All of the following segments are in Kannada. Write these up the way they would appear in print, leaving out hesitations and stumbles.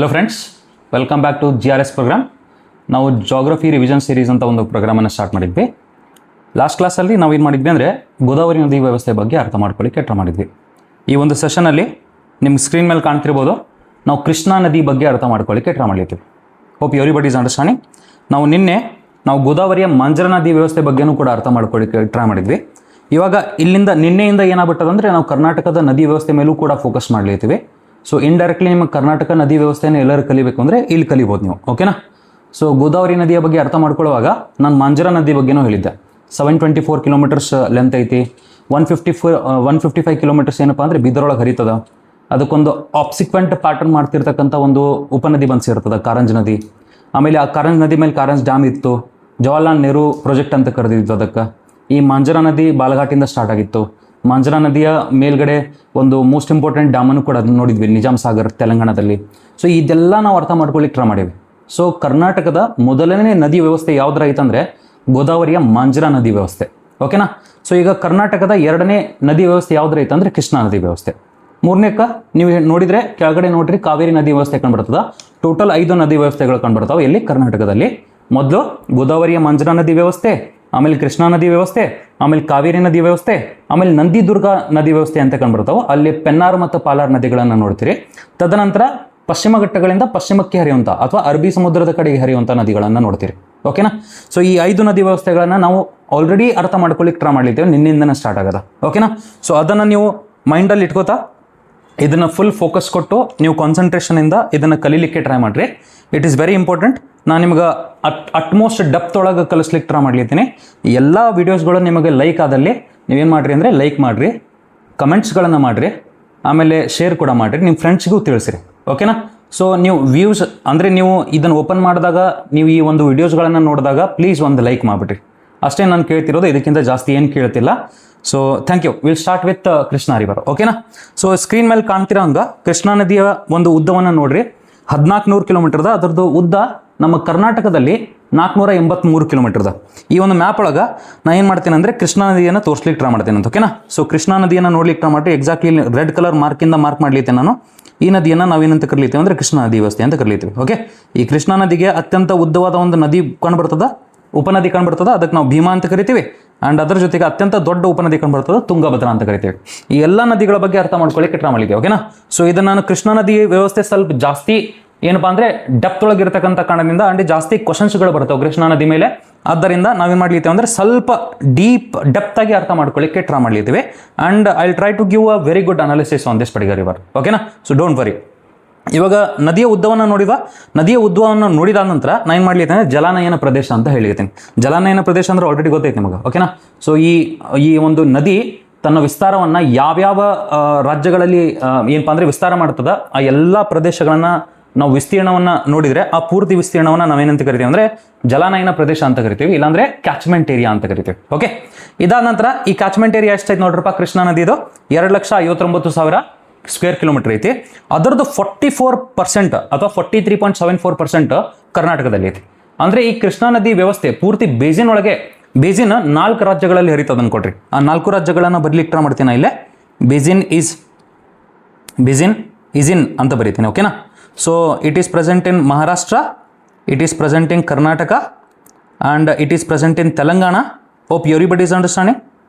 Hello friends, welcome back to GRS program. ನಾವು ಜಾಗ್ರಫಿ ರಿವಿಷನ್ ಸೀರೀಸ್ ಅಂತ ಒಂದು ಪ್ರೋಗ್ರಾಮನ್ನು ಸ್ಟಾರ್ಟ್ ಮಾಡಿದ್ವಿ. ಲಾಸ್ಟ್ ಕ್ಲಾಸಲ್ಲಿ ನಾವು ಏನು ಮಾಡಿದ್ವಿ ಅಂದರೆ ಗೋದಾವರಿ ನದಿ ವ್ಯವಸ್ಥೆ ಬಗ್ಗೆ ಅರ್ಥ ಮಾಡ್ಕೊಳ್ಳಿಕ್ಕೆ ಟ್ರೈ ಮಾಡಿದ್ವಿ. ಈ ಒಂದು ಸೆಷನಲ್ಲಿ ನಿಮ್ಮ ಸ್ಕ್ರೀನ್ ಮೇಲೆ ಕಾಣ್ತಿರ್ಬೋದು, ನಾವು ಕೃಷ್ಣಾ ನದಿ ಬಗ್ಗೆ ಅರ್ಥ ಮಾಡ್ಕೊಳ್ಳಿಕ್ಕೆ ಟ್ರೈ ಮಾಡಿರ್ತೀವಿ. Hope everybody is understanding. ನಾವು ಗೋದಾವರಿಯ ಮಂಜರ ನದಿ ವ್ಯವಸ್ಥೆ ಬಗ್ಗೆನೂ ಕೂಡ ಅರ್ಥ ಮಾಡ್ಕೊಳ್ಳಿಕ್ಕೆ ಟ್ರೈ ಮಾಡಿದ್ವಿ. ಇವಾಗ ನಿನ್ನೆಯಿಂದ ಏನಾಗ್ಬಿಟ್ಟದಂದರೆ ನಾವು ಕರ್ನಾಟಕದ ನದಿ ವ್ಯವಸ್ಥೆ ಮೇಲೂ ಕೂಡ ಫೋಕಸ್ ಮಾಡ್ಲಿರ್ತೀವಿ. ಸೊ ಇಂಡೈರೆಕ್ಟ್ಲಿ ನಿಮ್ಮ ಕರ್ನಾಟಕ ನದಿ ವ್ಯವಸ್ಥೆಯನ್ನು ಎಲ್ಲರೂ ಕಲಿಬೇಕು ಅಂದರೆ ಇಲ್ಲಿ ಕಲಿಬೋದು ನೀವು, ಓಕೆನಾ. ಸೊ ಗೋದಾವರಿ ನದಿಯ ಬಗ್ಗೆ ಅರ್ಥ ಮಾಡ್ಕೊಳ್ಳುವಾಗ ನಾನು ಮಂಜರ ನದಿ ಬಗ್ಗೆನೂ ಹೇಳಿದ್ದೆ. 724 ಕಿಲೋಮೀಟರ್ಸ್ ಲೆಂತ್ ಐತಿ. 155 ಕಿಲೋಮೀಟರ್ಸ್ ಏನಪ್ಪ ಅಂದರೆ ಬೀದರೊಳಗೆ ಹರಿತದ. ಅದಕ್ಕೊಂದು ಆಬ್ಸಿಕ್ವೆಂಟ್ ಪ್ಯಾಟರ್ನ್ ಮಾಡ್ತಿರ್ತಕ್ಕಂಥ ಒಂದು ಉಪನದಿ ಬಂದು ಸೇರ್ತದೆ, ಕಾರಂಜ್ ನದಿ. ಆಮೇಲೆ ಆ ಕಾರಂಜ್ ನದಿ ಮೇಲೆ ಕಾರಂಜ್ ಡ್ಯಾಮ್ ಇತ್ತು. ಜವಾಹರ್ಲಾಲ್ ನೆಹರು ಪ್ರಾಜೆಕ್ಟ್ ಅಂತ ಕರೆದಿತ್ತು ಅದಕ್ಕೆ. ಈ ಮಂಜರ ನದಿ ಬಾಲಘಾಟಿಂದ ಸ್ಟಾರ್ಟ್ ಆಗಿತ್ತು. ಮಂಜರಾ ನದಿಯ ಮೇಲ್ಗಡೆ ಒಂದು ಮೋಸ್ಟ್ ಇಂಪಾರ್ಟೆಂಟ್ ಡ್ಯಾಮನ್ನು ಕೂಡ ನೋಡಿದ್ವಿ, ನಿಜಾಮ್ ಸಾಗರ್, ತೆಲಂಗಾಣದಲ್ಲಿ. ಸೊ ಇದೆಲ್ಲ ನಾವು ಅರ್ಥ ಮಾಡ್ಕೊಳ್ಳಿಕ್ಕೆ ಟ್ರೈ ಮಾಡೀವಿ. ಸೊ ಕರ್ನಾಟಕದ ಮೊದಲನೇ ನದಿ ವ್ಯವಸ್ಥೆ ಯಾವ್ದ್ರ ಐತಂದರೆ ಗೋದಾವರಿಯ ಮಂಜರಾ ನದಿ ವ್ಯವಸ್ಥೆ, ಓಕೆನಾ. ಸೊ ಈಗ ಕರ್ನಾಟಕದ ಎರಡನೇ ನದಿ ವ್ಯವಸ್ಥೆ ಯಾವ್ದ್ರ ಐತಂದರೆ ಕೃಷ್ಣಾ ನದಿ ವ್ಯವಸ್ಥೆ. ಮೂರನೇಕ ನೀವು ನೋಡಿದರೆ ಕೆಳಗಡೆ ನೋಡ್ರಿ ಕಾವೇರಿ ನದಿ ವ್ಯವಸ್ಥೆ ಕಂಡುಬರ್ತದ. ಟೋಟಲ್ 5 ನದಿ ವ್ಯವಸ್ಥೆಗಳು ಕಂಡುಬರ್ತಾವೆ ಎಲ್ಲಿ ಕರ್ನಾಟಕದಲ್ಲಿ. ಮೊದಲು ಗೋದಾವರಿಯ ಮಂಜರಾ ನದಿ ವ್ಯವಸ್ಥೆ, ಆಮೇಲೆ ಕೃಷ್ಣಾ ನದಿ ವ್ಯವಸ್ಥೆ, ಆಮೇಲೆ ಕಾವೇರಿ ನದಿ ವ್ಯವಸ್ಥೆ, ಆಮೇಲೆ ನಂದಿದುರ್ಗ ನದಿ ವ್ಯವಸ್ಥೆ ಅಂತ ಕಂಡುಬರ್ತಾವೆ. ಅಲ್ಲಿ ಪೆನ್ನಾರ್ ಮತ್ತು ಪಾಲಾರ್ ನದಿಗಳನ್ನು ನೋಡ್ತೀರಿ. ತದನಂತರ ಪಶ್ಚಿಮ ಘಟ್ಟಗಳಿಂದ ಪಶ್ಚಿಮಕ್ಕೆ ಹರಿಯುವಂಥ ಅಥವಾ ಅರಬ್ಬಿ ಸಮುದ್ರದ ಕಡೆಗೆ ಹರಿಯುವಂಥ ನದಿಗಳನ್ನು ನೋಡ್ತೀರಿ, ಓಕೆನಾ. ಸೊ ಈ 5 ನದಿ ವ್ಯವಸ್ಥೆಗಳನ್ನು ನಾವು ಆಲ್ರೆಡಿ ಅರ್ಥ ಮಾಡ್ಕೊಳ್ಳಿಕ್ಕೆ ಟ್ರೈ ಮಾಡಲಿದ್ದೇವೆ, ನಿನ್ನಿಂದನೇ ಸ್ಟಾರ್ಟ್ ಆಗದ, ಓಕೆನಾ. ಸೊ ಅದನ್ನು ನೀವು ಮೈಂಡಲ್ಲಿ ಇಟ್ಕೋತಾ ಇದನ್ನು ಫುಲ್ ಫೋಕಸ್ ಕೊಟ್ಟು ನೀವು ಕಾನ್ಸಂಟ್ರೇಷನಿಂದ ಇದನ್ನು ಕಲೀಲಿಕ್ಕೆ ಟ್ರೈ ಮಾಡಿರಿ. It is very important. ನಾನು ನಿಮ್ಗೆ ಅಟ್ಮೋಸ್ಟ್ ಡೆಪ್ತ್ ಒಳಗೆ ಕಲಿಸ್ಲಿಕ್ಕೆ ಟ್ರೈ ಮಾಡ್ಲಿದ್ದೀನಿ. ಎಲ್ಲ ವೀಡಿಯೋಸ್ಗಳು ನಿಮಗೆ ಲೈಕ್ ಆದಲ್ಲಿ ನೀವೇನು ಮಾಡಿರಿ ಅಂದರೆ ಲೈಕ್ ಮಾಡಿರಿ, ಕಮೆಂಟ್ಸ್ಗಳನ್ನು ಮಾಡಿರಿ, ಆಮೇಲೆ ಶೇರ್ ಕೂಡ ಮಾಡಿರಿ, ನಿಮ್ಮ ಫ್ರೆಂಡ್ಸ್ಗೂ ತಿಳಿಸಿರಿ, ಓಕೆನಾ. ಸೊ ನೀವು ವ್ಯೂಸ್ ಅಂದರೆ ನೀವು ಇದನ್ನು ಓಪನ್ ಮಾಡಿದಾಗ ನೀವು ಈ ಒಂದು ವೀಡಿಯೋಸ್ಗಳನ್ನು ನೋಡಿದಾಗ ಪ್ಲೀಸ್ ಒಂದು ಲೈಕ್ ಮಾಡಿಬಿಟ್ರಿ. ಅಷ್ಟೇ ನಾನು ಕೇಳ್ತಿರೋದು, ಇದಕ್ಕಿಂತ ಜಾಸ್ತಿ ಏನು ಕೇಳ್ತಿಲ್ಲ. So thank you. Will start with Krishna river, ಓಕೆನಾ. ಸೊ ಸ್ಕ್ರೀನ್ ಮೇಲೆ ಕಾಣ್ತಿರೋ ಹಂಗೆ ಕೃಷ್ಣಾ ನದಿಯ ಒಂದು ಉದ್ದವನ್ನು ನೋಡ್ರಿ, 1400 ಕಿಲೋಮೀಟರ್ದ. ಅದರದ್ದು ಉದ್ದ ನಮ್ಮ ಕರ್ನಾಟಕದಲ್ಲಿ 483 ಕಿಲೋಮೀಟರ್ದ. ಈ ಒಂದು ಮ್ಯಾಪ್ ಒಳಗೆ ನಾನು ಏನು ಮಾಡ್ತೀನಿ ಅಂದರೆ ಕೃಷ್ಣಾ ನದಿಯನ್ನು ತೋರಿಸ್ಲಿಕ್ಕೆ ಟ್ರೈ ಮಾಡ್ತೀನಿ ಅಂತ, ಓಕೆನಾ. ಸೊ ಕೃಷ್ಣಾ ನದಿಯನ್ನು ನೋಡ್ಲಿಕ್ಕೆ ಟ್ರೈ ಮಾಡಿ ಎಕ್ಸಾಕ್ಟ್ಲಿ ರೆಡ್ ಕಲರ್ ಮಾರ್ಕಿಂದ ಮಾರ್ಕ್ ಮಾಡ್ಲಿಕ್ಕೆ ನಾನು ಈ ನದಿಯನ್ನು ನಾವೇನಂತ ಕರೀತೀವಿ ಅಂದರೆ ಕೃಷ್ಣಾ ನದಿ ವ್ಯವಸ್ಥೆ ಅಂತ ಕರೀತೀವಿ, ಓಕೆ. ಈ ಕೃಷ್ಣಾ ನದಿಗೆ ಅತ್ಯಂತ ಉದ್ದವಾದ ಒಂದು ನದಿ ಕಂಡುಬರ್ತದ, ಉಪನದಿ ಕಂಡುಬರ್ತದ. ಅದಕ್ಕೆ ನಾವು ಭೀಮಾ ಅಂತ ಕರಿತೀವಿ. ಆ್ಯಂಡ್ ಅದರ ಜೊತೆಗೆ ಅತ್ಯಂತ ದೊಡ್ಡ ಉಪನದಿ ಕಂಡುಬರ್ತದೆ, ತುಂಗಭದ್ರಾ ಅಂತ ಕರಿತೀವಿ. ಈ ಎಲ್ಲ ನದಿಗಳ ಬಗ್ಗೆ ಅರ್ಥ ಮಾಡ್ಕೊಳ್ಳಿಕ್ಕೆ ಟ್ರೈ ಮಾಡಿದ್ದೀವಿ, ಓಕೆನಾ. ಸೊ ಇದನ್ನು ನಾನು ಕೃಷ್ಣಾ ನದಿ ವ್ಯವಸ್ಥೆ ಸ್ವಲ್ಪ ಜಾಸ್ತಿ ಏನಪ್ಪಾ ಅಂದರೆ ಡೆಪ್ತ್ ಒಳಗಿರ್ತಕ್ಕಂಥ ಕಾರಣದಿಂದ ಅಂಡ್ ಜಾಸ್ತಿ ಕ್ವಶನ್ಸ್ಗಳು ಬರ್ತವೆ ಕೃಷ್ಣಾ ನದಿ ಮೇಲೆ. ಆದ್ದರಿಂದ ನಾವೇನು ಮಾಡ್ಲಿದ್ದೇವೆ ಅಂದರೆ ಸ್ವಲ್ಪ ಡೀಪ್ ಡೆಪ್ತಾಗಿ ಅರ್ಥ ಮಾಡ್ಕೊಳ್ಳಿಕ್ಕೆ ಟ್ರೈ ಮಾಡ್ಲಿದ್ದೀವಿ. And I will try to give a very good analysis on this particular river, ಓಕೆನಾ. So don't worry. ಇವಾಗ ನದಿಯ ಉದ್ದವನ್ನು ನೋಡಿದ ನಂತರ ನಾನು ಏನು ಮಾಡ್ಲಿಕ್ಕೆ ಅಂದರೆ ಜಲಾನಯನ ಪ್ರದೇಶ ಅಂತ ಹೇಳಿರ್ತೀನಿ. ಜಲಾನಯನ ಪ್ರದೇಶ ಅಂದರೆ ಆಲ್ರೆಡಿ ಗೊತ್ತೈತೆ ನಿಮಗೆ, ಓಕೆನಾ. ಸೊ ಈ ಒಂದು ನದಿ ತನ್ನ ವಿಸ್ತಾರವನ್ನು ಯಾವ್ಯಾವ ರಾಜ್ಯಗಳಲ್ಲಿ ಏನಪ್ಪ ಅಂದರೆ ವಿಸ್ತಾರ ಮಾಡ್ತದ, ಆ ಎಲ್ಲ ಪ್ರದೇಶಗಳನ್ನು ನಾವು ವಿಸ್ತೀರ್ಣವನ್ನು ನೋಡಿದರೆ ಆ ಪೂರ್ತಿ ವಿಸ್ತೀರ್ಣವನ್ನು ನಾವೇನಂತ ಕರಿತೀವಿ ಅಂದರೆ ಜಲಾನಯನ ಪ್ರದೇಶ ಅಂತ ಕರಿತೀವಿ, ಇಲ್ಲಾಂದರೆ ಕ್ಯಾಚ್ಮೆಂಟ್ ಏರಿಯಾ ಅಂತ ಕರಿತೀವಿ, ಓಕೆ. ಇದಾದ ನಂತರ ಈ ಕ್ಯಾಚ್ಮೆಂಟ್ ಏರಿಯಾ ಎಷ್ಟೈತೆ ನೋಡ್ರಪ್ಪ, ಕೃಷ್ಣಾ ನದಿದು 2,59,000 ಸ್ಕ್ವೇರ್ ಕಿಲೋಮೀಟರ್ ಐತಿ. ಅದರದ್ದು 44% ಅಥವಾ 43.74% ಕರ್ನಾಟಕದಲ್ಲಿ ಐತಿ. ಅಂದರೆ ಈ ಕೃಷ್ಣಾ ನದಿ ವ್ಯವಸ್ಥೆ ಪೂರ್ತಿ ಬೇಸಿನ್ 4 ರಾಜ್ಯಗಳಲ್ಲಿ ಹರಿತದ ಅನ್ಕೊಡ್ರಿ. ಆ 4 ರಾಜ್ಯಗಳನ್ನು ಬರಲಿಕ್ಕೆ ಟ್ರೈ ಮಾಡ್ತೀನಿ. ಇಲ್ಲೇ ಬೇಸಿನ್ ಈಸ್ ಇನ್ ಅಂತ ಬರೀತೀನಿ, ಓಕೆನಾ. So it is present in Maharashtra, it is present in Karnataka, and it is present in Telangana. Hope everybody is understanding.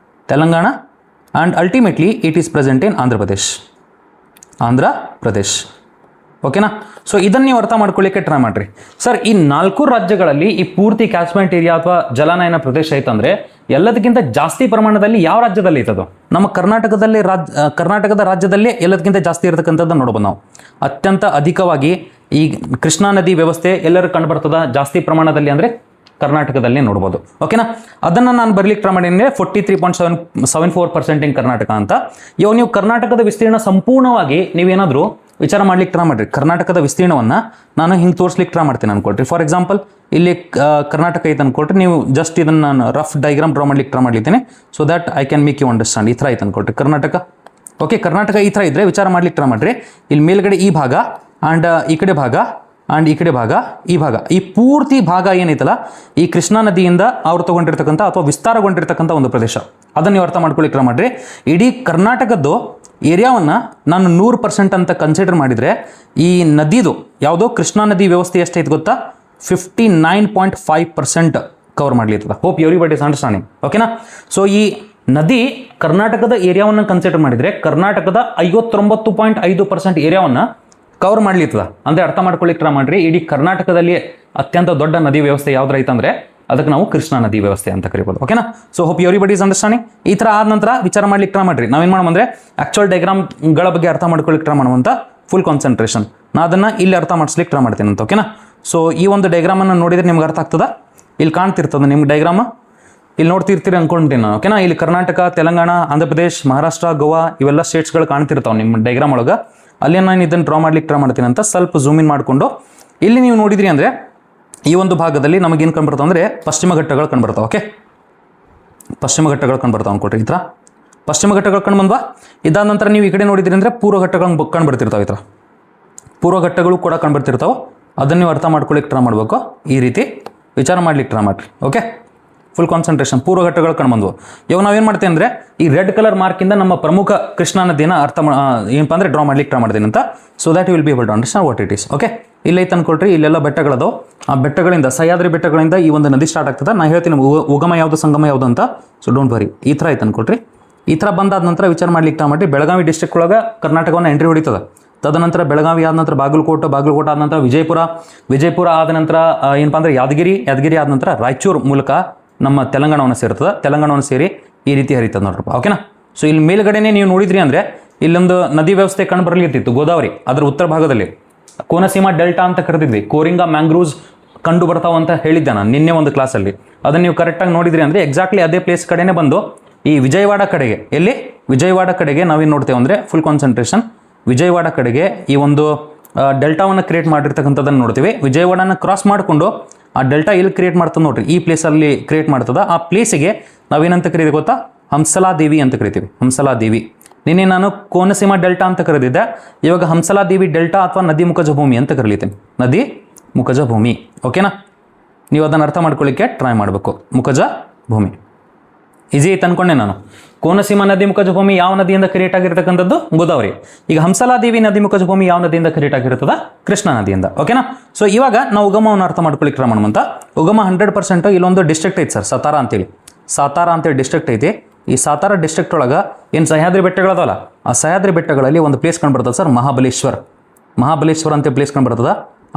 Telangana and ultimately it is present in Andhra Pradesh, ಓಕೆನಾ. ಸೊ ಇದನ್ನು ನೀವು ಅರ್ಥ ಮಾಡ್ಕೊಳ್ಳಿಕ್ಕೆ ಟ್ರೈ ಮಾಡಿರಿ. ಸರ್, ಈ 4 ರಾಜ್ಯಗಳಲ್ಲಿ ಈ ಪೂರ್ತಿ ಕ್ಯಾಚ್ಮೆಂಟ್ ಏರಿಯಾ ಅಥವಾ ಜಲಾನಯನ ಪ್ರದೇಶ ಐತಂದರೆ ಎಲ್ಲದಕ್ಕಿಂತ ಜಾಸ್ತಿ ಪ್ರಮಾಣದಲ್ಲಿ ಯಾವ ರಾಜ್ಯದಲ್ಲಿ ಐತದು? ನಮ್ಮ ಕರ್ನಾಟಕದ ರಾಜ್ಯದಲ್ಲೇ ಎಲ್ಲದಕ್ಕಿಂತ ಜಾಸ್ತಿ ಇರತಕ್ಕಂಥದ್ದು ನೋಡ್ಬೋದು ನಾವು. ಅತ್ಯಂತ ಅಧಿಕವಾಗಿ ಈ ಕೃಷ್ಣಾ ನದಿ ವ್ಯವಸ್ಥೆ ಎಲ್ಲರೂ ಕಂಡುಬರ್ತದ ಜಾಸ್ತಿ ಪ್ರಮಾಣದಲ್ಲಿ ಅಂದರೆ ಕರ್ನಾಟಕದಲ್ಲೇ ನೋಡ್ಬೋದು, ಓಕೆನಾ. ಅದನ್ನು ನಾನು ಬರ್ಲಿಕ್ಕೆ ಟ್ರೈ ಮಾಡಿದ್ರೆ 43.74% ಇನ್ ಕರ್ನಾಟಕ ಅಂತ. ಇವಾಗ ನೀವು ಕರ್ನಾಟಕದ ವಿಸ್ತೀರ್ಣ ಸಂಪೂರ್ಣವಾಗಿ ನೀವೇನಾದರೂ ವಿಚಾರ ಮಾಡ್ಲಿಕ್ಕೆ ಟ್ರೈ ಮಾಡಿರಿ. ಕರ್ನಾಟಕದ ವಿಸ್ತೀರ್ಣವನ್ನು ನಾನು ಹಿಂಗೆ ತೋರಿಸ್ಲಿಕ್ಕೆ ಟ್ರೈ ಮಾಡ್ತೀನಿ ಅನ್ಕೊಳ್ರಿ. ಫಾರ್ ಎಕ್ಸಾಂಪಲ್ ಇಲ್ಲಿ ಕರ್ನಾಟಕ ಐತೆ ಅನ್ಕೊಳ್ರಿ, ನೀವು ಜಸ್ಟ್ ಇದನ್ನು ನಾನು ರಫ್ ಡೈಗ್ರಾಮ್ ಡ್ರಾ ಮಾಡ್ಲಿಕ್ಕೆ ಟ್ರೈ ಮಾಡ್ಲಿದ್ದೀನಿ. So that I can make you understand. ಈ ಥರ ಐತೆ ಅನ್ಕೊಳ್ರಿ ಕರ್ನಾಟಕ, ಓಕೆ. ಕರ್ನಾಟಕ ಈ ಥರ ಇದ್ದರೆ ವಿಚಾರ ಮಾಡ್ಲಿಕ್ಕೆ ಟ್ರೈ ಮಾಡಿರಿ. ಇಲ್ಲಿ ಮೇಲ್ಗಡೆ ಈ ಭಾಗ ಆ್ಯಂಡ್ ಈ ಕಡೆ ಭಾಗ ಆ್ಯಂಡ್ ಈ ಕಡೆ ಭಾಗ, ಈ ಪೂರ್ತಿ ಭಾಗ ಏನೈತಲ್ಲ ಈ ಕೃಷ್ಣಾ ನದಿಯಿಂದ ಅವ್ರು ತೊಗೊಂಡಿರ್ತಕ್ಕಂಥ ಅಥವಾ ವಿಸ್ತಾರಗೊಂಡಿರ್ತಕ್ಕಂಥ ಒಂದು ಪ್ರದೇಶ. ಅದನ್ನು ನೀವು ಅರ್ಥ ಮಾಡ್ಕೊಳ್ಳಿಕ್ಕೆ ಟ್ರೈ ಮಾಡಿರಿ. ಇಡೀ ಕರ್ನಾಟಕದ್ದು ಏರಿಯಾವನ್ನು ನಾನು 100% ಅಂತ ಕನ್ಸಿಡರ್ ಮಾಡಿದರೆ ಈ ನದಿದು ಯಾವುದೋ ಕೃಷ್ಣಾ ನದಿ ವ್ಯವಸ್ಥೆ ಎಷ್ಟೈತೆ ಗೊತ್ತಾ, 59.5% ಕವರ್ ಮಾಡ್ಲಿರ್ತದೆ. Hope everybody is understanding. ಓಕೆನಾ. ಸೊ ಈ ನದಿ ಕರ್ನಾಟಕದ ಏರಿಯಾವನ್ನು ಕನ್ಸಿಡರ್ ಮಾಡಿದರೆ ಕರ್ನಾಟಕದ 59.5% ಏರಿಯಾವನ್ನು ಕವರ್ ಮಾಡ್ಲಿರ್ತದೆ. ಅಂದರೆ ಅರ್ಥ ಮಾಡ್ಕೊಳ್ಳಿಕ್ಕೆ ಟ್ರೈ ಮಾಡ್ರಿ, ಇಡೀ ಕರ್ನಾಟಕದಲ್ಲಿ ಅತ್ಯಂತ ದೊಡ್ಡ ನದಿ ವ್ಯವಸ್ಥೆ ಯಾವ್ದು ಐತಂದ್ರೆ ಅದಕ್ಕೆ ನಾವು ಕೃಷ್ಣಾ ನದಿ ವ್ಯವಸ್ಥೆ ಅಂತ ಕರಿಬೋದು. ಓಕೆನಾ. So hope everybody is understanding. ಈ ಥರ ಆದ ನಂತರ ವಿಚಾರ ಮಾಡ್ಲಿಕ್ಕೆ ಟ್ರೈ ಮಾಡ್ರಿ. ನಾವೇನು ಮಾಡೋಣ ಆಕ್ಚುಯಲ್ ಡಯಾಗ್ರಾಮ್ಗಳ ಬಗ್ಗೆ ಅರ್ಥ ಮಾಡ್ಕೊಳ್ಳಿಕ್ಕೆ ಟ್ರೈ ಮಾಡುವಂಥ ಫುಲ್ ಕಾನ್ಸಂಟ್ರೇಷನ್ ನಾ ಅದನ್ನು ಇಲ್ಲಿ ಅರ್ಥ ಮಾಡಿಸ್ಲಿಕ್ಕೆ ಟ್ರೈ ಮಾಡ್ತೀನಿ ಅಂತ. ಓಕೆನಾ. ಸೊ ಈ ಒಂದು ಡಯಾಗ್ರಾಮನ್ನು ನೋಡಿದರೆ ನಿಮ್ಗೆ ಅರ್ಥ ಆಗ್ತದ, ಇಲ್ಲಿ ಕಾಣ್ತಿರ್ತದೆ ನಿಮ್ಗೆ ಡಯಾಗ್ರಾಮ್, ಇಲ್ಲಿ ನೋಡ್ತಿರ್ತೀರಿ ಅನ್ಕೊಂತೀನಿ ನಾನು. ಓಕೆನಾ. ಇಲ್ಲಿ ಕರ್ನಾಟಕ, ತೆಲಂಗಾಣ, ಆಂಧ್ರ ಪ್ರದೇಶ್, ಮಹಾರಾಷ್ಟ್ರ, ಗೋವಾ ಇವೆಲ್ಲ ಸ್ಟೇಟ್ಸ್ಗಳು ಕಾಣ್ತಿರ್ತಾವೆ ನಿಮ್ಮ ಡಯಾಗ್ರಾಮ್ ಒಳಗೆ. ಅಲ್ಲಿ ನಾನು ಇದನ್ನು ಡ್ರಾ ಮಾಡ್ಲಿಕ್ಕೆ ಟ್ರೈ ಮಾಡ್ತೀನಿ ಅಂತ ಸ್ವಲ್ಪ ಝೂಮ್ ಇನ್ ಮಾಡಿಕೊಂಡು ಇಲ್ಲಿ ನೀವು ನೋಡಿದ್ರಿ ಅಂದರೆ ಈ ಒಂದು ಭಾಗದಲ್ಲಿ ನಮಗೇನು ಕಂಡುಬರ್ತಾವೆ ಅಂದರೆ ಪಶ್ಚಿಮ ಘಟ್ಟಗಳು ಕಂಡುಬರ್ತಾವೆ. ಓಕೆ, ಪಶ್ಚಿಮ ಘಟ್ಟಗಳು ಕಂಡುಬರ್ತಾವೆ ಅನ್ಕೊಟ್ರಿ. ಈ ಥರ ಪಶ್ಚಿಮ ಘಟ್ಟಗಳು ಕಂಡು ಬಂದ್ವಾ. ಇದಾದ ನಂತರ ನೀವು ಈ ಕಡೆ ನೋಡಿದ್ರಿ ಅಂದರೆ ಪೂರ್ವ ಘಟ್ಟಗಳು ಕಂಡುಬರ್ತಿರ್ತಾವೆ. ಈ ಥರ ಪೂರ್ವ ಘಟ್ಟಗಳು ಕೂಡ ಕಂಡುಬರ್ತಿರ್ತಾವೆ. ಅದನ್ನು ನೀವು ಅರ್ಥ ಮಾಡ್ಕೊಳ್ಳಿಕ್ಕೆ ಟ್ರೈ ಮಾಡಬೇಕು. ಈ ರೀತಿ ವಿಚಾರ ಮಾಡ್ಲಿಕ್ಕೆ ಟ್ರೈ ಮಾಡಿರಿ. Okay, full concentration. ಪೂರ್ವ ಘಟ್ಟಗಳು ಕಂಡು ಬಂದವು. ಇವಾಗ ನಾವೇನು ಮಾಡ್ತೀವಿ ಅಂದರೆ ಈ ರೆಡ್ ಕಲರ್ ಮಾರ್ಕಿಂದ ನಮ್ಮ ಪ್ರಮುಖ ಕೃಷ್ಣಾ ನದಿಯನ್ನು ಏನಪ್ಪ ಅಂದರೆ ಡ್ರಾ ಮಾಡ್ಲಿಕ್ಕೆ ಟ್ರೈ ಮಾಡ್ತೀನಿ ಅಂತ. So that you will be able to understand what it is. Okay, ಇಲ್ಲೈತೆ ಅನ್ಕೊಳ್ರಿ, ಇಲ್ಲೆಲ್ಲ ಬೆಟ್ಟಗಳದಾವೆ. ಆ ಬೆಟ್ಟಗಳಿಂದ ಸಹ್ಯಾದ್ರಿ ಬೆಟ್ಟಗಳಿಂದ ಈ ಒಂದು ನದಿ ಸ್ಟಾರ್ಟ್ ಆಗ್ತದೆ. ನಾನು ಹೇಳ್ತೀನಿ ಉಗಮ ಯಾವುದು ಸಂಗಮ ಯಾವುದು ಅಂತ. So don't worry. ಈ ಥರ ಐತೆ ಅನ್ಕೊಳ್ರಿ. ಈ ಥರ ಬಂದಾದ ನಂತರ ವಿಚಾರ ಮಾಡ್ಲಿಕ್ಕೆ ಟ್ರೈ ಮಾಡಿ. ಬೆಳಗಾವಿ ಡಿಸ್ಟ್ರಿಕ್ಟ್ ಒಳಗೆ ಕರ್ನಾಟಕವನ್ನು ಎಂಟ್ರಿ ಹೊಡಿತದೆ. ತದನಂತರ ಬೆಳಗಾವಿ ಆದ ನಂತರ ಬಾಗಲಕೋಟೆ ಆದ ನಂತರ ವಿಜಯಪುರ ಆದ ನಂತರ ಏನಪ್ಪ ಅಂದರೆ ಯಾದಗಿರಿ ಆದ ನಂತರ ರಾಯಚೂರು ಮೂಲಕ ನಮ್ಮ ತೆಲಂಗಾಣವನ್ನು ಸೇರ್ತದೆ. ತೆಲಂಗಾಣವನ್ನು ಸೇರಿ ಈ ರೀತಿ ಹರಿತದೆ ನೋಡ್ರಪ್ಪ. ಓಕೆನಾ. ಸೊ ಇಲ್ಲಿ ಮೇಲ್ಗಡೆನೇ ನೀವು ನೋಡಿದ್ರಿ ಅಂದರೆ ಇಲ್ಲೊಂದು ನದಿ ವ್ಯವಸ್ಥೆ ಕಂಡು ಬರಲಿರ್ತಿತ್ತು ಗೋದಾವರಿ. ಅದರ ಉತ್ತರ ಭಾಗದಲ್ಲಿ ಕೋನಸೀಮಾ ಡೆಲ್ಟಾ ಅಂತ ಕರೆದಿದ್ವಿ. ಕೋರಿಂಗಾ ಮ್ಯಾಂಗ್ರೂವ್ಸ್ ಕಂಡು ಬರ್ತಾವ ಅಂತ ಹೇಳಿದ್ದೆ ನಾನು ನಿನ್ನೆ ಒಂದು ಕ್ಲಾಸಲ್ಲಿ. ಅದನ್ನು ನೀವು ಕರೆಕ್ಟಾಗಿ ನೋಡಿದ್ರಿ ಅಂದರೆ ಎಕ್ಸಾಕ್ಟ್ಲಿ ಅದೇ ಪ್ಲೇಸ್ ಕಡೆನೇ ಬಂದು ಈ ವಿಜಯವಾಡ ಕಡೆಗೆ, ಎಲ್ಲಿ ವಿಜಯವಾಡ ಕಡೆಗೆ ನಾವೇನು ನೋಡ್ತೇವೆ ಅಂದರೆ ಫುಲ್ ಕಾನ್ಸಂಟ್ರೇಷನ್, ವಿಜಯವಾಡ ಕಡೆಗೆ ಈ ಒಂದು ಡೆಲ್ಟಾವನ್ನು ಕ್ರಿಯೇಟ್ ಮಾಡಿರ್ತಕ್ಕಂಥದ್ದನ್ನು ನೋಡ್ತೀವಿ. ವಿಜಯವಾಡನ ಕ್ರಾಸ್ ಮಾಡಿಕೊಂಡು ಆ ಡೆಲ್ಟಾ ಎಲ್ಲಿ ಕ್ರಿಯೇಟ್ ಮಾಡ್ತದೆ ನೋಡ್ರಿ, ಈ ಪ್ಲೇಸಲ್ಲಿ ಕ್ರಿಯೇಟ್ ಮಾಡ್ತದೆ. ಆ ಪ್ಲೇಸಿಗೆ ನಾವೇನಂತ ಕರೀತೀವಿ ಗೊತ್ತಾ, ಹಂಸಲಾದೇವಿ ಅಂತ ಕರಿತೀವಿ. ಹಂಸಲಾದೇವಿ. ನಿನ್ನೆ ನಾನು ಕೋನಸೀಮಾ ಡೆಲ್ಟಾ ಅಂತ ಕರೆದಿದ್ದೆ. ಇವಾಗ ಹಂಸಲಾದೇವಿ ಡೆಲ್ಟಾ ಅಥವಾ ನದಿ ಮುಖಜ ಭೂಮಿ ಅಂತ ಕರೀತೀನಿ. ನದಿ ಮುಖಜ ಭೂಮಿ. ಓಕೆನಾ. ನೀವು ಅದನ್ನು ಅರ್ಥ ಮಾಡ್ಕೊಳ್ಳಿಕ್ಕೆ ಟ್ರೈ ಮಾಡಬೇಕು. ಮುಖಜ ಭೂಮಿ ಈಸಿ ಐತೆ ಅನ್ಕೊಂಡೆ ನಾನು. ಕೋನಸೀಮಾ ನದಿ ಮುಖಜ ಭೂಮಿ ಯಾವ ನದಿಯಿಂದ ಕ್ರಿಯೇಟ್ ಆಗಿರ್ತಕ್ಕಂಥದ್ದು? ಗೋದಾವರಿ. ಈಗ ಹಂಸಲಾದೇವಿ ನದಿ ಮುಖಜ ಭೂಮಿ ಯಾವ ನದಿಯಿಂದ ಕ್ರಿಯೇಟ್ ಆಗಿರ್ತದ? ಕೃಷ್ಣಾ ನದಿಯಿಂದ. ಓಕೆನಾ. ಸೊ ಇವಾಗ ನಾವು ಉಗಮವನ್ನು ಅರ್ಥ ಮಾಡ್ಕೊಳ್ಳಿಕ್ಕೆ ಟ್ರೈ ಮಾಡೋಣ ಅಂತ. ಉಗಮ 100% ಇಲ್ಲೊಂದು ಡಿಸ್ಟ್ರಿಕ್ಟ್ ಐತೆ ಸರ್, ಸತಾರಾ ಅಂತೇಳಿ. ಸಾತಾರಾ ಅಂತೇಳಿ ಡಿಸ್ಟ್ರಿಕ್ಟ್ ಐತಿ. ಈ ಸಾತಾರಾ ಡಿಸ್ಟ್ರಿಕ್ಟ್ ಒಳಗೆ ಏನು ಸಹ್ಯಾದ್ರಿ ಬೆಟ್ಟಗಳದಲ್ಲ, ಆ ಸಹ್ಯಾದ್ರಿ ಬೆಟ್ಟಗಳಲ್ಲಿ ಒಂದು ಪ್ಲೇಸ್ ಕಂಡು ಬರ್ತದೆ ಸರ್, ಮಹಾಬಲೇಶ್ವರ ಅಂತ ಪ್ಲೇಸ್ ಕಂಡು ಬರ್ತದ.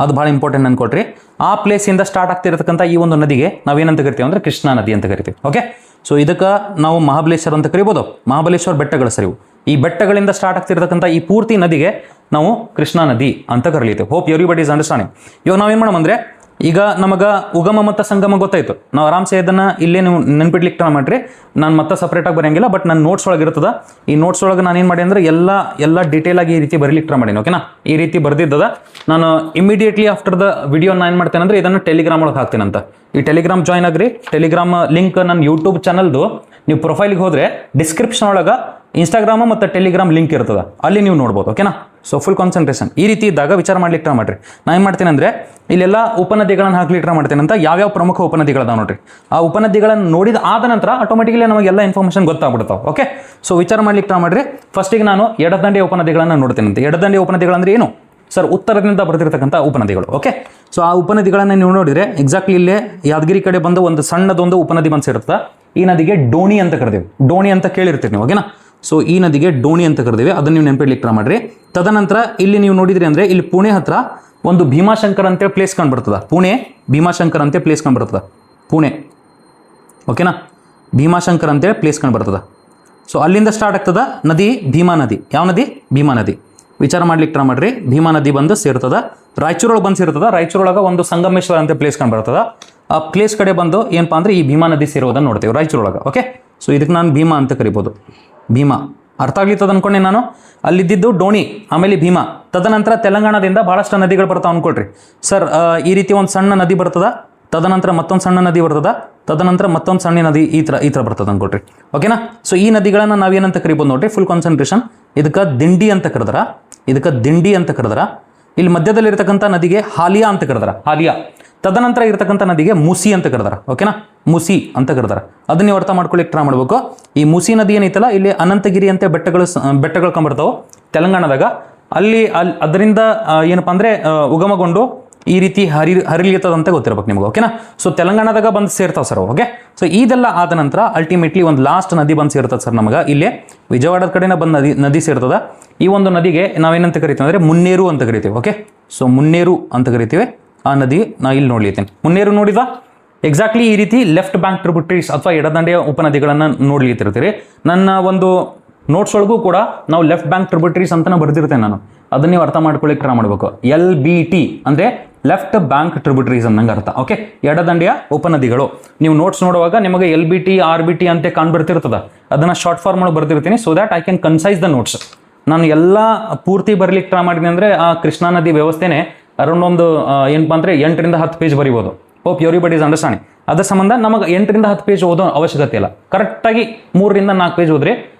ಅದು ಭಾಳ ಇಂಪಾರ್ಟೆಂಟ್ ಅನ್ಕೊಟ್ರಿ. ಆ ಪ್ಲೇಸಿಂದ ಸ್ಟಾರ್ಟ್ ಆಗ್ತಿರತಕ್ಕಂಥ ಈ ಒಂದು ನದಿಗೆ ನಾವೇನಂತ ಕರಿತೀವಿ ಅಂದರೆ ಕೃಷ್ಣಾ ನದಿ ಅಂತ ಕರಿತೀವಿ. ಓಕೆ. ಸೊ ಇದಕ್ಕೆ ನಾವು ಮಹಾಬಲೇಶ್ವರ ಅಂತ ಕರಿಬೋದು. ಮಹಾಬಲೇಶ್ವರ ಬೆಟ್ಟಗಳು ಸರಿ. ಈ ಬೆಟ್ಟಗಳಿಂದ ಸ್ಟಾರ್ಟ್ ಆಗ್ತಿರತಕ್ಕಂಥ ಈ ಪೂರ್ತಿ ನದಿಗೆ ನಾವು ಕೃಷ್ಣಾ ನದಿ ಅಂತ ಕರೀತೀವಿ. Hope everybody is understanding. ಇವಾಗ ನಾವೇನು ಮಾಡೋಣ ಅಂದರೆ ಈಗ ನಮಗೆ ಉಗಮ ಮತ್ತು ಸಂಗಮ ಗೊತ್ತಾಯಿತು. ನಾವು ಆರಾಮ್ಸೆ ಇದನ್ನು ಇಲ್ಲೇ ನೀವು ನೆನ್ಪಿಡ್ಲಿಕ್ಕೆ ಟ್ರೈ ಮಾಡಿರಿ. ನಾನು ಮತ್ತೆ ಸಪ್ರೇಟಾಗಿ ಬರೆಯಂಗಿಲ್ಲ, ಬಟ್ ನನ್ನ ನೋಟ್ಸ್ ಒಳಗೆ ಇರ್ತದೆ. ಈ ನೋಟ್ಸ್ ಒಳಗೆ ನಾನು ಏನು ಮಾಡಿ ಅಂದರೆ ಎಲ್ಲ ಡೀಟೇಲಾಗಿ ಈ ರೀತಿ ಬರೀಲಿಕ್ಕೆ ಟ್ರೈ ಮಾಡೀನಿ. ಓಕೆನಾ. ಈ ರೀತಿ ಬರೆದಿದ್ದದ. ನಾನು ಇಮಿಡಿಯೇಟ್ಲಿ ಆಫ್ಟರ್ ದ ವಿಡಿಯೋ ನಾನು ಏನು ಮಾಡ್ತೇನೆ ಅಂದರೆ ಇದನ್ನು ಟೆಲಿಗ್ರಾಮ್ ಒಳಗೆ ಹಾಕ್ತೀನಂತ. ಈ ಟೆಲಿಗ್ರಾಮ್ ಜಾಯ್ನ್ ಆಗ್ರಿ. ಟೆಲಿಗ್ರಾಮ್ ಲಿಂಕ್ ನನ್ನ ಯೂಟ್ಯೂಬ್ ಚಾನಲ್ದು ನೀವು ಪ್ರೊಫೈಲಿಗೆ ಹೋದರೆ ಡಿಸ್ಕ್ರಿಪ್ಷನ್ ಒಳಗೆ ಇನ್ಸ್ಟಾಗ್ರಾಮ್ ಮತ್ತು ಟೆಲಿಗ್ರಾಮ್ ಲಿಂಕ್ ಇರ್ತದೆ, ಅಲ್ಲಿ ನೀವು ನೋಡ್ಬೋದು. ಓಕೆನಾ. So full concentration. ಈ ರೀತಿ ಇದ್ದಾಗ ವಿಚಾರ ಮಾಡ್ಲಿಕ್ಕೆ ಟ್ರೈ ಮಾಡಿರಿ. ನಾನು ಏನು ಮಾಡ್ತೀನಿ ಅಂದರೆ ಇಲ್ಲೆಲ್ಲ ಉಪನದಿಗಳನ್ನು ಹಾಕ್ಲಿಕ್ಕೆ ಟ್ರೈ ಮಾಡ್ತೀನಿ ಅಂತ. ಯಾವ್ಯಾವ ಪ್ರಮುಖ ಉಪನದಿಗಳದಾವ ನೋಡ್ರಿ. ಆ ಉಪನದಿಗಳನ್ನು ನೋಡಿದ ಆದ ನಂತರ ಆಟೋಮೆಟಿಕಲಿ ನಮಗೆಲ್ಲ ಇನ್ಫಾರ್ಮೇಷನ್ ಗೊತ್ತಾಗ್ಬಿಡ್ತಾವೆ. ಓಕೆ. ಸೊ ವಿಚಾರ ಮಾಡ್ಲಿಕ್ಕೆ ಟ್ರೈ ಮಾಡಿರಿ. ಫಸ್ಟಿಗೆ ನಾನು ಎಡದಂಡೆ ಉಪನದಿಗಳನ್ನು ನೋಡ್ತೀನಿ ಅಂತ. ಎಡದಂಡೆ ಉಪನದಿಗಳಂದ್ರೆ ಏನು ಸರ್? ಉತ್ತರದಿಂದ ಬರ್ತಿರ್ತಕ್ಕಂಥ ಉಪನದಿಗಳು. ಓಕೆ. ಸೊ ಆ ಉಪನದಿಗಳನ್ನು ನೀವು ನೋಡಿದರೆ ಎಕ್ಸಾಕ್ಟ್ಲಿ ಇಲ್ಲೇ ಯಾದಗಿರಿ ಕಡೆ ಬಂದು ಒಂದು ಸಣ್ಣದೊಂದು ಉಪನದಿ ಬಂದು ಸೇರ್ತದೆ. ಈ ನದಿಗೆ ಡೋಣಿ ಅಂತ ಕರೆದೇವೆ. ಡೋಣಿ ಅಂತ ಕೇಳಿರ್ತೀರಿ ನೀವು. ಓಕೆನಾ. ಸೊ ಈ ನದಿಗೆ ಡೋಣಿ ಅಂತ ಕರೆದೇವೆ. ಅದನ್ನು ನೀವು ನೆನಪಿಡ್ಲಿಕ್ಕೆ ಟ್ರೈ ಮಾಡಿರಿ. ತದನಂತರ ಇಲ್ಲಿ ನೀವು ನೋಡಿದ್ರಿ ಅಂದರೆ ಇಲ್ಲಿ ಪುಣೆ ಹತ್ರ ಒಂದು ಭೀಮಾಶಂಕರ್ ಅಂತೇಳಿ ಪ್ಲೇಸ್ ಕಂಡು ಬರ್ತದೆ. ಪುಣೆ ಭೀಮಾಶಂಕರ್ ಅಂತೇಳಿ ಪ್ಲೇಸ್ ಕಂಡು ಬರ್ತದೆ. ಪುಣೆ. ಓಕೆನಾ. ಭೀಮಾಶಂಕರ್ ಅಂತೇಳಿ ಪ್ಲೇಸ್ ಕಂಡು ಬರ್ತದೆ. ಸೊ ಅಲ್ಲಿಂದ ಸ್ಟಾರ್ಟ್ ಆಗ್ತದ ನದಿ ಭೀಮಾ ನದಿ. ಯಾವ ನದಿ? ಭೀಮಾ ನದಿ. ವಿಚಾರ ಮಾಡ್ಲಿಕ್ಕೆ ಟ್ರೈ ಮಾಡಿರಿ. ಭೀಮಾ ನದಿ ಬಂದು ಸೇರ್ತದ, ರಾಯಚೂರೊಳಗೆ ಬಂದು ಸೇರ್ತದ. ರಾಯಚೂರೊಳಗೆ ಒಂದು ಸಂಗಮೇಶ್ವರ ಅಂತ ಪ್ಲೇಸ್ ಕಂಡು ಬರ್ತದೆ. ಆ ಪ್ಲೇಸ್ ಕಡೆ ಬಂದು ಏನಪ್ಪ ಅಂದರೆ ಈ ಭೀಮಾ ನದಿ ಸೇರೋದನ್ನು ನೋಡ್ತೇವೆ ರಾಯಚೂರೊಳಗೆ. ಓಕೆ. ಸೊ ಇದಕ್ಕೆ ನಾನು ಭೀಮಾ ಅಂತ ಕರಿಬೋದು. ಭೀಮಾ ಅರ್ಥ ಆಗ್ಲಿತ್ತದ ಅನ್ಕೊಂಡೆ ನಾನು. ಅಲ್ಲಿದ್ದು ಡೋಣಿ, ಆಮೇಲೆ ಭೀಮಾ. ತದನಂತರ ತೆಲಂಗಾಣದಿಂದ ಭಾಳಷ್ಟು ನದಿಗಳು ಬರ್ತಾವೆ ಅನ್ಕೊಳ್ರಿ ಸರ್. ಈ ರೀತಿ ಒಂದು ಸಣ್ಣ ನದಿ ಬರ್ತದ, ತದನಂತರ ಮತ್ತೊಂದು ಸಣ್ಣ ನದಿ ಬರ್ತದ, ತದನಂತರ ಮತ್ತೊಂದು ಸಣ್ಣ ನದಿ ಈ ಥರ ಬರ್ತದೆ ಅನ್ಕೊಳ್ರಿ. ಓಕೆನಾ. ಸೊ ಈ ನದಿಗಳನ್ನು ನಾವೇನಂತ ಕರಿಬೋದು ನೋಡ್ರಿ. Full concentration. ಇದಕ್ಕೆ ದಿಂಡಿ ಅಂತ ಕರೆದ್ರ. ಇಲ್ಲಿ ಮಧ್ಯದಲ್ಲಿರ್ತಕ್ಕಂಥ ನದಿಗೆ ಹಾಲಿಯಾ ಅಂತ ಕರೆದ್ರ. ತದನಂತರ ಇರತಕ್ಕಂಥ ನದಿಗೆ ಮುಸಿ ಅಂತ ಕರೆದಾರ. ಓಕೆನಾ, ಮುಸಿ ಅಂತ ಕರೆದಾರ. ಅದನ್ನ ನೀವು ಅರ್ಥ ಮಾಡ್ಕೊಳ್ಳಿಕ್ಕೆ ಟ್ರೈ ಮಾಡಬೇಕು. ಈ ಮುಸಿ ನದಿ ಏನೈತಲ್ಲ, ಇಲ್ಲಿ ಅನಂತಗಿರಿ ಅಂತ ಬೆಟ್ಟಗಳು ಕಂಬಿರ್ತಾವೆ ತೆಲಂಗಾಣದಾಗ. ಅಲ್ಲಿ ಅದರಿಂದ ಏನಪ್ಪಾ ಅಂದ್ರೆ ಉಗಮಗೊಂಡು ಈ ರೀತಿ ಹರಿಲಿರ್ತದಂತ ಗೊತ್ತಿರ್ಬೇಕು ನಿಮಗೆ. ಓಕೆನಾ, ಸೊ ತೆಲಂಗಾಣದಾಗ ಬಂದು ಸೇರ್ತಾವೆ ಸರ್. ಓಕೆ, ಸೊ ಇದೆಲ್ಲ ಆದ ನಂತರ ಅಲ್ಟಿಮೇಟ್ಲಿ ಒಂದು ಲಾಸ್ಟ್ ನದಿ ಬಂದು ಸೇರ್ತದೆ ಸರ್ ನಮಗೆ. ಇಲ್ಲೇ ವಿಜಯವಾಡದ ಕಡೆನ ಬಂದು ನದಿ ಸೇರ್ತದ. ಈ ಒಂದು ನದಿಗೆ ನಾವೇನಂತ ಕರಿತೀವಿ ಅಂದರೆ ಮುನ್ನೇರು ಅಂತ ಕರಿತೀವಿ. ಓಕೆ, ಸೊ ಮುನ್ನೇರು ಅಂತ ಕರಿತೀವಿ. ಆ ನದಿ ನಾ ಇಲ್ಲಿ ನೋಡ್ಲಿತ್ತೀನಿ. ಮುನ್ನೇರು ನೋಡಿದ ಎಕ್ಸಾಕ್ಟ್ಲಿ ಈ ರೀತಿ ಲೆಫ್ಟ್ ಬ್ಯಾಂಕ್ ಟ್ರಿಬ್ಯೂಟರೀಸ್ ಅಥವಾ ಎಡದಂಡೆಯ ಉಪನದಿಗಳನ್ನು ನೋಡ್ಲಿತ್ತಿರ್ತೀರಿ. ನನ್ನ ಒಂದು ನೋಟ್ಸ್ ಒಳಗೂ ಕೂಡ ನಾವು ಲೆಫ್ಟ್ ಬ್ಯಾಂಕ್ ಟ್ರಿಬ್ಯೂಟರೀಸ್ ಅಂತ ಬರ್ದಿರ್ತೇನೆ ನಾನು. ಅದನ್ನ ನೀವು ಅರ್ಥ ಮಾಡ್ಕೊಳ್ಳಿಕ್ಕೆ ಟ್ರೈ ಮಾಡಬೇಕು. LBT ಅಂದರೆ ಲೆಫ್ಟ್ ಬ್ಯಾಂಕ್ ಟ್ರಿಬ್ಯೂಟರೀಸ್ ಅನ್ನಂಗೆ ಅರ್ಥ. ಓಕೆ, ಎಡದಂಡೆಯ ಉಪನದಿಗಳು. ನೀವು ನೋಟ್ಸ್ ನೋಡುವಾಗ ನಿಮಗೆ LBT RBT ಅಂತ ಕಾಣ್ಬಿಡ್ತಿರ್ತದ. ಅದನ್ನ ಶಾರ್ಟ್ ಫಾರ್ಮ್ ಒಳಗೆ ಬರ್ದಿರ್ತೀನಿ, so that I can concise the notes. ನಾನು ಎಲ್ಲ ಪೂರ್ತಿ ಬರ್ಲಿಕ್ಕೆ ಟ್ರೈ ಮಾಡಿದ್ದೀನಿ ಅಂದರೆ ಆ ಕೃಷ್ಣಾ ನದಿ ವ್ಯವಸ್ಥೆನೇ ಅರೌಂಡ್ ಒಂದು ಏನಪ್ಪಾ ಅಂದರೆ 8 ರಿಂದ 10 ಪೇಜ್ ಬರಿಬೋದು. Hope everybody is understanding. ಅದರ ಸಂಬಂಧ ನಮಗೆ 8 ರಿಂದ 10 ಪೇಜ್ ಓದೋ ಅವಶ್ಯಕತೆ ಇಲ್ಲ. ಕರೆಕ್ಟಾಗಿ 3 ರಿಂದ 4 ಪೇಜ್ ಓದ್ರೆ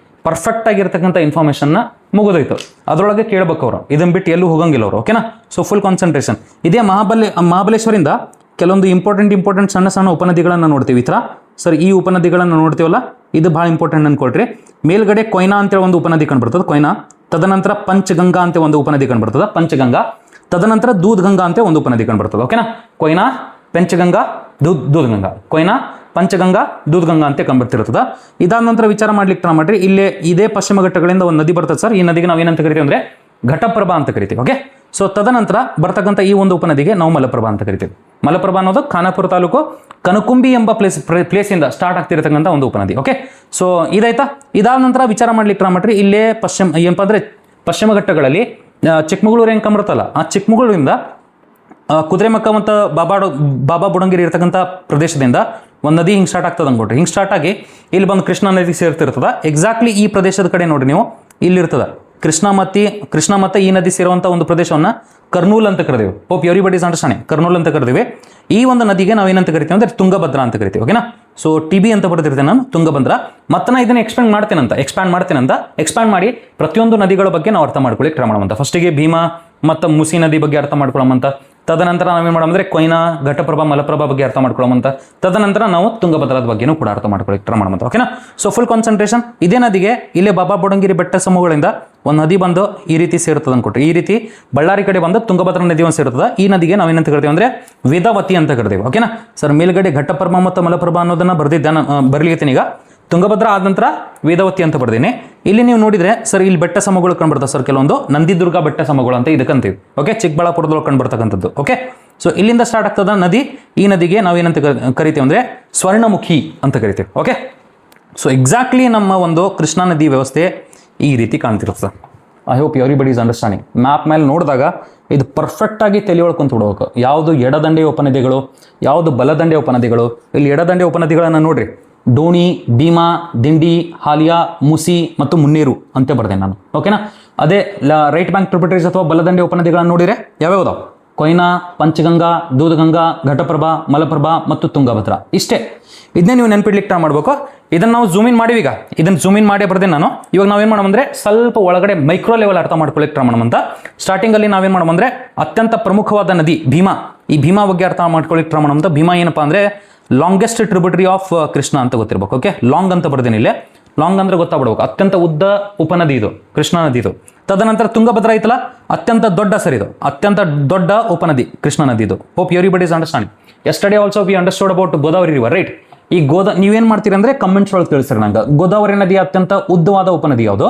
ಪರ್ಫೆಕ್ಟ್ ಆಗಿರ್ತಕ್ಕಂಥ ಇನ್ಫಾರ್ಮೇಷನ್ನ ಮುಗಿದೋಯ್ತು. ಅದರೊಳಗೆ ಕೇಳಬೇಕು ಅವರು, ಇದನ್ನ ಬಿಟ್ಟು ಎಲ್ಲೂ ಹೋಗಂಗಿಲ್ಲ ಅವರು. ಓಕೆನಾ, ಸೊ ಫುಲ್ ಕಾನ್ಸಂಟ್ರೇಷನ್. ಇದೇ ಮಹಾಬಲೇಶ್ವರಿಂದ ಕೆಲವೊಂದು ಇಂಪಾರ್ಟೆಂಟ್ ಸಣ್ಣ ಉಪನದಿಗಳನ್ನು ನೋಡ್ತೀವಿ. ಈ ಥರ ಸರ್ ಈ ಉಪನದಿಗಳನ್ನು ನೋಡ್ತೀವಲ್ಲ, ಇದು ಭಾಳ ಇಂಪಾರ್ಟೆಂಟ್ ಅನ್ಕೊಳ್ರಿ. ಮೇಲ್ಗಡೆ ಕೊಯ್ನಾ ಅಂತೇಳಿ ಒಂದು ಉಪನದಿ ಕಂಡುಬರ್ತದೆ, ಕೊಯ್ನಾ. ತದನಂತರ ಪಂಚಗಂಗಾ ಅಂತ ಒಂದು ಉಪನದಿ ಕಂಡುಬರ್ತದೆ, ಪಂಚಗಂಗಾ. ತದನಂತರ ದೂದ್ಗಂಗಾ ಅಂತ ಒಂದು ಉಪನದಿ ಕಂಡುಬರ್ತದೆ. ಓಕೆನಾ, ಕೊಯ್ನಾ, ಪಂಚಗಂಗಾ, ದೂದ್ಗಂಗಾ, ಕೊಯ್ನಾ, ಪಂಚಗಂಗಾ, ದೂದ್ಗಂಗಾ ಅಂತ ಕಂಡುಬರ್ತಿರ್ತದೆ. ಇದಾದ ನಂತರ ವಿಚಾರ ಮಾಡ್ಲಿಕ್ಕೆ ಟ್ರೈ ಮಾಡ್ರಿ. ಇಲ್ಲೇ ಇದೇ ಪಶ್ಚಿಮ ಘಟ್ಟಗಳಿಂದ ಒಂದು ನದಿ ಬರ್ತದೆ ಸರ್. ಈ ನದಿಗೆ ನಾವು ಏನಂತ ಕರಿತೀವಿ ಅಂದರೆ ಘಟಪ್ರಭಾ ಅಂತ ಕರಿತೀವಿ. ಓಕೆ, ಸೊ ತದನಂತರ ಬರ್ತಕ್ಕಂಥ ಈ ಒಂದು ಉಪನದಿಗೆ ನಾವು ಮಲಪ್ರಭಾ ಅಂತ ಕರಿತೀವಿ. ಮಲಪ್ರಭಾ ಅನ್ನೋದು ಖಾನಾಪುರ ತಾಲೂಕು ಕನಕುಂಬಿ ಎಂಬ ಪ್ಲೇಸಿಂದ ಸ್ಟಾರ್ಟ್ ಆಗ್ತಿರತಕ್ಕಂಥ ಒಂದು ಉಪನದಿ. ಓಕೆ, ಸೊ ಇದಾಯ್ತಾ. ಇದಾದ ನಂತರ ವಿಚಾರ ಮಾಡ್ಲಿಕ್ಕೆ ಟ್ರೈ ಮಾಡ್ರಿ. ಇಲ್ಲೇ ಏನಪ್ಪ ಅಂದರೆ ಪಶ್ಚಿಮ ಘಟ್ಟಗಳಲ್ಲಿ ಚಿಕ್ಕಮಗಳೂರು ಹೆಂಗೆ ಕಂಬರ್ತಲ್ಲ, ಆ ಚಿಕ್ಕಮಗಳೂರಿಂದ ಕುದುರೆಮಕ್ಕ ಮತ್ತು ಬಾಬಾ ಬುಡಂಗಿರಿ ಇರ್ತಕ್ಕಂಥ ಪ್ರದೇಶದಿಂದ ಒಂದು ನದಿ ಹಿಂಗೆ ಸ್ಟಾರ್ಟ್ ಆಗ್ತದೆ ಅನ್ಕೊಟ್ರಿ. ಹಿಂಗೆ ಸ್ಟಾರ್ಟ್ ಆಗಿ ಇಲ್ಲಿ ಬಂದು ಕೃಷ್ಣಾ ನದಿ ಸೇರ್ತಿರ್ತದ. ಎಕ್ಸಾಕ್ಟ್ಲಿ ಈ ಪ್ರದೇಶದ ಕಡೆ ನೋಡ್ರಿ ನೀವು, ಇಲ್ಲಿರ್ತದ ಕೃಷ್ಣಾ ಮತ್ತು ಈ ನದಿ ಸೇರುವಂಥ ಒಂದು ಪ್ರದೇಶವನ್ನು ಕರ್ನೂಲ್ ಅಂತ ಕರೆದೇವೆ. Hope everybody is understanding. Kurnool ಅಂತ ಕರೆದಿವೆ. ಈ ಒಂದು ನದಿಗೆ ನಾವು ಏನಂತ ಕರಿತೀವಿ ಅಂದರೆ ತುಂಗಭದ್ರಾ ಅಂತ ಕರಿತೀವಿ. ಓಕೆನಾ, ಸೊ TB ಅಂತ ಬರ್ತಿರ್ತೇನೆ ನಾನು, ತುಂಗಭದ್ರಾ. ಮತ್ತೆ ನಾನು ಇದನ್ನು ಎಕ್ಸ್ಪ್ಯಾಂಡ್ ಮಾಡ್ತೇನಂತ ಎಕ್ಸ್ಪ್ಯಾಂಡ್ ಮಾಡಿ ಪ್ರತಿಯೊಂದು ನದಿಗಳ ಬಗ್ಗೆ ನಾವು ಅರ್ಥ ಮಾಡ್ಕೊಳ್ಳಿಕ್ಕೆ ಟ್ರೈ ಮಾಡೋಣ. ಫಸ್ಟಿಗೆ ಭೀಮಾ ಮತ್ತು ಮುಸಿ ನದಿ ಬಗ್ಗೆ ಅರ್ಥ ಮಾಡ್ಕೊಳ್ಳೋಮಂತ. ತದನಂತರ ನಾವೇನು ಮಾಡೋದಂದ್ರೆ ಕೊಯ್ನಾ, ಘಟಪ್ರಭಾ, ಮಲಪ್ರಭಾ ಬಗ್ಗೆ ಅರ್ಥ ಮಾಡ್ಕೊಳ್ಳೋಮಂತ. ತದನಂತರ ನಾವು ತುಂಗಭದ್ರಾದ ಬಗ್ಗೆನೂ ಕೂಡ ಅರ್ಥ ಮಾಡ್ಕೊಳ್ಳಿಕ್ಕೆ ಟ್ರೈ ಮಾಡೋಣ. ಓಕೆನಾ, ಸೊ ಫುಲ್ ಕಾನ್ಸಂಟ್ರೇಷನ್. ಇದೇ ನದಿಗೆ ಇಲ್ಲೇ ಬಾಬಾ ಬುಡಂಗಿರಿ ಬೆಟ್ಟ ಸಮೂಹಗಳಿಂದ ಒಂದು ನದಿ ಬಂದು ಈ ರೀತಿ ಸೇರ್ತದೆ ಅನ್ಕೊಟ್ರಿ. ಈ ರೀತಿ ಬಳ್ಳಾರಿ ಕಡೆ ಬಂದು ತುಂಗಭದ್ರಾ ನದಿ ಒಂದು ಸೇರ್ತದೆ. ಈ ನದಿಗೆ ನಾವೇನಂತ ಕರಿತೀವಿ ಅಂದರೆ ವೇದಾವತಿ ಅಂತ ಕರಿತೀವಿ. ಓಕೆನಾ ಸರ್, ಮೇಲ್ಗಡೆ ಘಟಪ್ರಭಾ ಮತ್ತು ಮಲಪ್ರಭಾ ಅನ್ನೋದನ್ನ ಬರ್ದಿದ್ದೆ ನಾನು, ಬರ್ಲಿಕ್ಕೆ ಈಗ ತುಂಗಭದ್ರಾ ಆದ ನಂತರ ವೇದಾವತಿ ಅಂತ ಬರ್ದೀನಿ. ಇಲ್ಲಿ ನೀವು ನೋಡಿದ್ರೆ ಸರ್, ಇಲ್ಲಿ ಬೆಟ್ಟ ಸಮಗಳು ಕಂಡುಬರ್ತದೆ ಸರ್. ಕೆಲವೊಂದು ನಂದಿದುರ್ಗ ಬೆಟ್ಟ ಸಮಗಳು ಅಂತ ಇದಕ್ಕಂತೀವಿ. ಓಕೆ, ಚಿಕ್ಕಬಳ್ಳಾಪುರದೊಳಗೆ ಕಂಡುಬರ್ತಕ್ಕಂಥದ್ದು. ಓಕೆ, ಸೊ ಇಲ್ಲಿಂದ ಸ್ಟಾರ್ಟ್ ಆಗ್ತದ ನದಿ. ಈ ನದಿಗೆ ನಾವೇನಂತ ಕರಿತೀವಿ ಅಂದರೆ ಸ್ವರ್ಣಮುಖಿ ಅಂತ ಕರಿತೀವಿ. ಓಕೆ, ಸೊ ಎಕ್ಸಾಕ್ಟ್ಲಿ ನಮ್ಮ ಒಂದು ಕೃಷ್ಣಾ ನದಿ ವ್ಯವಸ್ಥೆ ಈ ರೀತಿ ಕಾಣ್ತಿರ್ತದೆ. I hope everybody is understanding. Map ಮೇಲೆ ನೋಡಿದಾಗ ಇದು ಪರ್ಫೆಕ್ಟಾಗಿ ತಲೆಯೊಳ್ಕೊಂತ ಬಿಡ್ಬೇಕು. ಯಾವುದು ಎಡದಂಡೆಯ ಉಪನದಿಗಳು, ಯಾವುದು ಬಲದಂಡೆಯ ಉಪನದಿಗಳು. ಇಲ್ಲಿ ಎಡದಂಡೆಯ ಉಪನದಿಗಳನ್ನು ನೋಡ್ರಿ, ಡೋಣಿ, ಭೀಮಾ, ದಿಂಡಿ, ಹಾಲಿಯಾ, ಮುಸಿ ಮತ್ತು ಮುನ್ನೇರು ಅಂತ ಬರ್ದೇನೆ ನಾನು. ಓಕೆನಾ, ಅದೇ ರೈಟ್ ಬ್ಯಾಂಕ್ ಟ್ರಿಬ್ಯೂಟರೀಸ್ ಅಥವಾ ಬಲದಂಡೆ ಉಪನದಿಗಳನ್ನು ನೋಡಿದ್ರೆ ಯಾವ್ಯಾವ್ದಾವ? ಕೊಯ್ನಾ, ಪಂಚಗಂಗಾ, ದೂದ್ಗಂಗಾ, ಘಟಪ್ರಭಾ, ಮಲಪ್ರಭಾ ಮತ್ತು ತುಂಗಭದ್ರಾ. ಇಷ್ಟೇ. ಇದನ್ನೇ ನೀವು ನೆನಪಿಡ್ಲಿಕ್ಕೆ ಟ್ರೈ ಮಾಡ್ಬೇಕು. ಇದನ್ನು ನಾವು ಝೂಮ್ ಇನ್ ಮಾಡಿವಿ. ಈಗ ಇದನ್ನು ಝೂಮ್ ಇನ್ ಮಾಡಿ ಬರ್ದೇನೆ ನಾನು. ಇವಾಗ ನಾವೇನು ಮಾಡೋಣ ಸ್ವಲ್ಪ ಒಳಗಡೆ ಮೈಕ್ರೋ ಲೆವೆಲ್ ಅರ್ಥ ಮಾಡ್ಕೊಳ್ಳಿಕ್ಕೆ ಟ್ರೈ ಮಾಡೋಣ. ಸ್ಟಾರ್ಟಿಂಗಲ್ಲಿ ನಾವೇನು ಮಾಡೋಣ ಅತ್ಯಂತ ಪ್ರಮುಖವಾದ ನದಿ ಭೀಮಾ. ಈ ಭೀಮಾ ಬಗ್ಗೆ ಅರ್ಥ ಮಾಡ್ಕೊಳ್ಳಿಕ್ಕೆ ಟ್ರೈ ಮಾಡೋಣ. ಭೀಮಾ ಏನಪ್ಪಾ ಅಂದರೆ ಲಾಂಗೆಸ್ಟ್ ಟ್ರಿಬ್ಯೂಟರಿ ಆಫ್ ಕೃಷ್ಣ ಅಂತ ಗೊತ್ತಿರ್ಬೇಕು. ಓಕೆ, ಲಾಂಗ್ ಅಂತ ಬರ್ದೇನೆ ಇಲ್ಲೇ. ಲಾಂಗ್ ಅಂದ್ರೆ ಗೊತ್ತಾಗ್ಬಿಡ್ಬೇಕು. ಅತ್ಯಂತ ಉದ್ದ ಉಪನದಿ ಇದು, ಕೃಷ್ಣಾ ನದಿ ಇದು. ತದನಂತರ ತುಂಗಭದ್ರಾ ಐತಲ್ಲ, ಅತ್ಯಂತ ದೊಡ್ಡ ಸರ್, ಇದು ಅತ್ಯಂತ ದೊಡ್ಡ ಉಪನದಿ ಕೃಷ್ಣಾ ನದಿ ಇದು. Hope everybody is understanding. Yesterday also we understood about Godavari river, right? ಈ ನೀವೇನ್ ಮಾಡ್ತೀರಿ ಅಂದ್ರೆ ಕಮೆಂಟ್ಸ್ ಒಳಗೆ ತಿಳಿಸ್ರಿ ನಂಗೆ. ಗೋದಾವರಿ ನದಿ ಅತ್ಯಂತ ಉದ್ದವಾದ ಉಪನದಿ ಯಾವುದು,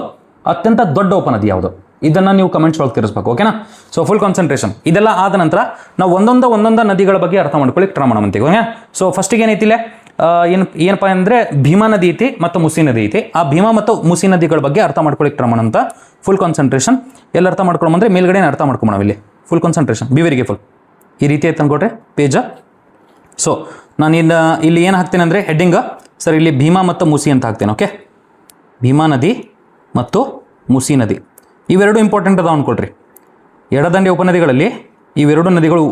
ಅತ್ಯಂತ ದೊಡ್ಡ ಉಪನದಿ ಯಾವುದು, ಇದನ್ನ ನೀವು ಕಮೆಂಟ್ಸ್ ಒಳಗೆ ತಿಳಿಸ್ಬೇಕು. ಓಕೆನಾ, ಸೊ ಫುಲ್ ಕಾನ್ಸಂಟ್ರೇಷನ್. ಇದೆಲ್ಲ ಆದ ನಂತರ ನಾವು ಒಂದೊಂದು ನದಿಗಳ ಬಗ್ಗೆ ಅರ್ಥ ಮಾಡ್ಕೊಳ್ಳಿಕ್ಕೆ ಟ್ರೈ ಮಾಡೋಣ. ಓಕೆ, ಸೊ ಫಸ್ಟಿಗೆ ಏನೈತಿಲ್ಲ ಏನಪ್ಪ ಅಂದರೆ ಭೀಮಾ ನದಿ ಐತಿ ಮತ್ತು ಮುಸಿ ನದಿ ಐತಿ. ಆ ಭೀಮಾ ಮತ್ತು ಮುಸಿ ನದಿಗಳ ಬಗ್ಗೆ ಅರ್ಥ ಮಾಡ್ಕೊಳ್ಳಿಕ್ಕೆ ಟ್ರೈ ಮಾಡೋಣ. Full concentration. ಎಲ್ಲ ಅರ್ಥ ಮಾಡ್ಕೊಳ್ಳೋಣ ಮೇಲ್ಗಡೆ ಅರ್ಥ ಮಾಡ್ಕೊಳ್ಳೋಣ. ಇಲ್ಲಿ full concentration, be very full. ಈ ರೀತಿ ಆಯ್ತು ಅನ್ಕೊಟ್ರೆ ಪೇಜ. ಸೊ ನಾನು ಇಲ್ಲಿ ಏನು ಹಾಕ್ತೇನೆ ಅಂದರೆ ಹೆಡ್ಡಿಂಗ್ ಸರ್, ಇಲ್ಲಿ ಭೀಮಾ ಮತ್ತು ಮುಸಿ ಅಂತ ಹಾಕ್ತೇನೆ. ಓಕೆ, ಭೀಮಾ ನದಿ ಮತ್ತು ಮುಸಿ ನದಿ ಇವೆರಡು ಇಂಪಾರ್ಟೆಂಟ್ ಅದಾವ ಅನ್ಕೊಳ್ರಿ. ಎಡದಂಡೆ ಉಪನದಿಗಳಲ್ಲಿ ಇವೆರಡು ನದಿಗಳು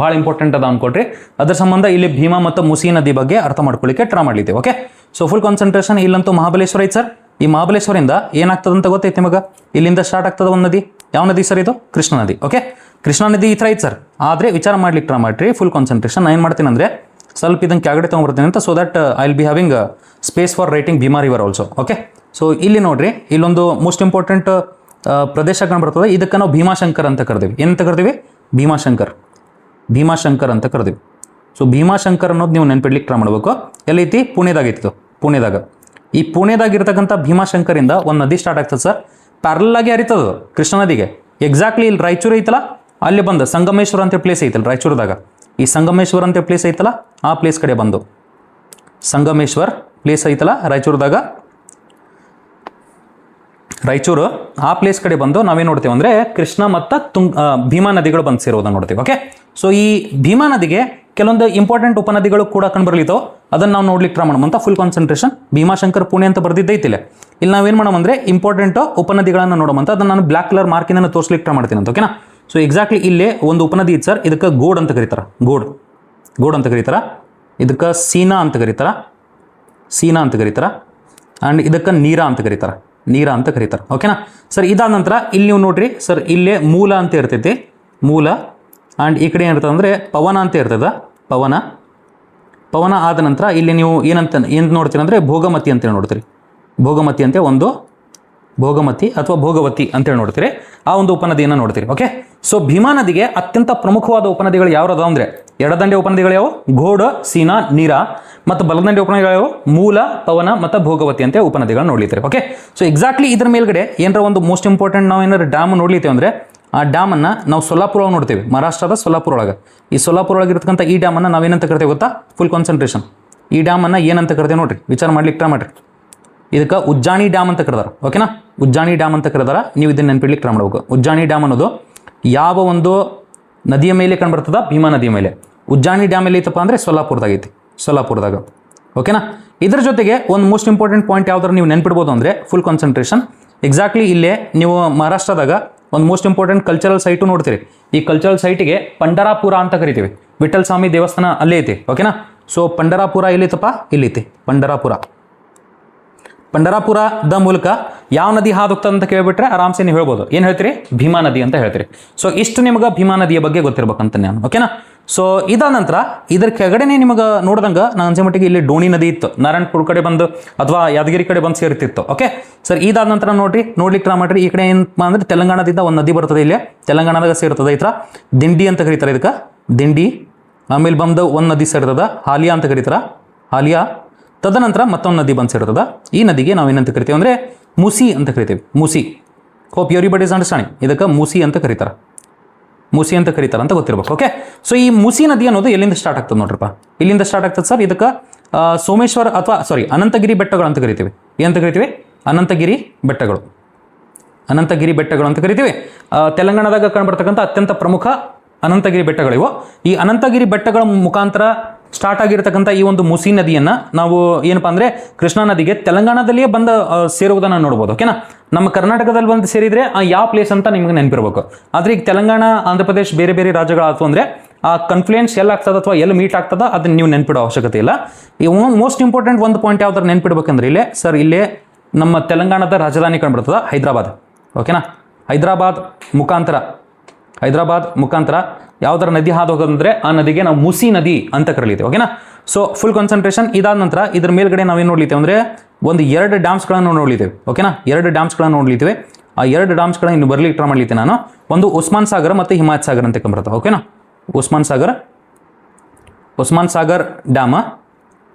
ಭಾಳ ಇಂಪಾರ್ಟೆಂಟ್ ಅದಾವ ಅನ್ಕೊಳ್ರಿ. ಅದರ ಸಂಬಂಧ ಇಲ್ಲಿ ಭೀಮಾ ಮತ್ತು ಮುಸಿ ನದಿ ಬಗ್ಗೆ ಅರ್ಥ ಮಾಡ್ಕೊಳ್ಳಿಕ್ಕೆ ಟ್ರೈ ಮಾಡಲಿದ್ದೇವೆ. Okay, so full concentration. ಇಲ್ಲಂತೂ ಮಹಾಬಲೇಶ್ವರ ಐತೆ ಸರ್. ಈ ಮಹಾಬಲೇಶ್ವರಿಂದ ಏನಾಗ್ತದೆ ಅಂತ ಗೊತ್ತೈತೆ ನಿಮಗೆ? ಇಲ್ಲಿಂದ ಸ್ಟಾರ್ಟ್ ಆಗ್ತದೆ ಒಂದು ನದಿ. ಯಾವ ನದಿ ಸರ್ ಇದು? ಕೃಷ್ಣ ನದಿ. ಓಕೆ, ಕೃಷ್ಣಾ ನದಿ ಈ ಥರ ಐತೆ ಸರ್, ಆದರೆ ವಿಚಾರ ಮಾಡ್ಲಿಕ್ಕೆ ಟ್ರೈ ಮಾಡಿರಿ. ಫುಲ್ ಕಾನ್ಸಂಟ್ರೇಷನ್ ನಾನು ಏನು ಮಾಡ್ತೀನಿ ಅಂದರೆ ಸ್ವಲ್ಪ ಇದನ್ನು ಕೆಳಗಡೆ ತೊಗೊಂಡ್ಬರ್ತೀನಿ ಅಂತ, so that I will be having space for writing Bhima river also. Okay, so ಇಲ್ಲಿ ನೋಡ್ರಿ, ಇಲ್ಲೊಂದು ಮೋಸ್ಟ್ ಇಂಪಾರ್ಟೆಂಟ್ ಪ್ರದೇಶ ಕಂಡುಬರ್ತದೆ. ಇದಕ್ಕೆ ನಾವು ಭೀಮಾಶಂಕರ್ ಅಂತ ಕರಿತೀವಿ. ಏನಂತ ಕರಿತೀವಿ? ಭೀಮಾಶಂಕರ್. ಭೀಮಾಶಂಕರ್ ಅಂತ ಕರಿತೀವಿ. ಸೊ ಭೀಮಾಶಂಕರ್ ಅನ್ನೋದು ನೀವು ನೆನ್ಪಿಡ್ಲಿಕ್ಕೆ ಟ್ರೈ ಮಾಡಬೇಕು. ಎಲ್ಲೈತಿ? ಪುಣೆದಾಗಿತ್ತು. ಪುಣೆದಾಗ. ಈ ಪುಣೆದಾಗಿರ್ತಕ್ಕಂಥ ಭೀಮಾಶಂಕರಿಂದ ಒಂದು ನದಿ ಸ್ಟಾರ್ಟ್ ಆಗ್ತದೆ ಸರ್, ಪ್ಯಾರಲ್ ಆಗಿ ಹರಿತದ ಕೃಷ್ಣಾ ನದಿಗೆ. ಎಕ್ಸಾಕ್ಟ್ಲಿ ಇಲ್ಲಿ ರಾಯಚೂರು ಐತಲ್ಲ, ಅಲ್ಲಿ ಬಂದು ಸಂಗಮೇಶ್ವರ ಅಂತ ಪ್ಲೇಸ್ ಐತಲ್ಲ ರಾಯಚೂರದಾಗ, ಈ ಸಂಗಮೇಶ್ವರ ಅಂತ ಪ್ಲೇಸ್ ಐತಲ್ಲ, ಆ ಪ್ಲೇಸ್ ಕಡೆ ಬಂದು ಸಂಗಮೇಶ್ವರ್ ಪ್ಲೇಸ್ ಐತಲ್ಲ ರಾಯಚೂರದಾಗ, ರಾಯಚೂರು ಆ ಪ್ಲೇಸ್ ಕಡೆ ಬಂದು ನಾವೇನು ನೋಡ್ತೀವಿ ಅಂದರೆ ಕೃಷ್ಣ ಮತ್ತು ಭೀಮಾ ನದಿಗಳು ಬಂದು ಸೇರೋದನ್ನು ನೋಡ್ತೀವಿ. ಓಕೆ, ಸೊ ಈ ಭೀಮಾ ನದಿಗೆ ಕೆಲವೊಂದು ಇಂಪಾರ್ಟೆಂಟ್ ಉಪನದಿಗಳು ಕೂಡ ಕಂಡುಬರ್ಲಿತ್ತೋ, ಅದನ್ನು ನಾವು ನೋಡ್ಲಿಕ್ಕೆ ಟ್ರೈ ಮಾಡೋಣ ಅಂತ. Full concentration. ಭೀಮಾಶಂಕರ್ ಪುಣೆ ಅಂತ ಬರ್ದಿದ್ದೈತಿಲ್ಲ. ಇಲ್ಲಿ ನಾವೇನು ಮಾಡೋಣ ಅಂದರೆ ಇಂಪಾರ್ಟೆಂಟ್ ಉಪನದಿಗಳನ್ನು ನೋಡೋಮಂತ, ಅದನ್ನು ನಾನು ಬ್ಲ್ಯಾಕ್ ಕಲರ್ ಮಾರ್ಕಿನ ತೋರಿಸ್ಲಿಕ್ಕೆ ಟ್ರೈ ಮಾಡ್ತೀನಿ ಅಂತ. ಓಕೆನಾ? ಸೊ ಎಕ್ಸಾಕ್ಟ್ಲಿ ಇಲ್ಲೇ ಒಂದು ಉಪನದಿ ಇತ್ತು ಸರ್, ಇದಕ್ಕೆ ಗೋಡ್ ಅಂತ ಕರೀತಾರೆ. ಗೋಡ್ ಅಂತ ಕರೀತಾರೆ. ಇದಕ್ಕೆ ಸೀನಾ ಅಂತ ಕರೀತಾರೆ. ಆ್ಯಂಡ್ ಇದಕ್ಕೆ ನೀರಾ ಅಂತ ಕರೀತಾರೆ. ಓಕೆನಾ ಸರ್? ಇದಾದ ನಂತರ ಇಲ್ಲಿ ನೀವು ನೋಡ್ರಿ ಸರ್, ಇಲ್ಲೇ ಮೂಲ ಅಂತ ಇರ್ತೈತಿ. ಮೂಲ. ಆ್ಯಂಡ್ ಈ ಕಡೆ ಏನಿರ್ತದೆ ಅಂದರೆ ಪವನ ಅಂತ ಇರ್ತದೆ. ಪವನ ಆದ ನಂತರ ಇಲ್ಲಿ ನೀವು ಏನು ನೋಡ್ತೀರಿ ಅಂದರೆ ಭೋಗಮತಿ ಅಂತೇಳಿ ನೋಡ್ತೀರಿ. ಭೋಗಮತಿ ಅಂತ ಒಂದು ಭೋಗಮತಿ ಅಥವಾ ಭೋಗವತಿ ಅಂತೇಳಿ ನೋಡ್ತೀರಿ. ಆ ಒಂದು ಉಪನದಿಯನ್ನು ನೋಡ್ತೀರಿ. ಓಕೆ, ಸೊ ಭೀಮಾ ನದಿಗೆ ಅತ್ಯಂತ ಪ್ರಮುಖವಾದ ಉಪನದಿಗಳು ಯಾವ್ದು ಅಂದರೆ ಎಡದಂಡೆ ಉಪನದಿಗಳು ಯಾವ? ಘೋಡ, ಸೀನಾ, ನೀರಾ. ಮತ್ತು ಬಲದಂಡೆ ಉಪನದಿಗಳು ಯಾವ? ಮೂಲ, ಪವನ ಮತ್ತು ಭೋಗವತಿ ಅಂತ ಉಪನದಿಗಳನ್ನ ನೋಡ್ಲಿತ್ತಾರೆ. ಓಕೆ, ಸೊ ಎಕ್ಸಾಕ್ಟ್ಲಿ ಇದ್ರ ಮೇಲ್ಗಡೆ ಏನಾರ ಒಂದು ಮೋಸ್ಟ್ ಇಂಪಾರ್ಟೆಂಟ್ ನಾವು ಏನಾರು ಡ್ಯಾಮ್ ನೋಡ್ಲಿತ್ತೇವೆ ಅಂದರೆ ಆ ಡ್ಯಾಮನ್ನು ನಾವು ಸೊಲ್ಲಾಪುರ ಒಳಗೆ ನೋಡ್ತೀವಿ, ಮಹಾರಾಷ್ಟ್ರದ ಸೊಲ್ಲಾಪುರ ಒಳಗೆ. ಈ ಸೊಲ್ಲಾಪುರ ಒಳಗೆ ಇರ್ತಕ್ಕಂಥ ಈ ಡ್ಯಾಮನ್ನು ನಾವೇನಂತ ಕರಿತೇವೆ ಗೊತ್ತಾ? Full concentration. ಈ ಡ್ಯಾಮನ್ನು ಏನಂತ ಕರಿತೇವೆ ನೋಡ್ರಿ, ವಿಚಾರ ಮಾಡ್ಲಿಕ್ಕೆ ಟ್ರೈ ಮಾಡ್ರಿ. ಇದಕ್ಕೆ ಉಜ್ಜಾನಿ ಡ್ಯಾಮ್ ಅಂತ ಕರೆದಾರೆ. ಓಕೆನಾ? ಉಜ್ಜಾನಿ ಡ್ಯಾಮ್ ಅಂತ ಕರೆದಾರೆ. ನೀವು ಇದನ್ನು ನೆನ್ಪಿಡ್ಲಿಕ್ಕೆ ಟ್ರೈ ಮಾಡಬೇಕು. ಉಜ್ಜಾನಿ ಡ್ಯಾಮ್ ಅನ್ನೋದು ಯಾವ ಒಂದು ನದಿಯ ಮೇಲೆ ಕಂಡುಬರ್ತದ? ಭೀಮಾ ನದಿಯ ಮೇಲೆ. ಉಜ್ಜಾನಿ ಡ್ಯಾಮ್ ಎಲ್ಲಿ ಐತಪ್ಪ ಅಂದರೆ ಸೊಲ್ಲಾಪುರದಾಗ. ಓಕೆನಾ? ಇದರ ಜೊತೆಗೆ ಒಂದು ಮೋಸ್ಟ್ ಇಂಪಾರ್ಟೆಂಟ್ ಪಾಯಿಂಟ್ ಯಾವ್ದಾರು ನೀವು ನೆನ್ಪಿಡ್ಬೋದು ಅಂದರೆ ಫುಲ್ ಕಾನ್ಸಂಟ್ರೇಷನ್. ಎಕ್ಸಾಕ್ಟ್ಲಿ ಇಲ್ಲೇ ನೀವು ಮಹಾರಾಷ್ಟ್ರದಾಗ ಒಂದು ಮೋಸ್ಟ್ ಇಂಪಾರ್ಟೆಂಟ್ ಕಲ್ಚರಲ್ ಸೈಟು ನೋಡ್ತೀರಿ. ಈ ಕಲ್ಚರಲ್ ಸೈಟಿಗೆ ಪಂಡರಾಪುರ ಅಂತ ಕರಿತೀವಿ. ವಿಠಲ್ ಸ್ವಾಮಿ ದೇವಸ್ಥಾನ ಅಲ್ಲೇ ಐತಿ. ಓಕೆನಾ? ಸೊ ಪಂಡರಾಪುರ ಎಲ್ಲಿತ್ತಪ್ಪ? ಇಲ್ಲೈತಿ ಪಂಡರಾಪುರದ ಮೂಲಕ ಯಾವ ನದಿ ಹಾದು ಹೋಗ್ತದೆ ಅಂತ ಕೇಳಿಬಿಟ್ರೆ ಆರಾಮ್ಸೆ ನೀವು ಹೇಳ್ಬೋದು. ಏನು ಹೇಳ್ತೀರಿ? ಭೀಮಾ ನದಿ ಅಂತ ಹೇಳ್ತೀರಿ. ಸೊ ಇಷ್ಟು ನಿಮಗೆ ಭೀಮಾ ನದಿಯ ಬಗ್ಗೆ ಗೊತ್ತಿರ್ಬೇಕಂತ ನಾನು. ಓಕೆನಾ? ಸೊ ಇದಾದ ನಂತರ ಇದ್ರ ಕೆಳಗಡೆನೆ ನಿಮಗೆ ನೋಡಿದಂಗೆ ನಾನು ಅನ್ಸೋ ಮಟ್ಟಿಗೆ ಇಲ್ಲಿ ಡೋಣಿ ನದಿ ಇತ್ತು, ನಾರಾಯಣಪುರ ಕಡೆ ಬಂದು ಅಥವಾ ಯಾದಗಿರಿ ಕಡೆ ಬಂದು ಸೇರ್ತಿತ್ತು. ಓಕೆ ಸರ್, ಇದಾದ ನಂತರ ನೋಡ್ಲಿಕ್ಕೆ ಟ್ರೈ ಮಾಡ್ರಿ. ಈ ಕಡೆ ಏನಪ್ಪ ಅಂದರೆ ತೆಲಂಗಾಣದಿಂದ ಒಂದು ನದಿ ಬರ್ತದೆ, ಇಲ್ಲಿ ತೆಲಂಗಾಣದಾಗ ಸೇರ್ತದೆ. ಈ ಥರ ದಿಂಡಿ ಅಂತ ಕರೀತಾರೆ ಇದಕ್ಕೆ, ದಿಂಡಿ. ಆಮೇಲೆ ಬಂದು ಒಂದು ನದಿ ಸೇರ್ತದ, ಹಾಲಿಯಾ ಅಂತ ಕರೀತಾರೆ, ಹಾಲಿಯಾ. ತದನಂತರ ಮತ್ತೊಂದು ನದಿ ಬಂದು ಸೇರ್ತದ. ಈ ನದಿಗೆ ನಾವು ಏನಂತ ಕರಿತೀವಿ ಅಂದರೆ ಮೂಸಿ ಅಂತ ಕರಿತೀವಿ. Musi. Hope everybody is understanding. ಇದಕ್ಕೆ ಮೂಸಿ ಅಂತ ಕರೀತಾರೆ ಅಂತ ಗೊತ್ತಿರಬೇಕು. ಓಕೆ, ಸೊ ಈ ಮೂಸಿ ನದಿ ಅನ್ನೋದು ಎಲ್ಲಿಂದ ಸ್ಟಾರ್ಟ್ ಆಗ್ತದೆ ನೋಡ್ರಪ್ಪ? ಇಲ್ಲಿಂದ ಸ್ಟಾರ್ಟ್ ಆಗ್ತದೆ ಸರ್. ಇದಕ್ಕೆ ಸೋಮೇಶ್ವರ ಅಥವಾ ಅನಂತಗಿರಿ ಬೆಟ್ಟಗಳು ಅಂತ ಕರಿತೀವಿ. ಏನಂತ ಕರಿತೀವಿ? ಅನಂತಗಿರಿ ಬೆಟ್ಟಗಳು ಅಂತ ಕರಿತೀವಿ. ತೆಲಂಗಾಣದಾಗ ಕಂಡುಬರ್ತಕ್ಕಂಥ ಅತ್ಯಂತ ಪ್ರಮುಖ ಅನಂತಗಿರಿ ಬೆಟ್ಟಗಳಿವು. ಈ ಅನಂತಗಿರಿ ಬೆಟ್ಟಗಳ ಮುಖಾಂತರ ಸ್ಟಾರ್ಟ್ ಆಗಿರ್ತಕ್ಕಂಥ ಈ ಒಂದು ಮೂಸಿ ನದಿಯನ್ನು ನಾವು ಏನಪ್ಪ ಅಂದರೆ ಕೃಷ್ಣಾ ನದಿಗೆ ತೆಲಂಗಾಣದಲ್ಲಿಯೇ ಬಂದು ಸೇರುವುದನ್ನು ನೋಡ್ಬೋದು. ಓಕೆನಾ? ನಮ್ಮ ಕರ್ನಾಟಕದಲ್ಲಿ ಬಂದು ಸೇರಿದರೆ ಯಾವ ಪ್ಲೇಸ್ ಅಂತ ನಿಮಗೆ ನೆನಪಿರಬೇಕು. ಆದರೆ ಈಗ ತೆಲಂಗಾಣ, ಆಂಧ್ರ ಪ್ರದೇಶ್ ಬೇರೆ ಬೇರೆ ರಾಜ್ಯಗಳಾಯ್ತು ಅಂದರೆ ಆ ಕನ್ಫ್ಲುಯೆನ್ಸ್ ಎಲ್ಲಿ ಆಗ್ತದೆ ಅಥವಾ ಎಲ್ಲಿ ಮೀಟ್ ಆಗ್ತದೆ ಅದನ್ನು ನೀವು ನೆನಪಿಡೋ ಅವಶ್ಯಕತೆ ಇಲ್ಲ. ಈ ಮೋಸ್ಟ್ ಇಂಪಾರ್ಟೆಂಟ್ ಒಂದು ಪಾಯಿಂಟ್ ಯಾವ್ದಾರು ನೆನಪಿಡ್ಬೇಕಂದ್ರೆ ಇಲ್ಲೇ ನಮ್ಮ ತೆಲಂಗಾಣದ ರಾಜಧಾನಿ ಕಂಡುಬರ್ತದೆ ಹೈದರಾಬಾದ್. ಓಕೆನಾ? ಹೈದರಾಬಾದ್ ಮುಖಾಂತರ ಯಾವ್ದಾರ ನದಿ ಹಾದು ಹೋಗೋದಂದ್ರೆ ಆ ನದಿಗೆ ನಾವು ಮೂಸಿ ನದಿ ಅಂತ ಕರೀತೀವಿ. ಓಕೆನಾ? So full concentration. ಇದಾದ ನಂತರ ಇದ್ರ ಮೇಲ್ಗಡೆ ನಾವೇನು ನೋಡ್ಲಿತ್ತೇವೆ ಅಂದರೆ ಒಂದು 2 ಡ್ಯಾಮ್ಸ್ಗಳನ್ನು ನೋಡ್ಲಿದ್ದೇವೆ. ಓಕೆನಾ? 2 ಡ್ಯಾಮ್ಸ್ಗಳನ್ನು ನೋಡ್ಲಿದ್ದೇವೆ. ಆ 2 ಡ್ಯಾಮ್ಸ್ಗಳನ್ನ ಇನ್ನು ಬರ್ಲಿಕ್ಕೆ ಟ್ರೈ ಮಾಡ್ಲಿಕ್ಕೆ ನಾನು. ಒಂದು ಉಸ್ಮಾನ್ ಸಾಗರ್ ಮತ್ತು ಹಿಮಾಯತ್ ಸಾಗರ್ ಅಂತ ಕಂಡುಬರ್ತವೆ. ಓಕೆನಾ? ಉಸ್ಮಾನ್ ಸಾಗರ್ ಡ್ಯಾಮ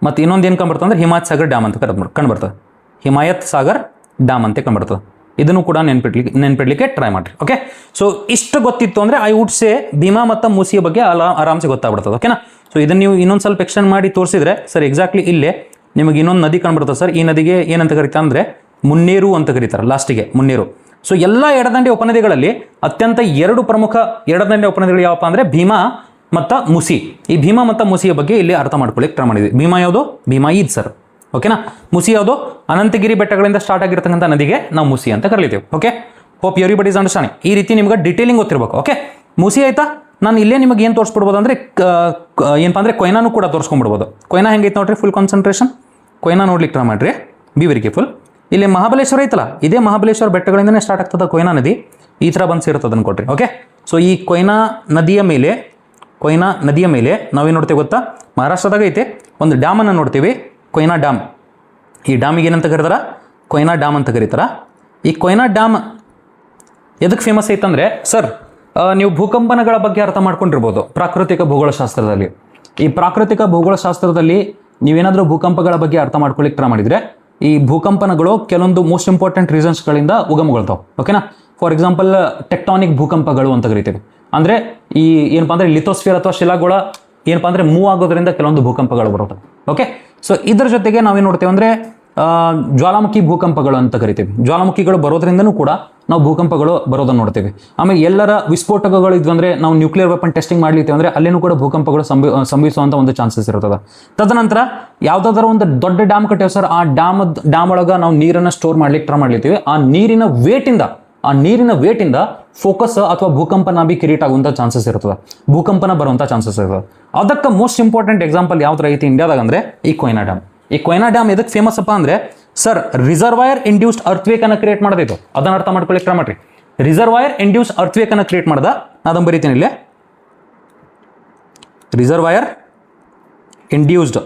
ಮತ್ತು ಇನ್ನೊಂದು ಏನು ಕಂಡುಬರ್ತದೆ ಅಂದರೆ ಹಿಮಾಯತ್ ಸಾಗರ್ ಡ್ಯಾಮ್ ಅಂತ ಕಂಡುಬರ್ತದೆ. ಹಿಮಾಯತ್ ಸಾಗರ್ ಡ್ಯಾಮ್ ಅಂತ ಕಂಡುಬರ್ತದೆ. ಇದನ್ನು ಕೂಡ ನೆನ್ಪಿಡ್ಲಿಕ್ಕೆ ಟ್ರೈ ಮಾಡಿರಿ. ಓಕೆ, ಸೊ ಇಷ್ಟು ಗೊತ್ತಿತ್ತು ಅಂದರೆ ಐ ವುಡ್ ಸೇ ಭೀಮಾ ಮತ್ತು ಮೂಸಿಯ ಬಗ್ಗೆ ಆರಾಮ್ಸೆ ಗೊತ್ತಾಗ್ಬಿಡ್ತದೆ. ಓಕೆನಾ? ಸೊ ಇದನ್ನು ನೀವು ಇನ್ನೊಂದು ಸ್ವಲ್ಪ ಎಕ್ಸ್ಟೆಂಡ್ ಮಾಡಿ ತೋರಿಸಿದ್ರೆ ಸರ್ ಎಕ್ಸಾಕ್ಟ್ಲಿ ಇಲ್ಲೇ ನಿಮಗೆ ಇನ್ನೊಂದು ನದಿ ಕಂಡುಬರ್ತದೆ ಸರ್. ಈ ನದಿಗೆ ಏನಂತ ಕರೀತಾರೆ ಅಂದರೆ ಮುನ್ನೇರು ಅಂತ ಕರೀತಾರೆ. ಲಾಸ್ಟಿಗೆ ಮುನ್ನೇರು. ಸೊ ಎಲ್ಲ ಎಡದಂಡೆ ಉಪನದಿಗಳಲ್ಲಿ ಅತ್ಯಂತ 2 ಪ್ರಮುಖ ಎಡದಂಡೆ ಉಪನದಿಗಳು ಯಾವಪ್ಪ ಅಂದರೆ ಭೀಮಾ ಮತ್ತು ಮೂಸಿ. ಈ ಭೀಮಾ ಮತ್ತು ಮೂಸಿಯ ಬಗ್ಗೆ ಇಲ್ಲಿ ಅರ್ಥ ಮಾಡ್ಕೊಳ್ಳಿಕ್ಕೆ ಟ್ರೈ ಮಾಡಿದ್ವಿ. ಭೀಮಾ ಯಾವುದು? ಭೀಮಾ ಈದ್ ಸರ್. ಓಕೆನಾ? ಮೂಸಿ ಯಾವುದು? ಅನಂತಗಿರಿ ಬೆಟ್ಟಗಳಿಂದ ಸ್ಟಾರ್ಟ್ ಆಗಿರ್ತಕ್ಕಂಥ ನದಿಗೆ ನಾವು ಮೂಸಿ ಅಂತ ಕರೀತೀವಿ. Okay, hope everybody is understanding. ಈ ರೀತಿ ನಿಮ್ಗೆ ಡೀಟೇಲಿಂಗ್ ಗೊತ್ತಿರಬೇಕು. ಓಕೆ, ಮೂಸಿ ಆಯ್ತಾ? ನಾನು ಇಲ್ಲೇ ನಿಮಗೆ ಏನು ತೋರಿಸ್ಬಿಡ್ಬೋದು ಅಂದರೆ ಏನಪ್ಪ ಅಂದರೆ ಕೊಯ್ನಾನು ಕೂಡ ತೋರಿಸ್ಕೊಂಡ್ಬಿಡ್ಬೋದು. ಕೊಯ್ನಾ ಹೆಂಗೈತೆ ನೋಡ್ರಿ, ಫುಲ್ ಕಾನ್ಸಂಟ್ರೇಷನ್. ಕೊಯ್ನಾ ನೋಡ್ಲಿಕ್ಕೆ ಟ್ರೈ ಮಾಡಿರಿ, ಬಿ ವೆರಿ ಕೇರ್ಫುಲ್. ಇಲ್ಲಿ ಮಹಾಬಲೇಶ್ವರ ಐತಲ್ಲ, ಇದೇ ಮಹಾಬಲೇಶ್ವರ ಬೆಟ್ಟಗಳಿಂದನೇ ಸ್ಟಾರ್ಟ್ ಆಗ್ತದೆ ಕೊಯ್ನಾ ನದಿ. ಈ ಥರ ಬಂದು ಸೇರ್ತದೆ ಅನ್ಕೊಟ್ರಿ. ಓಕೆ, ಸೊ ಈ ಕೊಯ್ನಾ ನದಿಯ ಮೇಲೆ ನಾವೇನು ನೋಡ್ತೇವೆ ಗೊತ್ತಾ, ಮಹಾರಾಷ್ಟ್ರದಾಗ ಐತೆ ಒಂದು ಡ್ಯಾಮನ್ನು ನೋಡ್ತೀವಿ, ಕೊಯ್ನಾ ಡ್ಯಾಮ್. ಈ ಡ್ಯಾಮಿಗೆ ಏನಂತ ಕರೀತಾರ, ಕೊಯ್ನಾ ಡ್ಯಾಮ್ ಅಂತ ಕರೀತಾರ. ಈ ಕೊಯ್ನಾ ಡ್ಯಾಮ್ ಎದಕ್ಕೆ ಫೇಮಸ್ ಐತಂದರೆ, ಸರ್ ನೀವು ಭೂಕಂಪನಗಳ ಬಗ್ಗೆ ಅರ್ಥ ಮಾಡ್ಕೊಂಡಿರ್ಬೋದು ಪ್ರಾಕೃತಿಕ ಭೂಗೋಳಶಾಸ್ತ್ರದಲ್ಲಿ. ಈ ಪ್ರಾಕೃತಿಕ ಭೂಗೋಳಶಾಸ್ತ್ರದಲ್ಲಿ ನೀವೇನಾದರೂ ಭೂಕಂಪಗಳ ಬಗ್ಗೆ ಅರ್ಥ ಮಾಡ್ಕೊಳ್ಳಿಕ್ಕೆ ಟ್ರೈ ಮಾಡಿದರೆ, ಈ ಭೂಕಂಪನಗಳು ಕೆಲವೊಂದು ಮೋಸ್ಟ್ ಇಂಪಾರ್ಟೆಂಟ್ ರೀಸನ್ಸ್ಗಳಿಂದ ಉಗಮಗೊಳ್ತಾವೆ. ಓಕೆನಾ. ಫಾರ್ ಎಕ್ಸಾಂಪಲ್ ಟೆಕ್ಟಾನಿಕ್ ಭೂಕಂಪಗಳು ಅಂತ ಕರಿತೀವಿ. ಅಂದರೆ ಈ ಏನಪ್ಪ ಅಂದರೆ ಲಿಥೋಸ್ಫಿಯರ್ ಅಥವಾ ಶಿಲಾಗೋಳ ಏನಪ್ಪ ಅಂದರೆ ಮೂವ್ ಆಗೋದ್ರಿಂದ ಕೆಲವೊಂದು ಭೂಕಂಪಗಳು ಬರುತ್ತೆ. ಓಕೆ. ಸೊ ಇದ್ರ ಜೊತೆಗೆ ನಾವೇನು ನೋಡ್ತೇವೆ ಅಂದರೆ ಜ್ವಾಲಾಮುಖಿ ಭೂಕಂಪಗಳು ಅಂತ ಕರಿತೀವಿ. ಜ್ವಾಲಾಮುಖಿಗಳು ಬರೋದ್ರಿಂದನೂ ಕೂಡ ನಾವು ಭೂಕಂಪಗಳು ಬರೋದನ್ನು ನೋಡ್ತೀವಿ. ಆಮೇಲೆ ಎಲ್ಲರ ವಿಸ್ಫೋಟಕಗಳು ಇದ್ವು ಅಂದರೆ ನಾವು ನ್ಯೂಕ್ಲಿಯರ್ ವೆಪನ್ ಟೆಸ್ಟಿಂಗ್ ಮಾಡ್ಲಿತ್ತೇವೆ ಅಂದರೆ ಅಲ್ಲಿನೂ ಕೂಡ ಭೂಕಂಪಗಳು ಸಂಭವಿಸುವಂಥ ಒಂದು ಚಾನ್ಸಸ್ ಇರ್ತದೆ. ತದನಂತರ ಯಾವುದಾದ್ರೂ ಒಂದು ದೊಡ್ಡ ಡ್ಯಾಮ್ ಕಟ್ಟೇವೆ ಸರ್, ಆ ಡ್ಯಾಮ್ ಒಳಗೆ ನಾವು ನೀರನ್ನು ಸ್ಟೋರ್ ಮಾಡ್ಲಿಕ್ಕೆ ಟ್ರೈ ಮಾಡ್ಲಿತ್ತೀವಿ. ಆ ನೀರಿನ ವೇಟಿಂದ ಫೋಕಸ್ ಅಥವಾ ಭೂಕಂಪನ ಬಿ ಕ್ರಿಯೇಟ್ ಆಗುವಂಥ ಚಾನ್ಸಸ್ ಇರ್ತದೆ, ಭೂಕಂಪನ ಬರುವಂಥ ಚಾನ್ಸಸ್ ಇರ್ತದೆ. ಅದಕ್ಕೆ ಮೋಸ್ಟ್ ಇಂಪಾರ್ಟೆಂಟ್ ಎಕ್ಸಾಂಪಲ್ ಯಾವ್ದು ಐತಿ ಇಂಡಿಯಾದಾಗ ಅಂದರೆ ಈ ಕೊಯ್ನಾ ಡ್ಯಾಮ್. ಈ ಕೊಯ್ನಾ ಡ್ಯಾಮ್ ಎದಕ್ಕೆ ಫೇಮಸ್ ಅಪ್ಪ ಅಂದರೆ, ಸರ್ ರಿಸರ್ವಾಯರ್ ಇಂಡ್ಯೂಸ್ಡ್ ಅರ್ಥ್ವೇಕ್ ಅನ್ನು ಕ್ರಿಯೇಟ್ ಮಾಡೋದಿತ್ತು. ಅದನ್ನ ಅರ್ಥ ಮಾಡ್ಕೊಳ್ಳಿಕ್ಕೆ ಟ್ರೈ ಮಾಡ್ರಿ. ರಿಸರ್ವಾಯರ್ ಇಂಡ್ಯೂಸ್ಡ್ ಅರ್ಥ್ವೇಕ್ ಅನ್ನು ಕ್ರಿಯೇಟ್ ಮಾಡ್ದ, ಅದನ್ನು ಬರೀತೀನಿ ಇಲ್ಲಿ, ರಿಸರ್ವಾಯರ್ ಇಂಡ್ಯೂಸ್ಡ್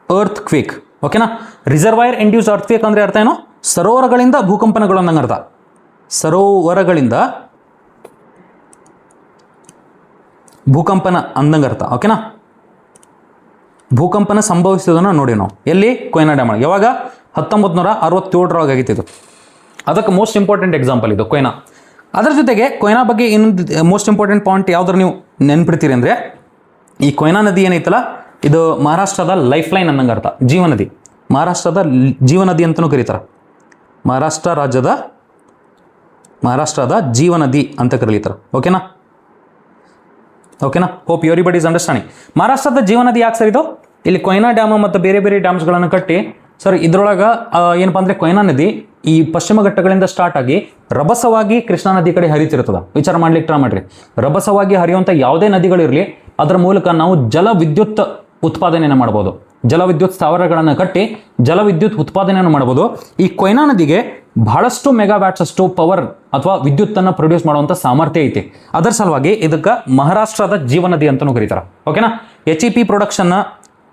ಅರ್ತ್ ಕ್ವೇಕ್. ಓಕೆನಾ. ರಿಸರ್ವಾಯರ್ ಇಂಡ್ಯೂಸ್ಡ್ ಅರ್ಥ್ವೇಕ್ ಅಂದರೆ ಅರ್ಥ ಏನು, ಸರೋವರಗಳಿಂದ ಭೂಕಂಪನಗಳು ಅಂದಂಗೆ ಅರ್ಥ. ಸರೋವರಗಳಿಂದ ಭೂಕಂಪನ ಅಂದಂಗೆ ಅರ್ಥ. ಓಕೆನಾ. ಭೂಕಂಪನ ಸಂಭವಿಸಿದನ್ನು ನೋಡಿ ನಾವು ಎಲ್ಲಿ, ಕೊಯ್ನಾ ಡ್ಯಾಮ್. ಯಾವಾಗ 1967 ಆಗಿತ್ತು. ಅದಕ್ಕೆ ಮೋಸ್ಟ್ ಇಂಪಾರ್ಟೆಂಟ್ ಎಕ್ಸಾಂಪಲ್ ಇದು ಕೊಯ್ನಾ. ಅದರ ಜೊತೆಗೆ ಕೊಯ್ನಾ ಬಗ್ಗೆ ಇನ್ನೊಂದು ಮೋಸ್ಟ್ ಇಂಪಾರ್ಟೆಂಟ್ ಪಾಯಿಂಟ್ ಯಾವ್ದಾರು ನೀವು ನೆನ್ಪಿಡ್ತೀರಿ ಅಂದರೆ, ಈ ಕೊಯ್ನಾ ನದಿ ಏನೈತಲ್ಲ ಇದು ಮಹಾರಾಷ್ಟ್ರದ ಲೈಫ್ ಲೈನ್ ಅನ್ನಂಗೆ ಅರ್ಥ, ಜೀವನದಿ. ಮಹಾರಾಷ್ಟ್ರದ ಜೀವನದಿ ಅಂತಲೂ ಕರೀತಾರೆ. ಮಹಾರಾಷ್ಟ್ರದ ಜೀವನದಿ ಅಂತ ಕರೀತಾರೆ. ಓಕೆನಾ. Hope everybody is understanding. ಮಹಾರಾಷ್ಟ್ರದ ಜೀವನದಿ ಯಾಕೆ ಸರ್ ಇದು, ಇಲ್ಲಿ ಕೊಯ್ನಾ ಡ್ಯಾಮ್ ಮತ್ತು ಬೇರೆ ಬೇರೆ ಡ್ಯಾಮ್ಸ್ಗಳನ್ನು ಕಟ್ಟಿ ಸರ್ ಇದ್ರೊಳಗೆ ಏನಪ್ಪ ಅಂದರೆ ಕೊಯ್ನಾ ನದಿ ಈ ಪಶ್ಚಿಮ ಘಟ್ಟಗಳಿಂದ ಸ್ಟಾರ್ಟ್ ಆಗಿ ರಭಸವಾಗಿ ಕೃಷ್ಣಾ ನದಿ ಕಡೆ ಹರಿತಿರ್ತದೆ. ವಿಚಾರ ಮಾಡ್ಲಿಕ್ಕೆ ಟ್ರೈ ಮಾಡ್ರಿ. ರಭಸವಾಗಿ ಹರಿಯುವಂಥ ಯಾವುದೇ ನದಿಗಳಿರಲಿ ಅದರ ಮೂಲಕ ನಾವು ಜಲವಿದ್ಯುತ್ ಉತ್ಪಾದನೆಯನ್ನು ಮಾಡ್ಬೋದು. ಜಲವಿದ್ಯುತ್ ಸ್ಥಾವರಗಳನ್ನು ಕಟ್ಟಿ ಜಲವಿದ್ಯುತ್ ಉತ್ಪಾದನೆಯನ್ನು ಮಾಡ್ಬೋದು. ಈ ಕೊಯ್ನಾ ನದಿಗೆ ಬಹಳಷ್ಟು ಮೆಗಾವ್ಯಾಟ್ಸ್ ಅಷ್ಟು ಪವರ್ ಅಥವಾ ವಿದ್ಯುತ್ತನ್ನು ಪ್ರೊಡ್ಯೂಸ್ ಮಾಡುವಂಥ ಸಾಮರ್ಥ್ಯ ಐತಿ. ಅದರ ಸಲುವಾಗಿ ಇದಕ್ಕೆ ಮಹಾರಾಷ್ಟ್ರದ ಜೀವನದಿ ಅಂತಲೂ ಕರೀತಾರೆ. ಓಕೆನಾ. HEP ಪ್ರೊಡಕ್ಷನ್ನ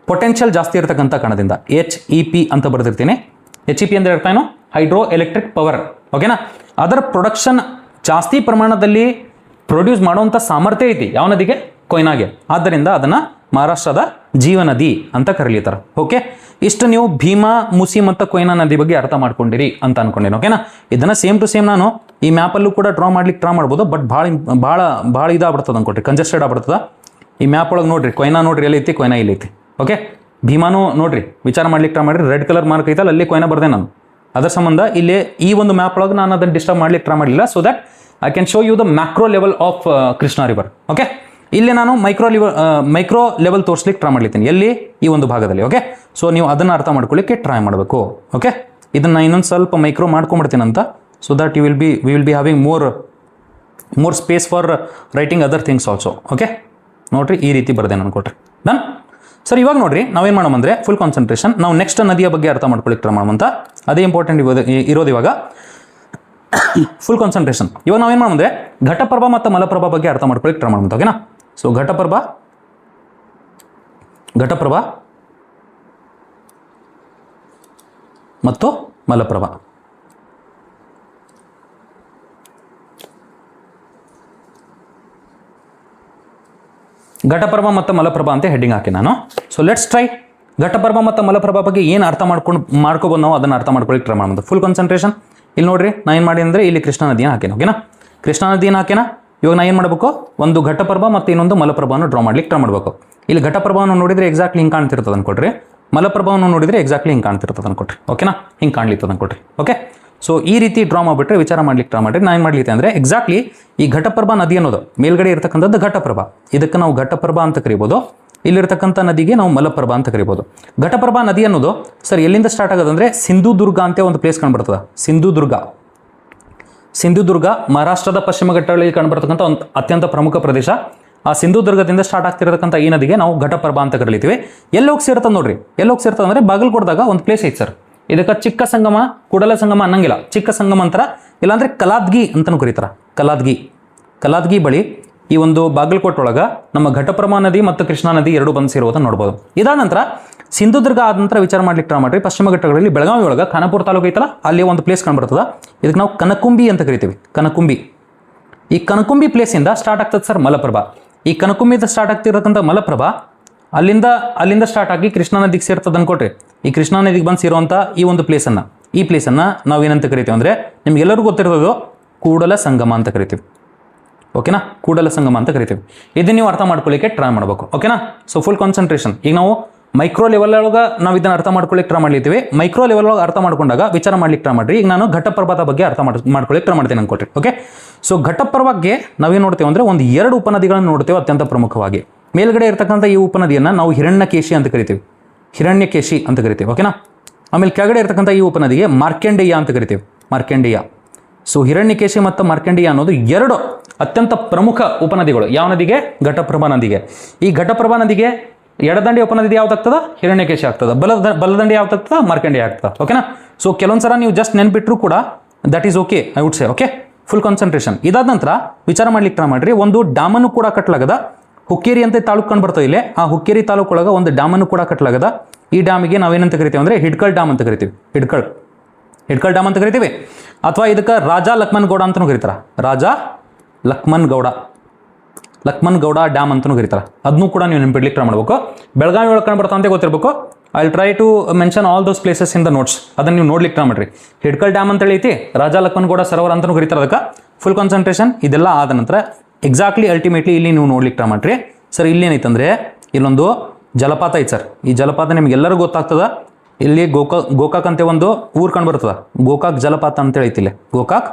ಪೊಟೆನ್ಷಿಯಲ್ ಜಾಸ್ತಿ ಇರತಕ್ಕಂಥ ಕಾರಣದಿಂದ HEP ಅಂತ ಬರೆದಿರ್ತೀನಿ. HEP ಅಂದರೆ ಅರ್ಥ ಏನು, ಹೈಡ್ರೋ ಎಲೆಕ್ಟ್ರಿಕ್ ಪವರ್. ಓಕೆನಾ. ಅದರ ಪ್ರೊಡಕ್ಷನ್ ಜಾಸ್ತಿ ಪ್ರಮಾಣದಲ್ಲಿ ಪ್ರೊಡ್ಯೂಸ್ ಮಾಡುವಂಥ ಸಾಮರ್ಥ್ಯ ಐತಿ ಯಾವ ನದಿಗೆ, ಕೊಯ್ನಾಗೆ. ಆದ್ದರಿಂದ ಅದನ್ನು ಮಹಾರಾಷ್ಟ್ರದ ಜೀವನದಿ ಅಂತ ಕರೀತಾರೆ. ಓಕೆ. ಇಷ್ಟು ನೀವು ಭೀಮಾ, ಮುಸಿ ಮತ್ತು ಕೊಯ್ನಾ ನದಿ ಬಗ್ಗೆ ಅರ್ಥ ಮಾಡ್ಕೊಂಡಿರಿ ಅಂತ ಅನ್ಕೊಂಡೇನು. ಓಕೆನಾ. ಇದನ್ನು ಸೇಮ್ ಟು ಸೇಮ್ ನಾನು ಈ ಮ್ಯಾಪಲ್ಲೂ ಕೂಡ ಡ್ರಾ ಮಾಡ್ಲಿಕ್ಕೆ ಟ್ರೈ ಮಾಡ್ಬೋದು. ಬಟ್ ಭಾಳ ಇದಾಗ್ಬಿಡ್ತದೆ ಅನ್ಕೊಟ್ರಿ, ಕಂಜೆಸ್ಟೆಡ್ ಆಗ್ಬಿಡ್ತದೆ. ಈ ಮ್ಯಾಪ್ ಒಳಗೆ ನೋಡ್ರಿ, ಕೊಯ್ನಾ ನೋಡ್ರಿ ಎಲ್ಲಿ ಐತಿ, ಕೊಯ್ನಾ ಇಲ್ಲಿ ಐತಿ. ಓಕೆ. ಭೀಮಾನು ನೋಡ್ರಿ, ವಿಚಾರ ಮಾಡ್ಲಿಕ್ಕೆ ಟ್ರೈ ಮಾಡಿರಿ. ರೆಡ್ ಕಲರ್ ಮಾರ್ಕ್ ಐತಲ್ಲ ಅಲ್ಲಿ ಕೊಯ್ನಾ ಬರ್ದೆ ನಾನು. ಅದರ ಸಂಬಂಧ ಇಲ್ಲಿ ಈ ಒಂದು ಮ್ಯಾಪ್ ಒಳಗೆ ನಾನು ಅದನ್ನು ಡಿಸ್ಟರ್ಬ್ ಮಾಡ್ಲಿಕ್ಕೆ ಟ್ರೈ ಮಾಡಲಿಲ್ಲ. So that I can show you the macro level of Krishna river. Okay. ಇಲ್ಲಿ ನಾನು ಮೈಕ್ರೋ ಲೆವೆಲ್ ತೋರಿಸ್ಲಿಕ್ಕೆ ಟ್ರೈ ಮಾಡ್ಲಿದ್ದೀನಿ ಎಲ್ಲಿ, ಈ ಒಂದು ಭಾಗದಲ್ಲಿ. ಓಕೆ. ಸೊ ನೀವು ಅದನ್ನು ಅರ್ಥ ಮಾಡ್ಕೊಳ್ಳಿಕ್ಕೆ ಟ್ರೈ ಮಾಡಬೇಕು. ಓಕೆ. ಇದನ್ನು ಇನ್ನೊಂದು ಸ್ವಲ್ಪ ಮೈಕ್ರೋ ಮಾಡ್ಕೊಂಡ್ಬಿಡ್ತೀನಿ ಅಂತ, so that we will be having more space for writing other things also. Okay. ನೋಡ್ರಿ ಈ ರೀತಿ ಬರ್ದೆ ನಾನು ಕೊಟ್ರಿ. Done sir. ಇವಾಗ ನೋಡ್ರಿ ನಾವೇನು ಮಾಡೋಣ ಫುಲ್ ಕಾನ್ಸಂಟ್ರೇಷನ್ ನಾವು ನೆಕ್ಸ್ಟ್ ನದಿಯ ಬಗ್ಗೆ ಅರ್ಥ ಮಾಡ್ಕೊಳ್ಳಿಕ್ಕೆ ಟ್ರೈ ಮಾಡೋಣ. ಅದೇ ಇಂಪಾರ್ಟೆಂಟ್ ಇರೋದು ಇವಾಗ ಫುಲ್ ಕಾನ್ಸಂಟ್ರೇಷನ್. ಇವಾಗ ನಾವೇನು ಮಾಡೋಣ ಘಟಪ್ರಭಾ ಮತ್ತು ಮಲಪ್ರಭಾ ಬಗ್ಗೆ ಅರ್ಥ ಮಾಡ್ಕೊಳ್ಳಿಕ್ಕೆ ಟ್ರೈ ಮಾಡೋಣ. ಓಕೆನಾ. ಸೊ ಘಟಪ್ರಭಾ ಮತ್ತು ಮಲಪ್ರಭಾ. ಘಟಪ್ರಭಾ ಮತ್ತು ಮಲಪ್ರಭಾ ಅಂತ ಹೆಡ್ಡಿಂಗ್ ಹಾಕಿ ನಾನು. So let's try. ಘಟಪ್ರಭಾ ಮತ್ತು ಮಲಪ್ರಭಾ ಬಗ್ಗೆ ಏನು ಅರ್ಥ ಮಾಡ್ಕೊಬೋದು ನಾವು ಅದನ್ನು ಅರ್ಥ ಮಾಡ್ಕೊಳ್ಳಿಕ್ಕೆ ಟ್ರೈ ಮಾಡೋದು. Full concentration. ಇಲ್ಲಿ ನೋಡ್ರಿ ನಾ ಏನು ಮಾಡಿ ಅಂದರೆ ಇಲ್ಲಿ ಕೃಷ್ಣಾ ನದಿಯನ್ನು ಹಾಕೇನ. ಓಕೆನಾ. ಕೃಷ್ಣಾ ನದಿಯನ್ನು ಹಾಕೇನ. ಇವಾಗ ನಾ ಏನು ಮಾಡಬೇಕು, ಒಂದು ಘಟಪ್ರಭಾ ಮತ್ತು ಇನ್ನೊಂದು ಮಲಪ್ರಭಾವನ್ನು ಡ್ರಾ ಮಾಡ್ಲಿಕ್ಕೆ ಟ್ರೈ ಮಾಡಬೇಕು. ಇಲ್ಲಿ ಘಟಪ್ರಭಾವನ್ನು ನೋಡಿದರೆ ಎಕ್ಸಾಕ್ಟ್ಲಿ ಹಿಂಗೆ ಕಾಣ್ತಿರ್ತದೆ ಅನ್ಕೊಟ್ರಿ. ಮಲಪ್ರಭಾವನ್ನು ನೋಡಿದರೆ ಎಕ್ಸಾಕ್ಟ್ಲಿ ಹಿಂಗೆ ಕಾಣ್ತಿರ್ತದೆ ಅನ್ಕೊಟ್ರಿ. ಓಕೆನಾ. ಹಿಂಗೆ ಕಾಣ್ಲಿರ್ತದೆ ಅನ್ಕೊಟ್ರಿ. ಓಕೆ. ಸೊ ಈ ರೀತಿ ಡ್ರಾ ಮಾಡಿಬಿಟ್ರೆ ವಿಚಾರ ಮಾಡ್ಲಿಕ್ಕೆ ಟ್ರೈ ಮಾಡಿರಿ. ನಾನು ಏನು ಮಾಡ್ಲಿಕ್ಕೆ ಅಂದರೆ ಎಕ್ಸಾಕ್ಟ್ಲಿ ಈ ಘಟಪ್ರಭಾ ನದಿ ಅನ್ನೋದು ಮೇಲ್ಗಡೆ ಇರತಕ್ಕಂಥದ್ದು ಘಟಪ್ರಭಾ. ಇದಕ್ಕೆ ನಾವು ಘಟಪ್ರಭಾ ಅಂತ ಕರಿಬೋದು. ಇಲ್ಲಿರ್ತಕ್ಕಂಥ ನದಿಗೆ ನಾವು ಮಲಪ್ರಭಾ ಅಂತ ಕರಿಬೋದು. ಘಟಪ್ರಭಾ ನದಿ ಅನ್ನೋದು ಸರ್ ಎಲ್ಲಿಂದ ಸ್ಟಾರ್ಟ್ ಆಗೋದಂದರೆ ಸಿಂಧುದುರ್ಗ ಅಂತ ಒಂದು ಪ್ಲೇಸ್ ಕಂಡುಬರ್ತದೆ. ಸಿಂಧುದುರ್ಗ ಮಹಾರಾಷ್ಟ್ರದ ಪಶ್ಚಿಮ ಘಟ್ಟಗಳಲ್ಲಿ ಕಂಡುಬರ್ತಕ್ಕಂಥ ಒಂದು ಅತ್ಯಂತ ಪ್ರಮುಖ ಪ್ರದೇಶ. ಆ ಸಿಂಧುದುರ್ಗದಿಂದ ಸ್ಟಾರ್ಟ್ ಆಗ್ತಿರತಕ್ಕಂಥ ಈ ನದಿಗೆ ನಾವು ಘಟಪ್ರಭಾ ಅಂತ ಕರೀತೀವಿ. ಎಲ್ಲೋಗಿ ಸೇರ್ತದೆ ನೋಡ್ರಿ, ಎಲ್ಲೋಗಿ ಸೇರ್ತದೆ ಅಂದರೆ ಬಾಗಲಕೋಟದಾಗ ಒಂದು ಪ್ಲೇಸ್ ಐತೆ ಸರ್. ಇದಕ್ಕೆ ಚಿಕ್ಕ ಸಂಗಮ, ಕೂಡಲ ಸಂಗಮ ಅನ್ನಂಗಿಲ್ಲ. ಚಿಕ್ಕ ಸಂಗಮ ಅಂತಾರ, ಇಲ್ಲಾಂದ್ರೆ ಕಲಾದ್ಗಿ ಅಂತಲೂ ಕರೀತಾರೆ. ಕಲಾದ್ಗಿ ಬಳಿ ಈ ಒಂದು ಬಾಗಲಕೋಟೆ ಒಳಗೆ ನಮ್ಮ ಘಟಪ್ರಭಾ ನದಿ ಮತ್ತು ಕೃಷ್ಣಾ ನದಿ ಎರಡು ಬಂದು ಸೇರುವುದನ್ನು ನೋಡ್ಬೋದು. ಇದಾದ ನಂತರ ಸಿಂಧುದುರ್ಗ ಆದ ನಂತರ ವಿಚಾರ ಮಾಡ್ಲಿಕ್ಕೆ ಟ್ರೈ ಮಾಡ್ರಿ. ಪಶ್ಚಿಮ ಘಟ್ಟಗಳಲ್ಲಿ ಬೆಳಗಾವಿ ಒಳಗೆ ಖಾನಾಪುರ ತಾಲೂಕು ಐತಲ್ಲ, ಅಲ್ಲಿ ಒಂದು ಪ್ಲೇಸ್ ಕಂಡುಬರ್ತದೆ. ಇದಕ್ಕೆ ನಾವು ಕನಕುಂಬಿ ಅಂತ ಕರಿತೀವಿ. ಕನಕುಂಬಿ. ಈ ಕನಕುಂಬಿ ಪ್ಲೇಸಿಂದ ಸ್ಟಾರ್ಟ್ ಆಗ್ತದೆ ಸರ್ ಮಲಪ್ರಭಾ. ಈ ಕನಕುಂಬಿಯಿಂದ ಸ್ಟಾರ್ಟ್ ಆಗ್ತಿರತಕ್ಕಂಥ ಮಲಪ್ರಭಾ ಅಲ್ಲಿಂದ ಸ್ಟಾರ್ಟ್ ಆಗಿ ಕೃಷ್ಣಾ ನದಿಗೆ ಸೇರ್ತದೆ ಅನ್ಕೊಟ್ರಿ. ಈ ಕೃಷ್ಣಾ ನದಿಗೆ ಬಂದು ಸೇರುವಂಥ ಈ ಒಂದು ಪ್ಲೇಸನ್ನು ನಾವೇನಂತ ಕರಿತೀವಿ ಅಂದರೆ, ನಿಮ್ಗೆಲ್ಲರಿಗೂ ಗೊತ್ತಿರೋದು ಕೂಡಲ ಸಂಗಮ ಅಂತ ಕರಿತೀವಿ. ಓಕೆನಾ, ಕೂಡಲ ಸಂಗಮ ಅಂತ ಕರಿತೀವಿ. ಇದನ್ನು ನೀವು ಅರ್ಥ ಮಾಡ್ಕೊಳ್ಳಿಕ್ಕೆ ಟ್ರೈ ಮಾಡಬೇಕು. ಓಕೆನಾ, ಸೊ ಫುಲ್ ಕಾನ್ಸಂಟ್ರೇಷನ್. ಈಗ ನಾವು ಮೈಕ್ರೋ ಲೆವೆಲ್ ಒಳಗೆ ನಾವು ಇದನ್ನು ಅರ್ಥ ಮಾಡ್ಕೊಳ್ಳಿಕ್ಕೆ ಟ್ರೈ ಮಾಡ್ಲಿದ್ದೀವಿ. ಮೈಕ್ರೋ ಲೆವೆಲ್ ಒಳಗೆ ಅರ್ಥ ಮಾಡ್ಕೊಂಡಾಗ ವಿಚಾರ ಮಾಡ್ಲಿಕ್ಕೆ ಟ್ರೈ ಮಾಡ್ರಿ. ಈಗ ನಾನು ಘಟಪ್ರಭಾದ ಬಗ್ಗೆ ಅರ್ಥ ಮಾಡ್ಕೊಳ್ಳಿಕ್ಕೆ ಟ್ರೈ ಮಾಡ್ತೇನೆ ಅನ್ಕೊಟ್ರಿ. ಓಕೆ, ಸೊ ಘಟಪ್ರಭಾಗೆ ನಾವೇನು ನೋಡ್ತೇವೆ ಅಂದರೆ ಒಂದು 2 ಉಪನದಿಗಳನ್ನು ನೋಡ್ತೇವೆ ಅತ್ಯಂತ ಪ್ರಮುಖವಾಗಿ. ಮೇಲ್ಗಡೆ ಇರತಕ್ಕಂಥ ಈ ಉಪನದಿಯನ್ನು ನಾವು ಹಿರಣ್ಯಕೇಶಿ ಅಂತ ಕರಿತೀವಿ. ಹಿರಣ್ಯಕೇಶಿ ಅಂತ ಕರಿತೀವಿ. ಓಕೆನಾ, ಆಮೇಲೆ ಕೆಳಗಡೆ ಇರತಕ್ಕಂಥ ಈ ಉಪನದಿಗೆ ಮಾರ್ಕೆಂಡೇಯ ಅಂತ ಕರಿತೀವಿ. ಮಾರ್ಕೆಂಡೇಯ. ಸೊ ಹಿರಣ್ಯಕೇಶಿ ಮತ್ತು ಮಾರ್ಕೆಂಡೇಯ ಅನ್ನೋದು 2 ಅತ್ಯಂತ ಪ್ರಮುಖ ಉಪನದಿಗಳು. ಯಾವ ನದಿಗೆ? ಘಟಪ್ರಭಾ ನದಿಗೆ. ಈ ಘಟಪ್ರಭಾ ನದಿಗೆ ಎಡದಂಡೆ ಉಪನದಿ ಯಾವ್ದಾಗ್ತದ? ಹಿರಣ್ಯಕೇಶಿ ಆಗ್ತದೆ. ಬಲದಂಡೆ ಯಾವ್ದಾಗ್ತದ? ಮಾರ್ಕೆಂಡೇಯ ಆಗ್ತದೆ. ಓಕೆನಾ, ಸೊ ಕೆಲವೊಂದ್ಸಲ ನೀವು ಜಸ್ಟ್ ನೆನ್ಪಿಟ್ರು ಕೂಡ that is okay, I would say. Okay, full concentration. ಇದಾದ ನಂತರ ವಿಚಾರ ಮಾಡ್ಲಿಕ್ಕೆ ಟ್ರೈ ಮಾಡ್ರಿ. ಒಂದು ಡ್ಯಾಮನ್ನು ಕೂಡ ಕಟ್ಟಲಾಗದ. ಹುಕ್ಕೇರಿ ಅಂತ ತಾಲೂಕು ಕಂಡು ಬರ್ತದೆ ಇಲ್ಲಿ. ಆ ಹುಕ್ಕೇರಿ ತಾಲೂಕೊಳಗೆ ಒಂದು ಡ್ಯಾಮನ್ನು ಕೂಡ ಕಟ್ಟಲಾಗದ. ಈ ಡ್ಯಾಮಿಗೆ ನಾವೇನಂತ ಕರಿತೀವಿ ಅಂದರೆ ಹಿಡ್ಕಲ್ ಡ್ಯಾಮ್ ಅಂತ ಕರಿತೀವಿ. ಹಿಡ್ಕಲ್ ಡ್ಯಾಮ್ ಅಂತ ಕರಿತೀವಿ. ಅಥವಾ ಇದಕ್ಕೆ ರಾಜಾ ಲಕ್ಷ್ಮಣಗೌಡ ಅಂತಲೂ ಕರೀತಾರೆ. ರಾಜಾ ಲಕ್ಷ್ಮಣಗೌಡ ಡ್ಯಾಮ್ ಅಂತಲೂ ಕರೀತಾರೆ. ಅದನ್ನೂ ಕೂಡ ನೀವು ನೆನ್ಪಿಡ್ಲಿಕ್ಕೆ ಟ್ರೈ ಮಾಡಬೇಕು. ಬೆಳಗಾವಿ ಒಳಗೆ ಕಂಡು ಬರ್ತಾ ಅಂತ ಗೊತ್ತಿರಬೇಕು. I will try to mention all those places in the notes. ಅದನ್ನು ನೀವು ನೋಡ್ಲಿಕ್ಕೆ ಟ್ರೈ ಮಾಡ್ರಿ. ಹಿಡ್ಕಲ್ ಡ್ಯಾಮ್ ಅಂತ ಐತಿ, ರಾಜಾ ಲಕ್ಷ್ಮಣಗೌಡ ಸರೋವರ ಅಂತಲೂ ಕರೀತಾರೆ. ಅದಕ್ಕೆ ಫುಲ್ ಕಾನ್ಸಂಟ್ರೇಷನ್. ಇದೆಲ್ಲ ಆದ ನಂತರ ಎಕ್ಸಾಕ್ಟ್ಲಿ ಅಲ್ಟಿಮೇಟ್ಲಿ ಇಲ್ಲಿ ನೀವು ನೋಡ್ಲಿಕ್ಕೆ ಟ್ರೈ ಮಾಡ್ರಿ. ಸರ್ ಇಲ್ಲೇನೈತಂದರೆ ಇಲ್ಲೊಂದು ಜಲಪಾತ ಐತೆ ಸರ್. ಈ ಜಲಪಾತ ನಿಮ್ಗೆಲ್ಲರಿಗೂ ಗೊತ್ತಾಗ್ತದ. ಇಲ್ಲಿ ಗೋಕಾಕ್ ಅಂತ ಒಂದು ಊರು ಕಂಡು ಬರ್ತದೆ. ಗೋಕಾಕ್ ಜಲಪಾತ ಅಂತೇಳಿ ಐತಿ ಇಲ್ಲಿ. ಗೋಕಾಕ್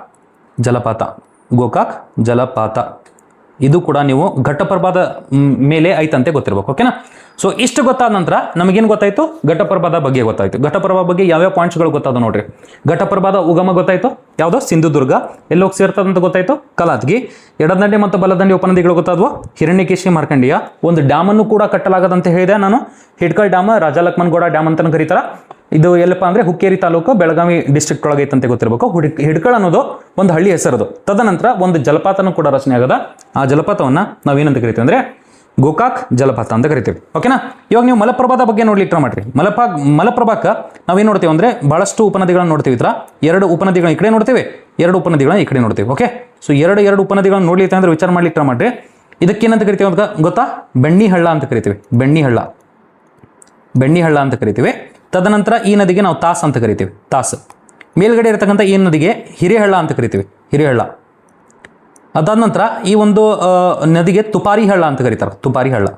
ಜಲಪಾತ ಇದು ಕೂಡ ನೀವು ಘಟಪ್ರಭಾದ ಮೇಲೆ ಐತಂತೆ ಗೊತ್ತಿರಬೇಕು. ಓಕೆನಾ, ಸೊ ಇಷ್ಟು ಗೊತ್ತಾದ ನಂತರ ನಮಗೇನು ಗೊತ್ತಾಯಿತು? ಘಟಪ್ರಭಾದ ಬಗ್ಗೆ ಗೊತ್ತಾಯಿತು. ಘಟಪ್ರಭಾ ಬಗ್ಗೆ ಯಾವ್ಯಾವ ಪಾಯಿಂಟ್ಸ್ಗಳು ಗೊತ್ತಾದ ನೋಡ್ರಿ. ಘಟಪ್ರಭಾದ ಉಗಮ ಗೊತ್ತಾಯಿತು. ಯಾವುದೋ ಸಿಂಧುದುರ್ಗ. ಎಲ್ಲೋಗಿ ಸೇರ್ತದಂತ ಗೊತ್ತಾಯಿತು? ಕಲಾದ್ಗಿ. ಎಡದಂಡೆ ಮತ್ತು ಬಲದಂಡೆ ಉಪನದಿಗಳು ಗೊತ್ತಾದ್ವು. ಹಿರಣ್ಯಕೇಶಿ, ಮಾರ್ಕಂಡೇಯ. ಒಂದು ಡ್ಯಾಮನ್ನು ಕೂಡ ಕಟ್ಟಲಾಗದಂತ ಹೇಳಿದೆ ನಾನು. ಹಿಡ್ಕಲ್ ಡ್ಯಾಮ್, ರಾಜಾ ಲಕ್ಷ್ಮಣಗೌಡ ಡ್ಯಾಮ್ ಅಂತಲೂ ಕರೀತಾರೆ. ಇದು ಎಲ್ಲಪ್ಪ ಅಂದರೆ ಹುಕ್ಕೇರಿ ತಾಲೂಕು, ಬೆಳಗಾವಿ ಡಿಸ್ಟ್ರಿಕ್ಟ್ ಒಳಗೆ ಐತಂತೆ ಗೊತ್ತಿರಬೇಕು. ಹಿಡ್ಕಲ್ ಅನ್ನೋದು ಒಂದು ಹಳ್ಳಿ ಹೆಸರದು. ತದನಂತರ ಒಂದು ಜಲಪಾತನೂ ಕೂಡ ರಚನೆ ಆಗದ. ಆ ಜಲಪಾತವನ್ನು ನಾವೇನಂತ ಕರಿತೀವಿ ಅಂದರೆ ಗೋಕಾಕ್ ಜಲಪಾತ ಅಂತ ಕರಿತೀವಿ. ಓಕೆನಾ, ಇವಾಗ ನೀವು ಮಲಪ್ರಭಾದ ಬಗ್ಗೆ ನೋಡ್ಲಿಕ್ಕೆ ಟ್ರೈ ಮಾಡ್ರಿ. ಮಲಪ್ರಭಾಕ್ಕೆ ನಾವೇನು ನೋಡ್ತೀವಿ ಅಂದರೆ ಭಾಳಷ್ಟು ಉಪನದಿಗಳನ್ನು ನೋಡ್ತೀವಿ. ಈ ಥರ 2 ಉಪನದಿಗಳನ್ನ ಈ ಕಡೆ ನೋಡ್ತೀವಿ, 2 ಉಪನದಿಗಳನ್ನ ಈ ಕಡೆ ನೋಡ್ತೀವಿ. ಓಕೆ, ಸೊ 2 ಉಪನದಿಗಳನ್ನು ನೋಡ್ಲಿಕ್ಕೆ ಅಂದರೆ ವಿಚಾರ ಮಾಡ್ಲಿಕ್ಕೆ ಟ್ರೈ ಮಾಡ್ರಿ. ಇದಕ್ಕೇನಂತ ಕರಿತೀವಿ ಅಂತ ಗೊತ್ತಾ? ಬೆಣ್ಣಿಹಳ್ಳ ಅಂತ ಕರಿತೀವಿ. ಬೆಣ್ಣಿಹಳ್ಳ ಅಂತ ಕರಿತೀವಿ. ತದನಂತರ ಈ ನದಿಗೆ ನಾವು ತಾಸ್ ಅಂತ ಕರಿತೀವಿ. ತಾಸ್. ಮೇಲ್ಗಡೆ ಇರತಕ್ಕಂಥ ಈ ನದಿಗೆ ಹಿರೇಹಳ್ಳ ಅಂತ ಕರಿತೀವಿ. ಹಿರೇಹಳ್ಳ. ಅದಾದ ನಂತರ ಈ ಒಂದು ನದಿಗೆ ತುಪಾರಿ ಹಳ್ಳ ಅಂತ ಕರೀತಾರೆ. ತುಪಾರಿ ಹಳ್ಳ.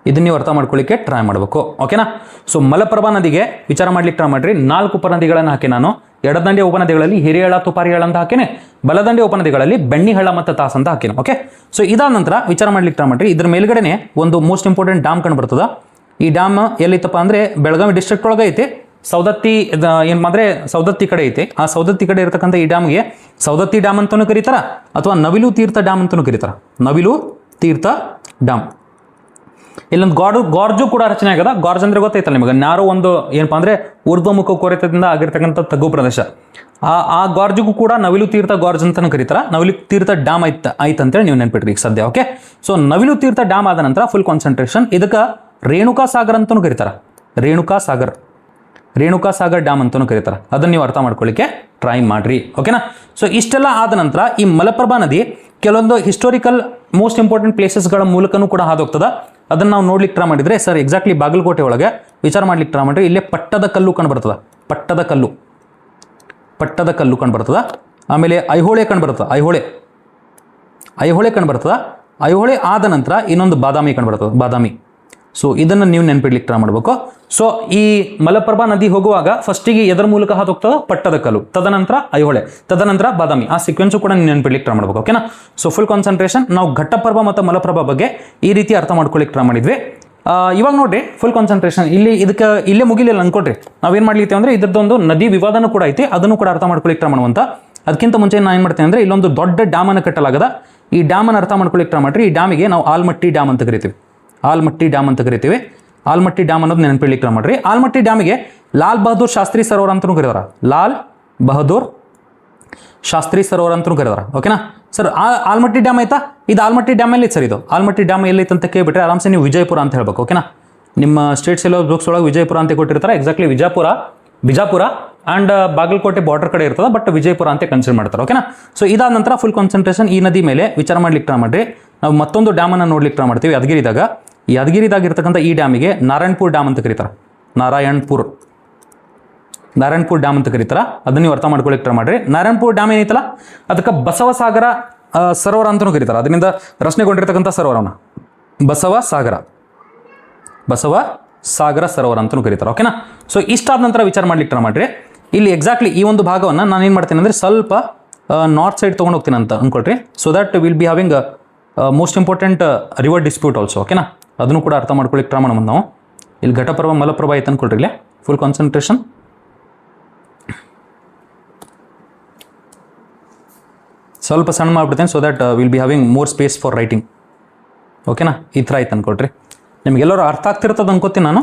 ಇದನ್ನ ನೀವು ಅರ್ಥ ಮಾಡ್ಕೊಳ್ಳಿಕ್ಕೆ ಟ್ರೈ ಮಾಡಬೇಕು. ಓಕೆನಾ, ಸೊ ಮಲಪ್ರಭಾ ನದಿಗೆ ವಿಚಾರ ಮಾಡ್ಲಿಕ್ಕೆ ಟ್ರೈ ಮಾಡ್ರಿ. 4 ಉಪನದಿಗಳನ್ನು ಹಾಕಿ ನಾನು. ಎಡದಂಡೆ ಉಪನದಿಗಳಲ್ಲಿ ಹಿರೇಹಳ್ಳ, ತುಪಾರಿ ಹಳ್ಳ ಅಂತ ಹಾಕೇನೆ. ಬಲದಂಡೆ ಉಪನದಿಗಳಲ್ಲಿ ಬೆಣ್ಣಿಹಳ್ಳ ಮತ್ತು ತಾಸ್ ಅಂತ ಹಾಕೇನೆ. ಓಕೆ, ಸೊ ಇದಾದ ನಂತರ ವಿಚಾರ ಮಾಡ್ಲಿಕ್ಕೆ ಟ್ರೈ ಮಾಡ್ರಿ. ಇದ್ರ ಮೇಲ್ಗಡೆನೆ ಒಂದು ಮೋಸ್ಟ್ ಇಂಪಾರ್ಟೆಂಟ್ ಡ್ಯಾಮ್ ಕಂಡು ಬರ್ತದ. ಈ ಡ್ಯಾಮ್ ಎಲ್ಲಿತ್ತಪ್ಪ ಅಂದರೆ ಬೆಳಗಾವಿ ಡಿಸ್ಟ್ರಿಕ್ಟ್ ಒಳಗೆ ಐತಿ. ಸೌದತ್ತಿ ಏನಂದರೆ ಸೌದತ್ತಿ ಕಡೆ ಐತಿ. ಆ ಸೌದತ್ತಿ ಕಡೆ ಇರತಕ್ಕಂಥ ಈ ಡ್ಯಾಮ್ಗೆ ಸೌದತ್ತಿ ಡ್ಯಾಮ್ ಅಂತಲೂ ಕರೀತಾರೆ, ಅಥವಾ ನವಿಲು ತೀರ್ಥ ಡ್ಯಾಮ್ ಅಂತಲೂ ಕರೀತಾರೆ. ನವಿಲು ತೀರ್ಥ ಡ್ಯಾಮ್. ಇಲ್ಲೊಂದು ಗಾರ್ಜು ಕೂಡ ರಚನೆ ಆಗದ. ಗಾರ್ಜ್ ಅಂದರೆ ಗೊತ್ತೈತಲ್ಲ ನಿಮಗೆ, ಯಾರೋ ಒಂದು ಏನಪ್ಪ ಅಂದರೆ ಊರ್ಧ್ವಮುಖ ಕೊರೆತದಿಂದ ಆಗಿರ್ತಕ್ಕಂಥ ತಗ್ಗು ಪ್ರದೇಶ. ಆ ಗಾರ್ಜಿಗೂ ಕೂಡ ನವಿಲು ತೀರ್ಥ ಗಾರ್ಜ್ ಅಂತಲೂ ಕರೀತಾರೆ. ನವಿಲು ತೀರ್ಥ ಡ್ಯಾಮ್ ಐತಂತೇಳಿ ನೀವು ನೆನ್ಪಿಟ್ರಿ ಈಗ ಸದ್ಯ. ಓಕೆ, ಸೊ ನವಿಲು ತೀರ್ಥ ಡ್ಯಾಮ್ ಆದ ನಂತರ ಫುಲ್ ಕಾನ್ಸಂಟ್ರೇಷನ್. ಇದಕ್ಕೆ ರೇಣುಕಾ ಸಾಗರ್ ಅಂತಲೂ ಕರೀತಾರೆ. ರೇಣುಕಾ ಸಾಗರ್ ಡ್ಯಾಮ್ ಅಂತಲೂ ಕರೀತಾರೆ. ಅದನ್ನು ನೀವು ಅರ್ಥ ಮಾಡ್ಕೊಳ್ಳಿಕ್ಕೆ ಟ್ರೈ ಮಾಡ್ರಿ. ಓಕೆನಾ, ಸೊ ಇಷ್ಟೆಲ್ಲ ಆದ ನಂತರ ಈ ಮಲಪ್ರಭಾ ನದಿ ಕೆಲವೊಂದು ಹಿಸ್ಟೋರಿಕಲ್ ಮೋಸ್ಟ್ ಇಂಪಾರ್ಟೆಂಟ್ ಪ್ಲೇಸಸ್ಗಳ ಮೂಲಕನೂ ಕೂಡ ಹಾದೋಗ್ತದೆ. ಅದನ್ನು ನಾವು ನೋಡ್ಲಿಕ್ಕೆ ಟ್ರೈ ಮಾಡಿದರೆ ಸರ್ ಎಕ್ಸಾಕ್ಟ್ಲಿ ಬಾಗಲಕೋಟೆ ಒಳಗೆ ವಿಚಾರ ಮಾಡ್ಲಿಕ್ಕೆ ಟ್ರೈ ಮಾಡಿರಿ. ಇಲ್ಲೇ ಪಟ್ಟದ ಕಲ್ಲು ಕಂಡು ಬರ್ತದೆ. ಪಟ್ಟದ ಕಲ್ಲು ಕಂಡು ಬರ್ತದೆ. ಆಮೇಲೆ ಐಹೊಳೆ ಕಂಡು ಬರ್ತದೆ. ಐಹೊಳೆ ಕಂಡು ಬರ್ತದೆ. ಐಹೊಳೆ ಆದ ನಂತರ ಇನ್ನೊಂದು ಬಾದಾಮಿ ಕಂಡು ಬರ್ತದೆ. ಬಾದಾಮಿ. ಸೊ ಇದನ್ನು ನೀವು ನೆನ್ಪಿಡ್ಲಿಕ್ಕೆ ಟ್ರೈ ಮಾಡಬೇಕು. ಸೊ ಈ ಮಲಪ್ರಭಾ ನದಿ ಹೋಗುವಾಗ ಫಸ್ಟಿಗೆ ಎದರ ಮೂಲಕ ಹಾದೋಗ್ತದೆ? ಪಟ್ಟದಕಲ್ಲು, ತದನಂತರ ಐಹೊಳೆ, ತದನಂತರ ಬಾದಾಮಿ. ಆ ಸೀಕ್ವೆನ್ಸು ಕೂಡ ನೀವು ನೆನ್ಪಿಡ್ಲಿಕ್ಕೆ ಟ್ರೈ ಮಾಡಬೇಕು. ಓಕೆನಾ, ಸೊ ಫುಲ್ ಕಾನ್ಸಂಟ್ರೇಷನ್. ನಾವು ಘಟಪ್ರಭಾ ಮತ್ತು ಮಲಪ್ರಭಾ ಬಗ್ಗೆ ಈ ರೀತಿ ಅರ್ಥ ಮಾಡ್ಕೊಳ್ಳಿಕ್ಕೆ ಟ್ರೈ ಮಾಡಿದ್ವಿ. ಇವಾಗ ನೋಡ್ರಿ ಫುಲ್ ಕಾನ್ಸಂಟ್ರೇಷನ್. ಇಲ್ಲೇ ಮುಗಿಲಿಲ್ಲ ಅನ್ಕೊಡ್ರಿ. ನಾವೇನು ಮಾಡ್ಲಿಕ್ಕೆ ಅಂದರೆ ಇದ್ರದ್ದೊಂದು ನದಿ ವಿವಾದನೂ ಕೂಡ ಐತಿ. ಅದನ್ನು ಕೂಡ ಅರ್ಥ ಮಾಡ್ಕೊಳ್ಳಿಕ್ಕೆ ಟ್ರೈ ಮಾಡುವಂತ. ಅದಕ್ಕಿಂತ ಮುಂಚೆ ನಾನು ಏನು ಮಾಡ್ತೇನೆ ಅಂದರೆ ಇಲ್ಲೊಂದು ದೊಡ್ಡ ಡ್ಯಾಮನ್ನು ಕಟ್ಟಲಾಗದ. ಈ ಡ್ಯಾಮನ್ನು ಅರ್ಥ ಮಾಡ್ಕೊಳ್ಳಿಕ್ಕೆ ಟ್ರೈ ಮಾಡ್ರಿ. ಈ ಡ್ಯಾಮಿಗೆ ನಾವು ಆಲ್ಮಟ್ಟಿ ಡ್ಯಾಮ್ ಅಂತ ಕರಿತೀವಿ. ಆಲ್ಮಟ್ಟಿ ಡ್ಯಾಮ್ ಅನ್ನೋದು ನೆನಪಿಡ್ಲಿಕ್ಕೆ ಟ್ರೈ ಮಾಡ್ರಿ. ಆಲ್ಮಟ್ಟಿ ಡ್ಯಾಮಿಗೆ ಲಾಲ್ ಬಹದ್ದೂರ್ ಶಾಸ್ತ್ರಿ ಸರೋವರ ಅಂತಲೂ ಕರೀತಾರೆ. ಲಾಲ್ ಬಹದ್ದೂರ್ ಶಾಸ್ತ್ರಿ ಸರೋವರ ಅಂತಲೂ ಕರೀತಾರೆ. ಓಕೆನಾ ಸರ್? ಆಲ್ಮಟ್ಟಿ ಡ್ಯಾಮ್ ಆಯ್ತಾ? ಇದು ಆಲ್ಮಟ್ಟಿ ಡ್ಯಾಮ್ ಎಲ್ಲಿ ಸರ್? ಇದು ಆಲ್ಮಟ್ಟಿ ಡ್ಯಾಮ್ ಎಲ್ಲೈತೆ ಅಂತ ಕೇಳ್ಬಿಟ್ರೆ ಆರಾಮ್ಸೆ ನೀವು ವಿಜಯಪುರ ಅಂತ ಹೇಳ್ಬೇಕು. ಓಕೆನಾ? ನಿಮ್ಮ ಸ್ಟೇಟ್ ಸಿಲೆಬಸ್ ಬುಕ್ಸ್ ಒಳಗೆ ವಿಜಯಪುರ ಅಂತ ಕೊಟ್ಟಿರ್ತಾರೆ. Exactly Bijapur and Bagalkote border ಕಡೆ ಇರ್ತದೆ, ಬಟ್ ವಿಜಯಪುರ ಅಂತ ಕನ್ಸಿಡರ್ ಮಾಡ್ತಾರೆ. ಓಕೆನಾ? ಸೊ ಇದಾದ ನಂತರ ಫುಲ್ ಕಾನ್ಸಂಟ್ರೇಷನ್ ಈ ನದಿ ಮೇಲೆ ವಿಚಾರ ಮಾಡ್ಲಿಕ್ಕೆ ಟ್ರೈ ಮಾಡಿರಿ. ನಾವು ಮತ್ತೊಂದು ಡ್ಯಾಮನ್ನು ನೋಡ್ಲಿಕ್ಕೆ ಟ್ರೈ ಮಾಡ್ತೀವಿ ಯಾದಗಿರಿದಾಗ ಇರ್ತಕ್ಕಂಥ ಈ ಡ್ಯಾಮಿಗೆ ನಾರಾಯಣಪುರ ಡ್ಯಾಮ್ ಅಂತ ಕರೀತಾರೆ. ನಾರಾಯಣಪುರ ಡ್ಯಾಮ್ ಅಂತ ಕರೀತಾರೆ. ಅದನ್ನ ನೀವು ಅರ್ಥ ಮಾಡ್ಕೊಳ್ಳಿಕ್ಕೆ ಟ್ರೈ ಮಾಡಿರಿ. ನಾರಾಯಣಪುರ ಡ್ಯಾಮ್ ಏನೈತಲ್ಲ ಅದಕ್ಕೆ ಬಸವಸಾಗರ ಸರೋವರ ಅಂತಲೂ ಕರೀತಾರೆ. ಅದರಿಂದ ರಚನೆಗೊಂಡಿರ್ತಕ್ಕಂಥ ಸರೋವರನ ಬಸವಸಾಗರ ಸರೋವರ ಅಂತಲೂ ಕರೀತಾರೆ. ಓಕೆನಾ? ಸೊ ಇಷ್ಟಾದ ನಂತರ ವಿಚಾರ ಮಾಡ್ಲಿಕ್ಕೆ ಟ್ರೈ ಮಾಡಿರಿ. ಇಲ್ಲಿ ಎಕ್ಸಾಕ್ಟ್ಲಿ ಈ ಒಂದು ಭಾಗವನ್ನು ನಾನು ಏನು ಮಾಡ್ತೀನಿ ಅಂದರೆ ಸ್ವಲ್ಪ ನಾರ್ತ್ ಸೈಡ್ ತೊಗೊಂಡು ಹೋಗ್ತೀನಿ ಅಂತ ಅಂದ್ಕೊಳ್ರಿ. So that will be having most important river dispute also. ಓಕೆನಾ? ಅದನ್ನು ಕೂಡ ಅರ್ಥ ಮಾಡ್ಕೊಳ್ಳಿಕ್ಕೆ ಟ್ರೈ ಮಾಡೋಣ. ನಾವು ಇಲ್ಲಿ ಘಟಪ್ರಭಾ ಮಲಪ್ರಭಾ ಐತೆ ಅಂದ್ಕೊಳ್ರಿ. ಇಲ್ಲೇ ಫುಲ್ ಕಾನ್ಸಂಟ್ರೇಷನ್. ಸ್ವಲ್ಪ ಸಣ್ಣ ಮಾಡ್ಬಿಡ್ತೇನೆ so that will be having more space for writing. ಓಕೆನಾ? ಈ ಥರ ಆಯ್ತು ಅಂದ್ಕೊಳ್ರಿ. ನಿಮಗೆಲ್ಲರೂ ಅರ್ಥ ಆಗ್ತಿರ್ತದೆ ಅನ್ಕೋತೀನಿ ನಾನು,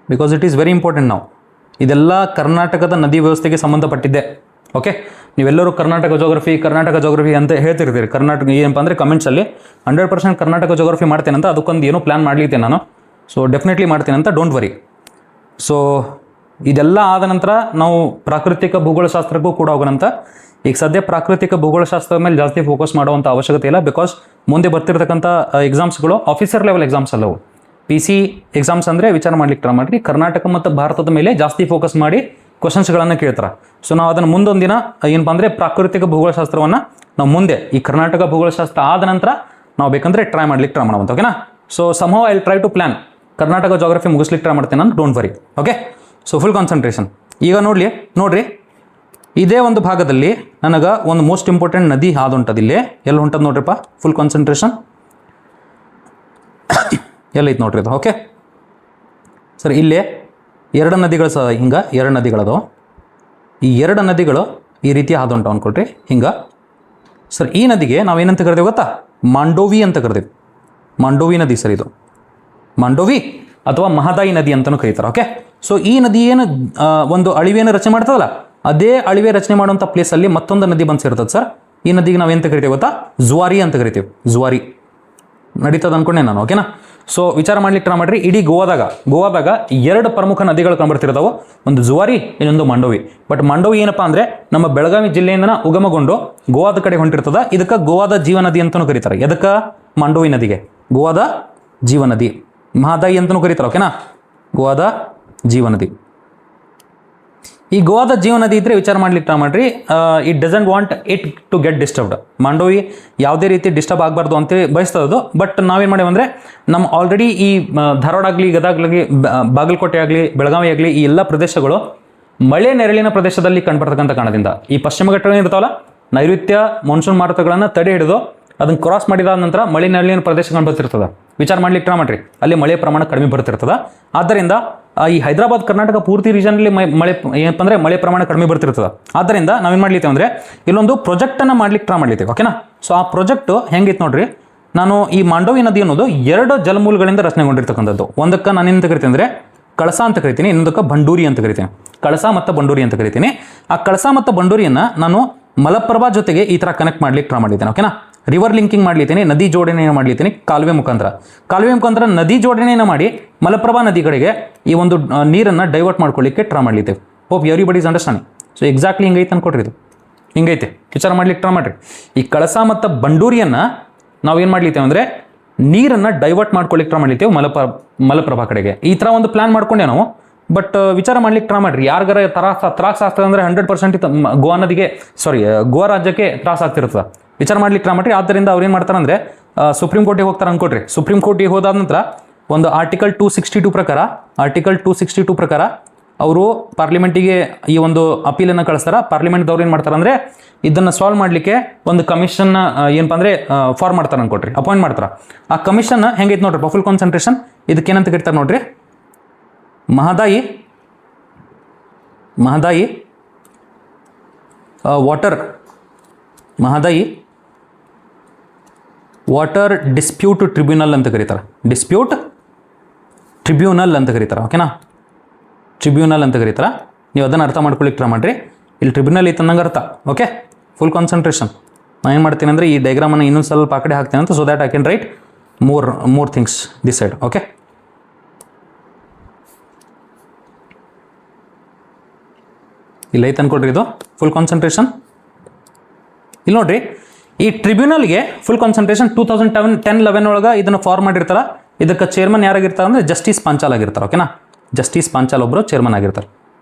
because it is very important. ನಾವು ಇದೆಲ್ಲ ಕರ್ನಾಟಕದ ನದಿ ವ್ಯವಸ್ಥೆಗೆ ಸಂಬಂಧಪಟ್ಟಿದ್ದೆ. ಓಕೆ? ನೀವೆಲ್ಲರೂ ಕರ್ನಾಟಕ ಜೋಗ್ರಫಿ ಅಂತ ಹೇಳ್ತಿರ್ತೀರಿ. ಕರ್ನಾಟಕ ಏನಪ್ಪ ಅಂದರೆ ಕಮೆಂಟ್ಸಲ್ಲಿ 100% ಕರ್ನಾಟಕ ಜೋಗ್ರಫಿ ಮಾಡ್ತೇನೆ ಅಂತ, ಅದಕ್ಕೊಂದು ಏನೋ ಪ್ಲ್ಯಾನ್ ಮಾಡಲಿಕ್ಕೆ ನಾನು. ಸೊ ಡೆಫಿನೆಟ್ಲಿ ಮಾಡ್ತೇನೆ ಅಂತ, ಡೋಂಟ್ ವರಿ. ಸೊ ಇದೆಲ್ಲ ಆದ ನಂತರ ನಾವು ಪ್ರಾಕೃತಿಕ ಭೂಗೋಳಶಾಸ್ತ್ರಕ್ಕೂ ಕೂಡ ಹೋಗೋಣಂತ. ಈಗ ಸದ್ಯ ಪ್ರಾಕೃತಿಕ ಭೂಗೋಳಶಾಸ್ತ್ರದ ಮೇಲೆ ಜಾಸ್ತಿ ಫೋಕಸ್ ಮಾಡುವಂಥ ಅವಶ್ಯಕತೆ ಇಲ್ಲ, ಬಿಕಾಸ್ ಮುಂದೆ ಬರ್ತಿರ್ತಕ್ಕಂಥ ಎಕ್ಸಾಮ್ಸ್ಗಳು ಆಫೀಸರ್ ಲೆವೆಲ್ ಎಕ್ಸಾಮ್ಸ್ ಅಲ್ಲವು. PC ಎಕ್ಸಾಮ್ಸ್ ಅಂದರೆ ವಿಚಾರ ಮಾಡ್ಲಿಕ್ಕೆ ಟ್ರೈ ಮಾಡಿರಿ. ಕರ್ನಾಟಕ ಮತ್ತು ಭಾರತದ ಮೇಲೆ ಜಾಸ್ತಿ ಫೋಕಸ್ ಮಾಡಿ ಕ್ವಶನ್ಸ್ಗಳನ್ನು ಕೇಳ್ತಾರೆ. ಸೊ ನಾವು ಅದನ್ನು ಮುಂದೊಂದು ದಿನ ಏನಪ್ಪ ಅಂದರೆ ಪ್ರಾಕೃತಿಕ ಭೂಗೋಳಶಾಸ್ತ್ರವನ್ನು ನಾವು ಮುಂದೆ ಈ ಕರ್ನಾಟಕ ಭೂಗೋಳಶಾಸ್ತ್ರ ಆದ ನಂತರ ನಾವು ಬೇಕಂದರೆ ಟ್ರೈ ಮಾಡ್ಲಿಕ್ಕೆ ಟ್ರೈ ಮಾಡೋವಂಥ. ಓಕೆನಾ? So somehow I will try to plan Karnataka geography ಮುಗಿಸ್ಲಿಕ್ಕೆ ಟ್ರೈ ಮಾಡ್ತೇನೆ ನಾನು, don't worry. Okay? So full concentration. ಈಗ ನೋಡ್ರಿ ಇದೇ ಒಂದು ಭಾಗದಲ್ಲಿ ನನಗೆ ಒಂದು ಮೋಸ್ಟ್ ಇಂಪಾರ್ಟೆಂಟ್ ನದಿ ಹಾದು ಹೊಂಟದ. ಇಲ್ಲೇ ಎಲ್ಲಿ ಹೊಂಟದ ನೋಡ್ರಿಪ್ಪ, ಫುಲ್ ಕಾನ್ಸಂಟ್ರೇಷನ್. ಎಲ್ಲೈತೆ ನೋಡ್ರಿ ಅದು. Okay sir? ಇಲ್ಲೇ ಎರಡು ನದಿಗಳು ಎರಡು ನದಿಗಳದು. ಈ ಎರಡು ನದಿಗಳು ಈ ರೀತಿ ಹಾದು ಹೊಂಟವು ಅಂದ್ಕೊಳ್ರಿ ಹಿಂಗೆ. ಸರ್ ಈ ನದಿಗೆ ನಾವೇನಂತ ಕರಿತೇವೆ ಗೊತ್ತಾ? ಮಾಂಡೋವಿ ಅಂತ ಕರಿತೇವೆ. ಮಾಂಡೋವಿ ನದಿ ಸರ್ ಇದು. ಮಾಂಡೋವಿ ಅಥವಾ ಮಹದಾಯಿ ನದಿ ಅಂತಲೂ ಕರೀತಾರೆ. ಓಕೆ? ಸೊ ಈ ನದಿ ಏನು ಒಂದು ಅಳಿವೆಯನ್ನು ರಚನೆ ಮಾಡ್ತದಲ್ಲ, ಅದೇ ಅಳಿವೆ ರಚನೆ ಮಾಡುವಂಥ ಪ್ಲೇಸಲ್ಲಿ ಮತ್ತೊಂದು ನದಿ ಬಂದು ಸೇರ್ತದೆ ಸರ್. ಈ ನದಿಗೆ ನಾವೇಂತ ಕರಿತೇವೆ ಗೊತ್ತಾ? ಜುವಾರಿ ಅಂತ ಕರಿತೇವೆ. ಜುವಾರಿ ನಡೀತದೆ ಅಂದ್ಕೊಂಡೆ ನಾನು. ಓಕೆನಾ? ಸೊ ವಿಚಾರ ಮಾಡ್ಲಿಕ್ಕೆ ಟ್ರೈ ಮಾಡಿರಿ. ಇಡೀ ಗೋವಾದಾಗ ಎರಡು ಪ್ರಮುಖ ನದಿಗಳು ಕಂಡುಬರ್ತಿರ್ತಾವೆ, ಒಂದು ಜುವಾರಿ, ಇನ್ನೊಂದು ಮಾಂಡೋವಿ. ಬಟ್ ಮಾಂಡೋವಿ ಏನಪ್ಪ ಅಂದರೆ ನಮ್ಮ ಬೆಳಗಾವಿ ಜಿಲ್ಲೆಯಿಂದ ಉಗಮಗೊಂಡು ಗೋವಾದ ಕಡೆ ಹೊಂಟಿರ್ತದ. ಇದಕ್ಕೆ ಗೋವಾದ ಜೀವನದಿ ಅಂತಲೂ ಕರೀತಾರೆ. ಎದಕ್ಕೆ? ಮಾಂಡೋವಿ ನದಿಗೆ ಗೋವಾದ ಜೀವನದಿ. ಮಹದಾಯಿ ಅಂತಲೂ ಕರೀತಾರೆ. ಓಕೆನಾ? ಗೋವಾದ ಜೀವನದಿ. ಈ ಗೋವಾದ ಜೀವನದಿ ಇದ್ದರೆ ವಿಚಾರ ಮಾಡ್ಲಿಕ್ಕೆ ಟ್ರೈ ಮಾಡಿರಿ. It doesn't want it to get disturbed. Mandovi ಯಾವುದೇ ರೀತಿ ಡಿಸ್ಟರ್ಬ್ ಆಗಬಾರ್ದು ಅಂತೇಳಿ ಬಯಸ್ತದದು. ಬಟ್ ನಾವೇನು ಮಾಡೇವೆ ಅಂದರೆ ನಮ್ಮ ಆಲ್ರೆಡಿ ಈ ಧಾರವಾಡ ಆಗಲಿ, ಗದಗ ಆಗಲಿ, ಬಾಗಲಕೋಟೆ ಆಗಲಿ, ಬೆಳಗಾವಿ ಆಗಲಿ, ಈ ಎಲ್ಲ ಪ್ರದೇಶಗಳು ಮಳೆ ನೆರಳಿನ ಪ್ರದೇಶದಲ್ಲಿ ಕಂಡುಬರ್ತಕ್ಕಂಥ ಕಾರಣದಿಂದ ಈ ಪಶ್ಚಿಮ ಘಟ್ಟಗಳು ಇರ್ತಾವಲ್ಲ, ನೈಋತ್ಯ ಮಾನ್ಸೂನ್ ಮಾರುತಗಳನ್ನು ತಡೆ ಹಿಡಿದು ಅದನ್ನು ಕ್ರಾಸ್ ಮಾಡಿದಾದ ನಂತರ ಮಳೆ ನೆರಳಿನ ಪ್ರದೇಶ ಕಂಡುಬರ್ತಿರ್ತದೆ. ವಿಚಾರ ಮಾಡ್ಲಿಕ್ಕೆ ಟ್ರೈ ಮಾಡಿರಿ. ಅಲ್ಲಿ ಮಳೆ ಪ್ರಮಾಣ ಕಡಿಮೆ ಬರ್ತಿರ್ತದೆ. ಆದ್ದರಿಂದ ಈ ಹೈದರಾಬಾದ್ ಕರ್ನಾಟಕ ಪೂರ್ತಿ ರೀಜನಲ್ಲಿ ಮಳೆ ಏನಪ್ಪ ಅಂದರೆ ಮಳೆ ಪ್ರಮಾಣ ಕಡಿಮೆ ಬರ್ತಿರ್ತದೆ. ಆದ್ದರಿಂದ ನಾವೇನು ಮಾಡ್ಲಿತ್ತೇವೆ ಅಂದರೆ ಇಲ್ಲೊಂದು ಪ್ರಾಜೆಕ್ಟನ್ನು ಮಾಡ್ಲಿಕ್ಕೆ ಟ್ರೈ ಮಾಡ್ಲಿತ್ತೇವೆ. ಓಕೆನಾ? ಸೊ ಆ ಪ್ರಾಜೆಕ್ಟು ಹೆಂಗಿತ್ತು ನೋಡ್ರಿ. ನಾನು ಈ ಮಾಂಡೋವಿ ನದಿ ಅನ್ನೋದು ಎರಡು ಜಲಮೂಲಗಳಿಂದ ರಚನೆಗೊಂಡಿರ್ತಕ್ಕಂಥದ್ದು. ಒಂದಕ್ಕೆ ನಾನು ಏನಂತ ಕರಿತೀನಿ ಅಂದರೆ ಕಳಸಾ ಅಂತ ಕರಿತೀನಿ, ಇನ್ನೊಂದಕ್ಕೆ ಬಂಡೂರಿ ಅಂತ ಕರಿತೀನಿ. ಕಳಸಾ ಮತ್ತು ಬಂಡೂರಿ ಅಂತ ಕರಿತೀನಿ. ಆ ಕಳಸಾ ಮತ್ತು ಬಂಡೂರಿಯನ್ನು ನಾನು ಮಲಪ್ರಭಾ ಜೊತೆಗೆ ಈ ಥರ ಕನೆಕ್ಟ್ ಮಾಡ್ಲಿಕ್ಕೆ ಟ್ರೈ ಮಾಡಿದ್ದೇನೆ. ಓಕೆನಾ? ರಿವರ್ ಲಿಂಕಿಂಗ್ ಮಾಡ್ಲಿದ್ದೀನಿ, ನದಿ ಜೋಡಣೆಯನ್ನು ಮಾಡ್ಲಿದ್ದೀನಿ ಕಾಲುವೆ ಮುಖಾಂತರ ನದಿ ಜೋಡಣೆಯನ್ನು ಮಾಡಿ ಮಲಪ್ರಭಾ ನದಿ ಕಡೆಗೆ ಈ ಒಂದು ನೀರನ್ನು ಡೈವರ್ಟ್ ಮಾಡ್ಕೊಳ್ಳಿಕ್ಕೆ ಟ್ರೈ ಮಾಡ್ಲಿದ್ದೇವೆ. Hope everybody is understanding. So exactly ಹಿಂಗೈತೆ ಅನ್ಕೊಟ್ರಿ. ಇದು ಹಿಂಗೈತೆ, ವಿಚಾರ ಮಾಡ್ಲಿಕ್ಕೆ ಟ್ರೈ ಮಾಡಿರಿ. ಈ ಕಳಸಾ ಮತ್ತು ಬಂಡೂರಿಯನ್ನು ನಾವೇನು ಮಾಡ್ಲಿತ್ತೇವೆ ಅಂದರೆ ನೀರನ್ನು ಡೈವರ್ಟ್ ಮಾಡ್ಕೊಳ್ಳಿಕ್ಕೆ ಟ್ರೈ ಮಾಡ್ಲಿತ್ತೇವೆ ಮಲಪ್ರಭಾ ಕಡೆಗೆ. ಈ ಥರ ಒಂದು ಪ್ಲ್ಯಾನ್ ಮಾಡ್ಕೊಂಡೆ ನಾವು. ಬಟ್ ವಿಚಾರ ಮಾಡ್ಲಿಕ್ಕೆ ಟ್ರೈ ಮಾಡಿರಿ. ಯಾರಿಗಾರ ತ್ರಾಸ ಆಗ್ತದೆ ಅಂದರೆ 100% ಗೋವಾ ರಾಜ್ಯಕ್ಕೆ ತ್ರಾಸ ಆಗ್ತಿರ್ತದೆ. ವಿಚಾರ ಮಾಡ್ಲಿಕ್ಕೆ ಟ್ರೈ ಮಾಡಿರಿ. ಆದ್ದರಿಂದ ಅವ್ರು ಏನು ಮಾಡ್ತಾರೆ ಅಂದರೆ ಸುಪ್ರೀಂ ಕೋರ್ಟಿಗೆ ಹೋಗ್ತಾರೆ ಅಂದ್ಕೊಟ್ರಿ. ಸುಪ್ರೀಂ ಕೋರ್ಟಿಗೆ ಹೋದಾದ ನಂತರ ಒಂದು ಆರ್ಟಿಕಲ್ 262 ಪ್ರಕಾರ ಅವರು ಪಾರ್ಲಿಮೆಂಟಿಗೆ ಈ ಒಂದು ಅಪೀಲನ್ನು ಕಳಿಸ್ತಾರೆ. ಪಾರ್ಲಿಮೆಂಟ್ದವ್ರು ಏನು ಮಾಡ್ತಾರೆ ಅಂದರೆ ಇದನ್ನು ಸಾಲ್ವ್ ಮಾಡಲಿಕ್ಕೆ ಒಂದು ಕಮಿಷನ್ನ ಏನಪ್ಪ ಅಂದರೆ ಫಾರ್ಮ್ ಮಾಡ್ತಾರೆ ಅಂದ್ಕೊಟ್ರಿ, ಅಪಾಯಿಂಟ್ ಮಾಡ್ತಾರೆ. ಆ ಕಮಿಷನ್ ಹೆಂಗೈತೆ ನೋಡ್ರಿ, ಫುಲ್ ಕಾನ್ಸಂಟ್ರೇಷನ್. ಇದಕ್ಕೇನಂತ ಕರಿತಾರೆ ನೋಡ್ರಿ, ಮಹದಾಯಿ ವಾಟರ್ ಡಿಸ್ಪ್ಯೂಟ್ ಟ್ರಿಬ್ಯುನಲ್ ಅಂತ ಕರೀತಾರೆ. ಡಿಸ್ಪ್ಯೂಟ್ ಟ್ರಿಬ್ಯುನಲ್ ಅಂತ ಕರೀತಾರೆ. ಓಕೆನಾ? ಟ್ರಿಬ್ಯುನಲ್ ಅಂತ ಕರೀತಾರೆ. ನೀವು ಅದನ್ನು ಅರ್ಥ ಮಾಡ್ಕೊಳ್ಳಿಕ್ಕೆ ಟ್ರೈ ಮಾಡಿರಿ. ಇಲ್ಲಿ ಟ್ರಿಬ್ಯುನಲ್ ಇತ್ತು ಅನ್ನಂಗೆ ಅರ್ಥ. ಓಕೆ? Full concentration. ನಾನು ಏನು ಮಾಡ್ತೀನಿ ಅಂದರೆ ಈ ಡೈಗ್ರಾಮನ್ನು ಇನ್ನೊಂದು ಸ್ವಲ್ಪ ಆ ಕಡೆ ಹಾಕ್ತೀನಿ ಅಂತ, so that I can write more things this side. Okay, ಇಲ್ಲ ಐತೆ ಅನ್ಕೊಡ್ರಿ ಇದು ಫುಲ್ ಕಾನ್ಸಂಟ್ರೇಷನ್. ಇಲ್ಲಿ ನೋಡ್ರಿ, ಈ ಟ್ರಿಬ್ಯುನಲ್ಗೆ ಫುಲ್ ಕಾನ್ಸಂಟ್ರೇಷನ್ 2010-11 ಒಳಗೆ ಇದನ್ನು ಫಾರ್ಮ್ ಮಾಡಿರ್ತಾರೆ. ಇದಕ್ಕೆ ಚೇರ್ಮನ್ ಯಾರಾಗಿರ್ತಾರೆ ಅಂದರೆ ಜಸ್ಟಿಸ್ ಪಾಂಚಾಲ್ ಆಗಿರ್ತಾರೆ. ಓಕೆನಾ, ಜಸ್ಟಿಸ್ ಪಾಂಚಾಲ್ ಒಬ್ಬರು ಚೇರ್ಮನ್ ಆಗಿರ್ತಾರೆ.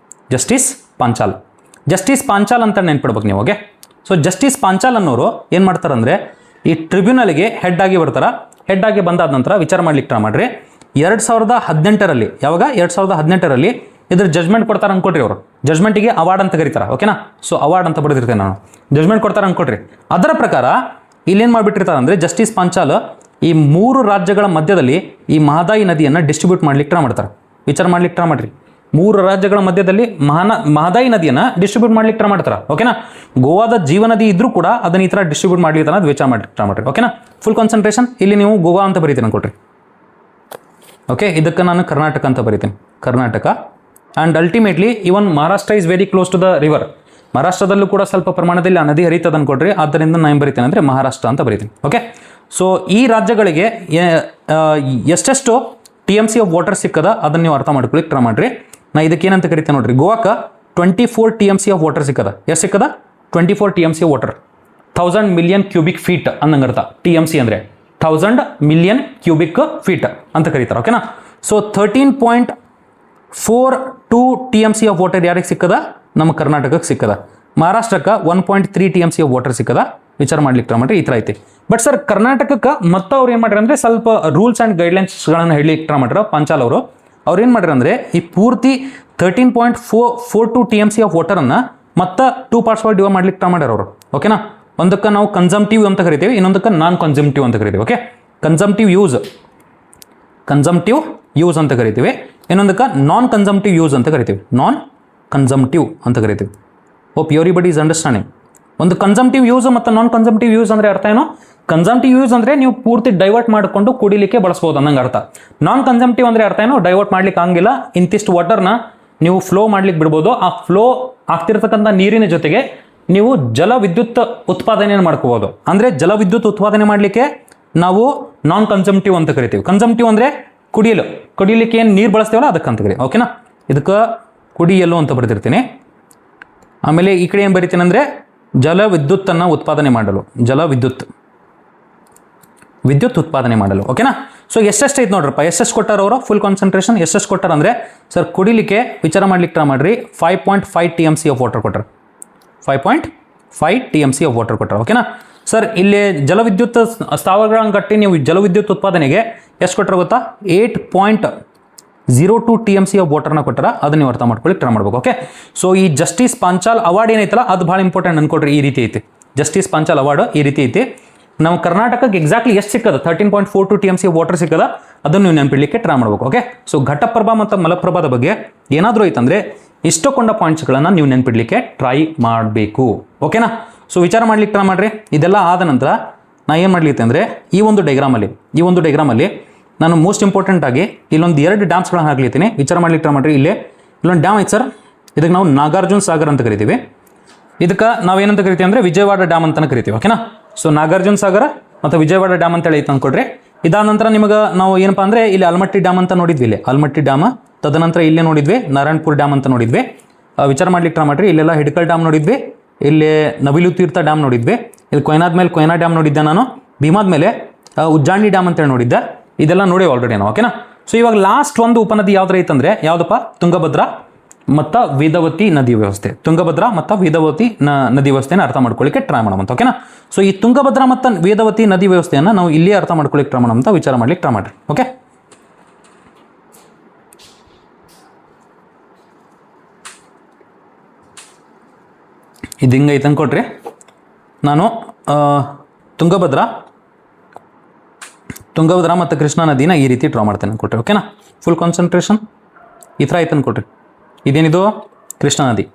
ಜಸ್ಟಿಸ್ ಪಾಂಚಾಲ್ ಅಂತ ನೆನ್ಪಿಡ್ಬೇಕು ನೀವು. ಓಕೆ, ಸೊ ಜಸ್ಟಿಸ್ ಪಾಂಚಾಲ್ ಅನ್ನೋರು ಏನು ಮಾಡ್ತಾರೆ ಅಂದರೆ ಈ ಟ್ರಿಬ್ಯುನಲ್ಗೆ ಹೆಡ್ ಆಗಿ ಬರ್ತಾರೆ. ಹೆಡ್ ಆಗಿ ಬಂದಾದ ನಂತರ ವಿಚಾರ ಮಾಡ್ಲಿಕ್ಕೆ ಟ್ರೈ ಮಾಡ್ರಿ. 2018ರಲ್ಲಿ, ಯಾವಾಗ 2018ರಲ್ಲಿ ಇದ್ರ ಜಜ್ಮೆಂಟ್ ಕೊಡ್ತಾರೆ ಅನ್ಕೊಡ್ರಿ. ಅವರು ಜಜ್ಮೆಂಟಿಗೆ ಅವಾರ್ಡ್ ಅಂತ ಕರೀತಾರೆ. ಓಕೆನಾ, ಸೊ ಅವಾರ್ಡ್ ಅಂತ ಬರೆದಿರ್ತೇನೆ ನಾನು. ಜಜ್ಮೆಂಟ್ ಕೊಡ್ತಾರೆ ಅನ್ಕೊಡ್ರಿ. ಅದರ ಪ್ರಕಾರ ಇಲ್ಲೇನು ಮಾಡಿಬಿಟ್ಟಿರ್ತಾರೆ ಅಂದರೆ ಜಸ್ಟಿಸ್ ಪಾಂಚಾಲ್ ಈ 3 ರಾಜ್ಯಗಳ ಮಧ್ಯದಲ್ಲಿ ಈ ಮಹದಾಯಿ ನದಿಯನ್ನು ಡಿಸ್ಟ್ರಿಬ್ಯೂಟ್ ಮಾಡ್ಲಿಕ್ಕೆ ಟ್ರೈ ಮಾಡ್ತಾರೆ. ವಿಚಾರ ಮಾಡ್ಲಿಕ್ಕೆ ಟ್ರೈ ಮಾಡ್ರಿ. 3 ರಾಜ್ಯಗಳ ಮಧ್ಯದಲ್ಲಿ ಮಹದಾಯಿ ನದಿಯನ್ನು ಡಿಸ್ಟ್ರಿಬ್ಯೂಟ್ ಮಾಡ್ಲಿಕ್ಕೆ ಟ್ರೈ ಮಾಡ್ತಾರೆ. ಓಕೆನಾ, ಗೋವಾದ ಜೀವನದಿ ಇದ್ರೂ ಕೂಡ ಅದನ್ನ ಈ ಥರ ಡಿಸ್ಟ್ರಿಬ್ಯೂಟ್ ಮಾಡ್ಲಿಕ್ಕೆ ಅನ್ನೋದು ವಿಚಾರ ಮಾಡ್ಲಿಕ್ಕೆ ಟ್ರೈ ಮಾಡ್ರಿ. ಓಕೆನಾ, ಫುಲ್ ಕಾನ್ಸಂಟ್ರೇಷನ್. ಇಲ್ಲಿ ನೀವು ಗೋವಾ ಅಂತ ಬರೀತೀನಿ ಅನ್ಕೊಡ್ರಿ. ಓಕೆ, ಇದಕ್ಕೆ ನಾನು ಕರ್ನಾಟಕ ಅಂತ ಬರೀತೀನಿ, Karnataka. And ultimately even Maharashtra is very close to the river. ಮಹಾರಾಷ್ಟ್ರದಲ್ಲೂ ಕೂಡ ಸ್ವಲ್ಪ ಪ್ರಮಾಣದಲ್ಲಿ ಆ ನದಿ ಹರಿತದೆ ಅನ್ಕೊಡ್ರಿ. ಆದ್ದರಿಂದ ನಾನು ಬರೀತೀನಿ ಅಂದರೆ ಮಹಾರಾಷ್ಟ್ರ ಅಂತ ಬರೀತೀನಿ. ಓಕೆ, ಸೊ ಈ ರಾಜ್ಯಗಳಿಗೆ ಎಷ್ಟೆಷ್ಟು TMC ಆಫ್ ವಾಟರ್ ಸಿಕ್ಕದ ಅದನ್ನು ನೀವು ಅರ್ಥ ಮಾಡ್ಕೊಳ್ಳಿಕ್ಕೆ ಟ್ರೈ ಮಾಡ್ರಿ. ನಾ ಇದಕ್ಕೆ ಏನಂತ ಕರಿತೇನೆ ನೋಡ್ರಿ, ಗೋವಾಕ್ಕೆ 24 TMC ಆಫ್ ವಾಟರ್ ಸಿಕ್ಕದ. ಎಷ್ಟು ಸಿಕ್ಕದ? 24 TMC of water. 1000 million cubic feet ಅನ್ನಂಗೆ ಅರ್ಥ. TMC ಅಂದರೆ 1000 ಮಿಲಿಯನ್ ಕ್ಯೂಬಿಕ್ ಫೀಟ್ ಅಂತ ಕರೀತಾರೆ. ಓಕೆನಾ, ಸೊ 13.42 TMC ಆಫ್ ವಾಟರ್ ಯಾರಿಗೆ ಸಿಕ್ಕದ? ನಮ್ಮ ಕರ್ನಾಟಕಕ್ಕೆ ಸಿಕ್ಕದ. ಮಹಾರಾಷ್ಟ್ರಕ್ಕೆ 1.3 TMC ಆಫ್ ವಾಟರ್ ಸಿಕ್ಕದ. ವಿಚಾರ ಮಾಡ್ಲಿಕ್ಕೆ ಟ್ರೈ ಮಾಡ್ರಿ. ಈ ಥರ ಐತಿ. ಬಟ್ ಸರ್ ಕರ್ನಾಟಕಕ್ಕೆ ಮತ್ತೆ ಅವ್ರು ಏನು ಮಾಡ್ಯಾರ ಅಂದರೆ ಸ್ವಲ್ಪ ರೂಲ್ಸ್ ಆ್ಯಂಡ್ ಗೈಡ್ಲೈನ್ಸ್ಗಳನ್ನು ಹೇಳಲಿಕ್ಕೆ ಟ್ರೈ ಮಾಡ್ಯಾರ ಪಾಂಚಾಲ್ ಅವರು. ಅವ್ರು ಏನು ಮಾಡ್ಯಾರ ಅಂದರೆ ಈ ಪೂರ್ತಿ 13.42 TMC ಆಫ್ ವಾಟರನ್ನು ಮತ್ತೆ 2 ಪಾರ್ಟ್ಸ್ ಒಳಗೆ ಡಿವೈಡ್ ಮಾಡ್ಲಿಕ್ಕೆ ಟ್ರೈ ಮಾಡ್ಯಾರ ಅವರು. ಓಕೆನಾ, ಒಂದಕ್ಕೆ ನಾವು ಕನ್ಸಂಪ್ಟಿವ್ ಅಂತ ಕರಿತೀವಿ, ಇನ್ನೊಂದಕ್ಕೆ ನಾನ್ ಕನ್ಸಂಪ್ಟಿವ್ ಅಂತ ಕರಿತೀವಿ. ಓಕೆ, ಕನ್ಸಂಪ್ಟಿವ್ ಯೂಸ್ ಅಂತ ಕರಿತೀವಿ, ಇನ್ನೊಂದಕ್ಕೆ ನಾನ್ ಕನ್ಸಂಪ್ಟಿವ್ ಯೂಸ್ ಅಂತ ಕರಿತೀವಿ. Hope everybody is understanding. ಒಂದು ಕನ್ಸಂಪ್ಟಿವ್ ಯೂಸ್ ಮತ್ತು ನಾನ್ ಕನ್ಸಂಪ್ಟಿವ್ ಯೂಸ್ ಅಂದರೆ ಅರ್ಥ ಏನು? ಕನ್ಸಂಪ್ಟಿವ್ ಯೂಸ್ ಅಂದರೆ ನೀವು ಪೂರ್ತಿ ಡೈವರ್ಟ್ ಮಾಡಿಕೊಂಡು ಕುಡಿಲಿಕ್ಕೆ ಬಳಸ್ಬೋದು ಅನ್ನಂಗೆ ಅರ್ಥ. ನಾನ್ ಕನ್ಸಂಪ್ಟಿವ್ ಅಂದರೆ ಅರ್ಥ ಏನು? ಡೈವರ್ಟ್ ಮಾಡ್ಲಿಕ್ಕೆ ಆಗಿಲ್ಲ, ಇಂತಿಷ್ಟು ವಾಟರ್ನ ನೀವು ಫ್ಲೋ ಮಾಡ್ಲಿಕ್ಕೆ ಬಿಡ್ಬೋದು. ಆ ಫ್ಲೋ ಆಗ್ತಿರ್ತಕ್ಕಂಥ ನೀರಿನ ಜೊತೆಗೆ ನೀವು ಜಲವಿದ್ಯುತ್ ಉತ್ಪಾದನೆಯನ್ನು ಮಾಡ್ಕೋಬೋದು. ಅಂದರೆ ಜಲವಿದ್ಯುತ್ ಉತ್ಪಾದನೆ ಮಾಡಲಿಕ್ಕೆ ನಾವು ನಾನ್ ಕನ್ಸಂಪ್ಟಿವ್ ಅಂತ ಕರಿತೀವಿ. ಕನ್ಸಂಪ್ಟಿವ್ ಅಂದರೆ ಕುಡಿಯಲಿಕ್ಕೆ ಏನು ನೀರು ಬಳಸ್ತೀವಲ್ಲ ಅದಕ್ಕಂತ ಕರಿ. ಓಕೆನಾ, ಇದಕ್ಕೆ ಕುಡಿಯಲು ಅಂತ ಬರೆದಿರ್ತೀನಿ. ಆಮೇಲೆ ಈ ಕಡೆ ಏನು ಬರಿತೀನಿ ಅಂದರೆ ಜಲವಿದ್ಯುತ್ತನ್ನು ಉತ್ಪಾದನೆ ಮಾಡಲು, ವಿದ್ಯುತ್ ಉತ್ಪಾದನೆ ಮಾಡಲು. ಓಕೆನಾ, ಸೊ ಎಷ್ಟೆಷ್ಟು ಐತೆ ನೋಡ್ರಪ್ಪ, ಎಷ್ಟೆಷ್ಟು ಕೊಟ್ಟಾರ ಅವರು ಫುಲ್ ಕಾನ್ಸಂಟ್ರೇಷನ್ ಎಷ್ಟೆಷ್ಟು ಕೊಟ್ಟಾರ ಅಂದರೆ ಸರ್ ಕುಡಿಲಿಕ್ಕೆ ವಿಚಾರ ಮಾಡ್ಲಿಕ್ಕೆ ಟ್ರೈ ಮಾಡ್ರಿ 5.5 TMC ಆಫ್ ವಾಟರ್ ಕೊಟ್ಟಾರ. 5.5 TMC ಆಫ್ ವಾಟರ್ ಕೊಟ್ಟಾರ. ಓಕೆನಾ ಸರ್, ಇಲ್ಲಿ ಜಲವಿದ್ಯುತ್ ಸ್ಥಾವರಗಳನ್ನು ಕಟ್ಟಿ ನೀವು ಜಲವಿದ್ಯುತ್ ಉತ್ಪಾದನೆಗೆ ಎಷ್ಟು ಕೊಟ್ಟರೆ ಗೊತ್ತಾ? 8.02 TMC ಆಫ್ ವಾಟರ್ನ ಕೊಟ್ಟಾರ. ಅದನ್ನ ನೀವು ಅರ್ಥ ಮಾಡ್ಕೊಳ್ಳಿ ಟ್ರೈ ಮಾಡ್ಬೇಕು. ಓಕೆ, ಸೊ ಈ ಜಸ್ಟಿಸ್ ಪಾಂಚಾಲ್ ಅವಾರ್ಡ್ ಏನೈತಲ್ಲ ಅದು ಭಾಳ ಇಂಪಾರ್ಟೆಂಟ್ ಅನ್ಕೊಡ್ರಿ. ಈ ರೀತಿ ಐತಿ ಜಸ್ಟಿಸ್ ಪಾಂಚಾಲ್ ಅವಾರ್ಡ್, ಈ ರೀತಿ ಐತಿ. ನಾವು ಕರ್ನಾಟಕಕ್ಕೆ ಎಕ್ಸಾಕ್ಟ್ಲಿ ಎಷ್ಟು ಸಿಕ್ಕದ? 13.42 TMC ಆಫ್ ವಾಟರ್ ಸಿಕ್ಕದ. ಅದನ್ನು ನೀವು ನೆನಪಿಡ್ಲಿಕ್ಕೆ ಟ್ರೈ ಮಾಡ್ಬೇಕು. ಓಕೆ, ಸೊ ಘಟಪ್ರಭಾ ಮತ್ತು ಮಲಪ್ರಭಾದ ಬಗ್ಗೆ ಏನಾದರೂ ಐತಂದರೆ ಇಷ್ಟೊಂಡ ಪಾಯಿಂಟ್ಸ್ಗಳನ್ನು ನೀವು ನೆನಪಿಡ್ಲಿಕ್ಕೆ ಟ್ರೈ ಮಾಡಬೇಕು. ಓಕೆನಾ, ಸೊ ವಿಚಾರ ಮಾಡ್ಲಿಕ್ಕೆ ಟ್ರೈ ಮಾಡ್ರಿ. ಇದೆಲ್ಲ ಆದ ನಂತರ ನಾ ಏನು ಮಾಡ್ಲಿಕ್ಕೆ ಅಂದರೆ ಈ ಒಂದು ಡೈಗ್ರಾಮಲ್ಲಿ ನಾನು ಮೋಸ್ಟ್ ಇಂಪಾರ್ಟೆಂಟ್ ಆಗಿ ಇಲ್ಲೊಂದು 2 ಡ್ಯಾಮ್ಸ್ಗಳನ್ನು ಹಾಕ್ಲಿತ್ತೀನಿ. ವಿಚಾರ ಮಾಡ್ಲಿಕ್ಕೆ ಟ್ರೈ ಮಾಡ್ರಿ. ಇಲ್ಲೊಂದು ಡ್ಯಾಮ್ ಐತೆ ಸರ್, ಇದಕ್ಕೆ ನಾವು ನಾಗಾರ್ಜುನ ಸಾಗರ್ ಅಂತ ಕರಿತೀವಿ. ಇದಕ್ಕೆ ನಾವೇನಂತ ಕರಿತೀವಿ ಅಂದರೆ ವಿಜಯವಾಡ ಡ್ಯಾಮ್ ಅಂತ ಕರಿತೀವಿ. ಓಕೆನಾ, ಸೊ ನಾಗಾರ್ಜುನ ಸಾಗರ ಮತ್ತು ವಿಜಯವಾಡ ಡ್ಯಾಮ್ ಅಂತೇಳಿ ಐತೆ ಅಂದ್ಕೊಡ್ರಿ. ಇದಾದ ನಂತರ ನಿಮಗೆ ನಾವು ಏನಪ್ಪ ಅಂದರೆ ಇಲ್ಲಿ ಆಲ್ಮಟ್ಟಿ ಡ್ಯಾಮ್ ಅಂತ ನೋಡಿದ್ವಿ. ಇಲ್ಲಿ ಆಲ್ಮಟ್ಟಿ ಡ್ಯಾಮ್, ತದನಂತರ ಇಲ್ಲೇ ನೋಡಿದ್ವಿ ನಾರಾಯಣಪುರ ಡ್ಯಾಮ್ ಅಂತ ನೋಡಿದ್ವಿ. ವಿಚಾರ ಮಾಡ್ಲಿಕ್ಕೆ ಟ್ರೈ ಮಾಡ್ರಿ. ಇಲ್ಲೆಲ್ಲ ಹಿಡ್ಕಲ್ ಡ್ಯಾಮ್ ನೋಡಿದ್ವಿ, ಇಲ್ಲಿ ನವಿಲು ತೀರ್ಥ ಡ್ಯಾಮ್ ನೋಡಿದ್ವಿ, ಇಲ್ಲಿ ಕೊಯ್ನಾದ ಮೇಲೆ ಕೊಯ್ನಾ ಡ್ಯಾಮ್ ನೋಡಿದ್ದೆ ನಾನು, ಭೀಮಾದ ಮೇಲೆ ಉಜ್ಜಾಣಿ ಡ್ಯಾಮ್ ಅಂತೇಳಿ ನೋಡಿದ್ದೆ. ಇದೆಲ್ಲ ನೋಡಿ ಆಲ್ರೆಡಿ ನಾವು. ಓಕೆನಾ, ಸೊ ಇವಾಗ ಲಾಸ್ಟ್ ಒಂದು ಉಪನದಿ ಯಾವ್ದು ಐತಂದ್ರೆ ಯಾವುದಪ್ಪ? ತುಂಗಭದ್ರಾ ಮತ್ತು ವೇದವತಿ ನದಿ ವ್ಯವಸ್ಥೆ. ತುಂಗಭದ್ರಾ ಮತ್ತು ವೇದವತಿ ನದಿ ವ್ಯವಸ್ಥೆನ ಅರ್ಥ ಮಾಡ್ಕೊಳ್ಳಿಕ್ಕೆ ಟ್ರೈ ಮಾಡೋಣ. ಓಕೆನಾ, ಸೊ ಈ ತುಂಗಭದ್ರಾ ಮತ್ತು ವೇದವತಿ ನದಿ ವ್ಯವಸ್ಥೆಯನ್ನು ನಾವು ಇಲ್ಲಿ ಅರ್ಥ ಮಾಡ್ಕೊಳ್ಳಿಕ್ಕೆ ಟ್ರೈ ಮಾಡೋಣ ಅಂತ ವಿಚಾರ ಮಾಡ್ಲಿಕ್ಕೆ ಟ್ರೈ ಮಾಡ್ರಿ. ಓಕೆ, ಇದು ಹಿಂಗೈತೆ ಅಂದ್ಕೊಟ್ರಿ. ನಾನು ತುಂಗಭದ್ರಾ ಮತ್ತು ಕೃಷ್ಣಾ ನದಿನ ಈ ರೀತಿ ಡ್ರಾ ಮಾಡ್ತೇನೆ ಅಂದ್ಕೊಟ್ರಿ. ಓಕೆನಾ, ಫುಲ್ ಕಾನ್ಸಂಟ್ರೇಷನ್ ಈ ಥರ ಐತೆ ಅಂದ್ಕೊಟ್ರಿ. ಇದೇನಿದು? ಕೃಷ್ಣಾ ನದಿ.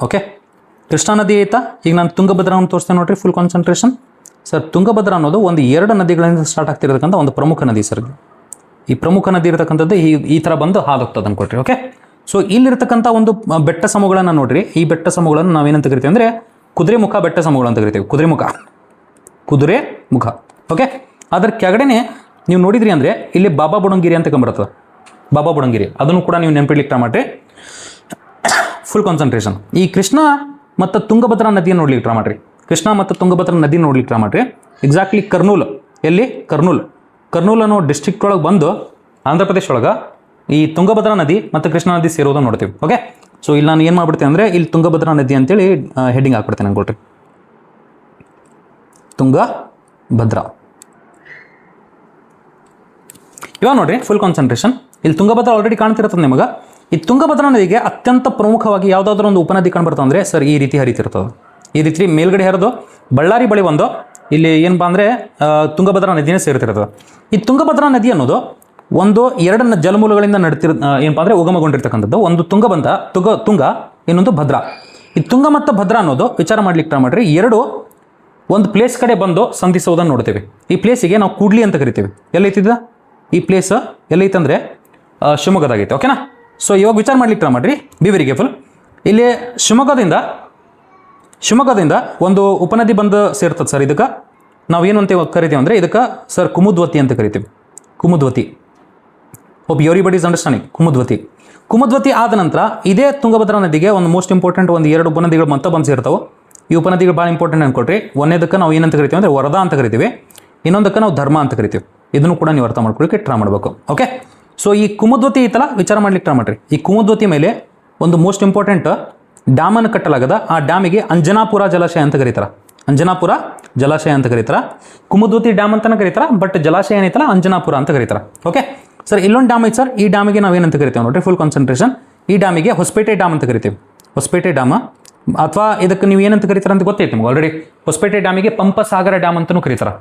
ಓಕೆ, ಕೃಷ್ಣಾ ನದಿ ಐತಾ. ಈಗ ನಾನು ತುಂಗಭದ್ರಾವನ್ನು ತೋರಿಸ್ತೇನೆ ನೋಡ್ರಿ. Full concentration. ಸರ್ ತುಂಗಭದ್ರಾ ಅನ್ನೋದು ಒಂದು 2 ನದಿಗಳಿಂದ ಸ್ಟಾರ್ಟ್ ಆಗ್ತಿರತಕ್ಕಂಥ ಒಂದು ಪ್ರಮುಖ ನದಿ ಸರ್. ಈ ಪ್ರಮುಖ ನದಿ ಇರತಕ್ಕಂಥದ್ದು ಈ ಥರ ಬಂದು ಹಾದು ಹೋಗ್ತದೆ ಅಂದ್ಕೊಟ್ರಿ. ಓಕೆ, ಸೊ ಇಲ್ಲಿರ್ತಕ್ಕಂಥ ಒಂದು ಬೆಟ್ಟ ಸಮೂಹಗಳನ್ನು ನೋಡ್ರಿ, ಈ ಬೆಟ್ಟ ಸಮೂಹಗಳನ್ನು ನಾವೇನಂತ ಕರಿತೀವಿ ಅಂದರೆ ಕುದುರೆಮುಖ ಬೆಟ್ಟ ಸಮೂಹಗಳು ಅಂತ ಕರಿತೀವಿ. ಕುದುರೆ ಮುಖ. ಓಕೆ, ಅದರ ಕೆಳಗಡೆನೆ ನೀವು ನೋಡಿದ್ರಿ ಅಂದರೆ ಇಲ್ಲಿ ಬಾಬಾ ಬುಡಂಗಿರಿ ಅಂತ ಕಂಬರ್ತದೆ. ಬಾಬಾ ಬುಡಂಗಿರಿ ಅದನ್ನು ಕೂಡ ನೀವು ನೆನಪಿಡ್ಲಿಕ್ಕೆ ಟ್ರೈ ಮಾಡ್ರಿ. Full concentration. ಈ ಕೃಷ್ಣ ಮತ್ತು ತುಂಗಭದ್ರಾ ನದಿಯನ್ನು ನೋಡ್ಲಿಕ್ಕೆ ಟ್ರೈ ಮಾಡ್ರಿ. ಕೃಷ್ಣ ಮತ್ತು ತುಂಗಭದ್ರಾ ನದಿ ನೋಡ್ಲಿಕ್ಕೆ ಟ್ರೈ ಮಾಡ್ರಿ. ಎಕ್ಸಾಕ್ಟ್ಲಿ ಕರ್ನೂಲ್, ಎಲ್ಲಿ ಕರ್ನೂಲ್ ಅನ್ನೋ ಡಿಸ್ಟ್ರಿಕ್ಟ್ ಒಳಗೆ ಬಂದು ಆಂಧ್ರ ಪ್ರದೇಶ ಒಳಗೆ ಈ ತುಂಗಭದ್ರಾ ನದಿ ಮತ್ತು ಕೃಷ್ಣ ನದಿ ಸೇರೋದನ್ನು ನೋಡ್ತೀವಿ. ಓಕೆ, ಸೊ ಇಲ್ಲಿ ನಾನು ಏನು ಮಾಡ್ಬಿಡ್ತೇನೆ ಅಂದರೆ ಇಲ್ಲಿ ತುಂಗಭದ್ರಾ ನದಿ ಅಂತೇಳಿ ಹೆಡ್ಡಿಂಗ್ ಹಾಕ್ಬಿಡ್ತೇನೆ ಅನ್ಕೊಳ್ರಿ. ತುಂಗಭದ್ರಾ. ಇವಾಗ ನೋಡ್ರಿ ಫುಲ್ ಕಾನ್ಸಂಟ್ರೇಷನ್. ಇಲ್ಲಿ ತುಂಗಭದ್ರಾ ಆಲ್ರೆಡಿ ಕಾಣ್ತಿರ್ತದೆ ನಿಮಗೆ. ಈ ತುಂಗಭದ್ರಾ ನದಿಗೆ ಅತ್ಯಂತ ಪ್ರಮುಖವಾಗಿ ಯಾವುದಾದ್ರೂ ಒಂದು ಉಪನದಿ ಕಂಡುಬರ್ತದೆ ಅಂದರೆ ಸರ್ ಈ ರೀತಿ ಹರಿತಿರ್ತದೆ. ಈ ರೀತಿ ಮೇಲ್ಗಡೆ ಹರಿದು ಬಳ್ಳಾರಿ ಬಳಿ ಒಂದು ಇಲ್ಲಿ ಏನಪ್ಪ ಅಂದರೆ ತುಂಗಭದ್ರಾ ನದಿನೇ ಸೇರ್ತಿರ್ತದೆ. ಈ ತುಂಗಭದ್ರಾ ನದಿ ಅನ್ನೋದು ಒಂದು ಎರಡು ಜಲಮೂಲಗಳಿಂದ ಏನಪ್ಪ ಅಂದರೆ ಉಗಮಗೊಂಡಿರ್ತಕ್ಕಂಥದ್ದು. ಒಂದು ತುಂಗ, ಇನ್ನೊಂದು ಭದ್ರಾ. ಈ ತುಂಗ ಮತ್ತು ಭದ್ರಾ ಅನ್ನೋದು ವಿಚಾರ ಮಾಡ್ಲಿಕ್ಕೆ ಟ್ರೈ ಮಾಡ್ರಿ. ಎರಡು ಒಂದು ಪ್ಲೇಸ್ ಕಡೆ ಬಂದು ಸಂಧಿಸೋದನ್ನು ನೋಡ್ತೀವಿ. ಈ ಪ್ಲೇಸಿಗೆ ನಾವು ಕೂಡ್ಲಿ ಅಂತ ಕರಿತೀವಿ. ಎಲ್ಲೈತಿದ್ದ ಈ ಪ್ಲೇಸ್ ಎಲ್ಲೈತಂದರೆ ಶಿವಮೊಗ್ಗದಾಗೈತೆ. ಓಕೆನಾ? ಸೊ ಇವಾಗ ವಿಚಾರ ಮಾಡ್ಲಿಕ್ಕೆ ಟ್ರೈ ಮಾಡ್ರಿ. Be very careful. ಇಲ್ಲಿ ಶಿವಮೊಗ್ಗದಿಂದ ಒಂದು ಉಪನದಿ ಬಂದು ಸೇರ್ತದೆ ಸರ್. ಇದಕ್ಕೆ ನಾವು ಏನು ಅಂತ ಕರಿತೀವಿ ಅಂದರೆ ಇದಕ್ಕೆ ಸರ್ ಕುಮುದ್ವತಿ ಅಂತ ಕರಿತೀವಿ. Kumudvathi. Hope everybody is understanding. Kumudvathi ಆದ ನಂತರ ಇದೇ ತುಂಗಭದ್ರಾ ನದಿಗೆ ಒಂದು ಮೋಸ್ಟ್ ಇಂಪಾರ್ಟೆಂಟ್ ಒಂದು ಎರಡು ಉಪನದಿಗಳು ಮತ್ತೆ ಬಂದು ಸೇರ್ತಾವೆ. ಈ ಉಪನದಿಗಳು ಭಾಳ ಇಂಪಾರ್ಟೆಂಟ್ ಅನ್ಕೊಟ್ರಿ. ಒಂದೇದಕ್ಕೆ ನಾವು ಏನಂತ ಕರಿತೀವಿ ಅಂದರೆ ವರದಾ ಅಂತ ಕರಿತೀವಿ, ಇನ್ನೊಂದಕ್ಕೆ ನಾವು ಧರ್ಮ ಅಂತ ಕರಿತೀವಿ. ಇದನ್ನು ಕೂಡ ನೀವು ಅರ್ಥ ಮಾಡ್ಕೊಳ್ಳಿಕ್ಕೆ ಟ್ರೈ ಮಾಡಬೇಕು. ಓಕೆ, ಸೊ ಈ ಕುಮುದ್ವತಿ ಐತಲ್ಲ, ವಿಚಾರ ಮಾಡ್ಲಿಕ್ಕೆ ಟ್ರೈ ಮಾಡ್ರಿ. ಈ ಕುಮುದ್ವತಿ ಮೇಲೆ ಒಂದು ಮೋಸ್ಟ್ ಇಂಪಾರ್ಟೆಂಟ್ ಡ್ಯಾಮನ್ನು ಕಟ್ಟಲಾಗದ. ಆ ಡ್ಯಾಮಿಗೆ ಅಂಜನಾಪುರ ಜಲಾಶಯ ಅಂತ ಕರೀತಾರೆ. ಅಂಜನಾಪುರ ಜಲಾಶಯ ಅಂತ ಕರೀತಾರೆ. ಕುಮುದ್ವತಿ ಡ್ಯಾಮ್ ಅಂತಲೇ ಕರೀತಾರೆ, ಬಟ್ ಜಲಾಶಯ ಏನೈತಲ್ಲ ಅಂಜನಾಪುರ ಅಂತ ಕರೀತಾರೆ. ಓಕೆ ಸರ್, ಇಲ್ಲೊಂದು ಡ್ಯಾಮ್ ಐತೆ ಸರ್. ಈ ಡ್ಯಾಮಿಗೆ ನಾವೇನಂತ ಕರಿತೀವಿ ನೋಡ್ರಿ, ಫುಲ್ ಕಾನ್ಸಂಟ್ರೇಷನ್. ಈ ಡ್ಯಾಮಿಗೆ ಹೊಸಪೇಟೆ ಡ್ಯಾಮ್ ಅಂತ ಕರಿತೀವಿ. ಹೊಸಪೇಟೆ ಡ್ಯಾಮ್, ಅಥವಾ ಇದಕ್ಕೆ ನೀವು ಏನಂತ ಕರೀತಾರೆ ಅಂತ ಗೊತ್ತೈತೆ ನಿಮ್ಗೆ ಆಲ್ರೆಡಿ. ಹೊಸಪೇಟೆ ಡ್ಯಾಮಿಗೆ ಪಂಪಸಾಗರ ಡ್ಯಾಮ್ ಅಂತಲೂ ಕರೀತಾರೆ,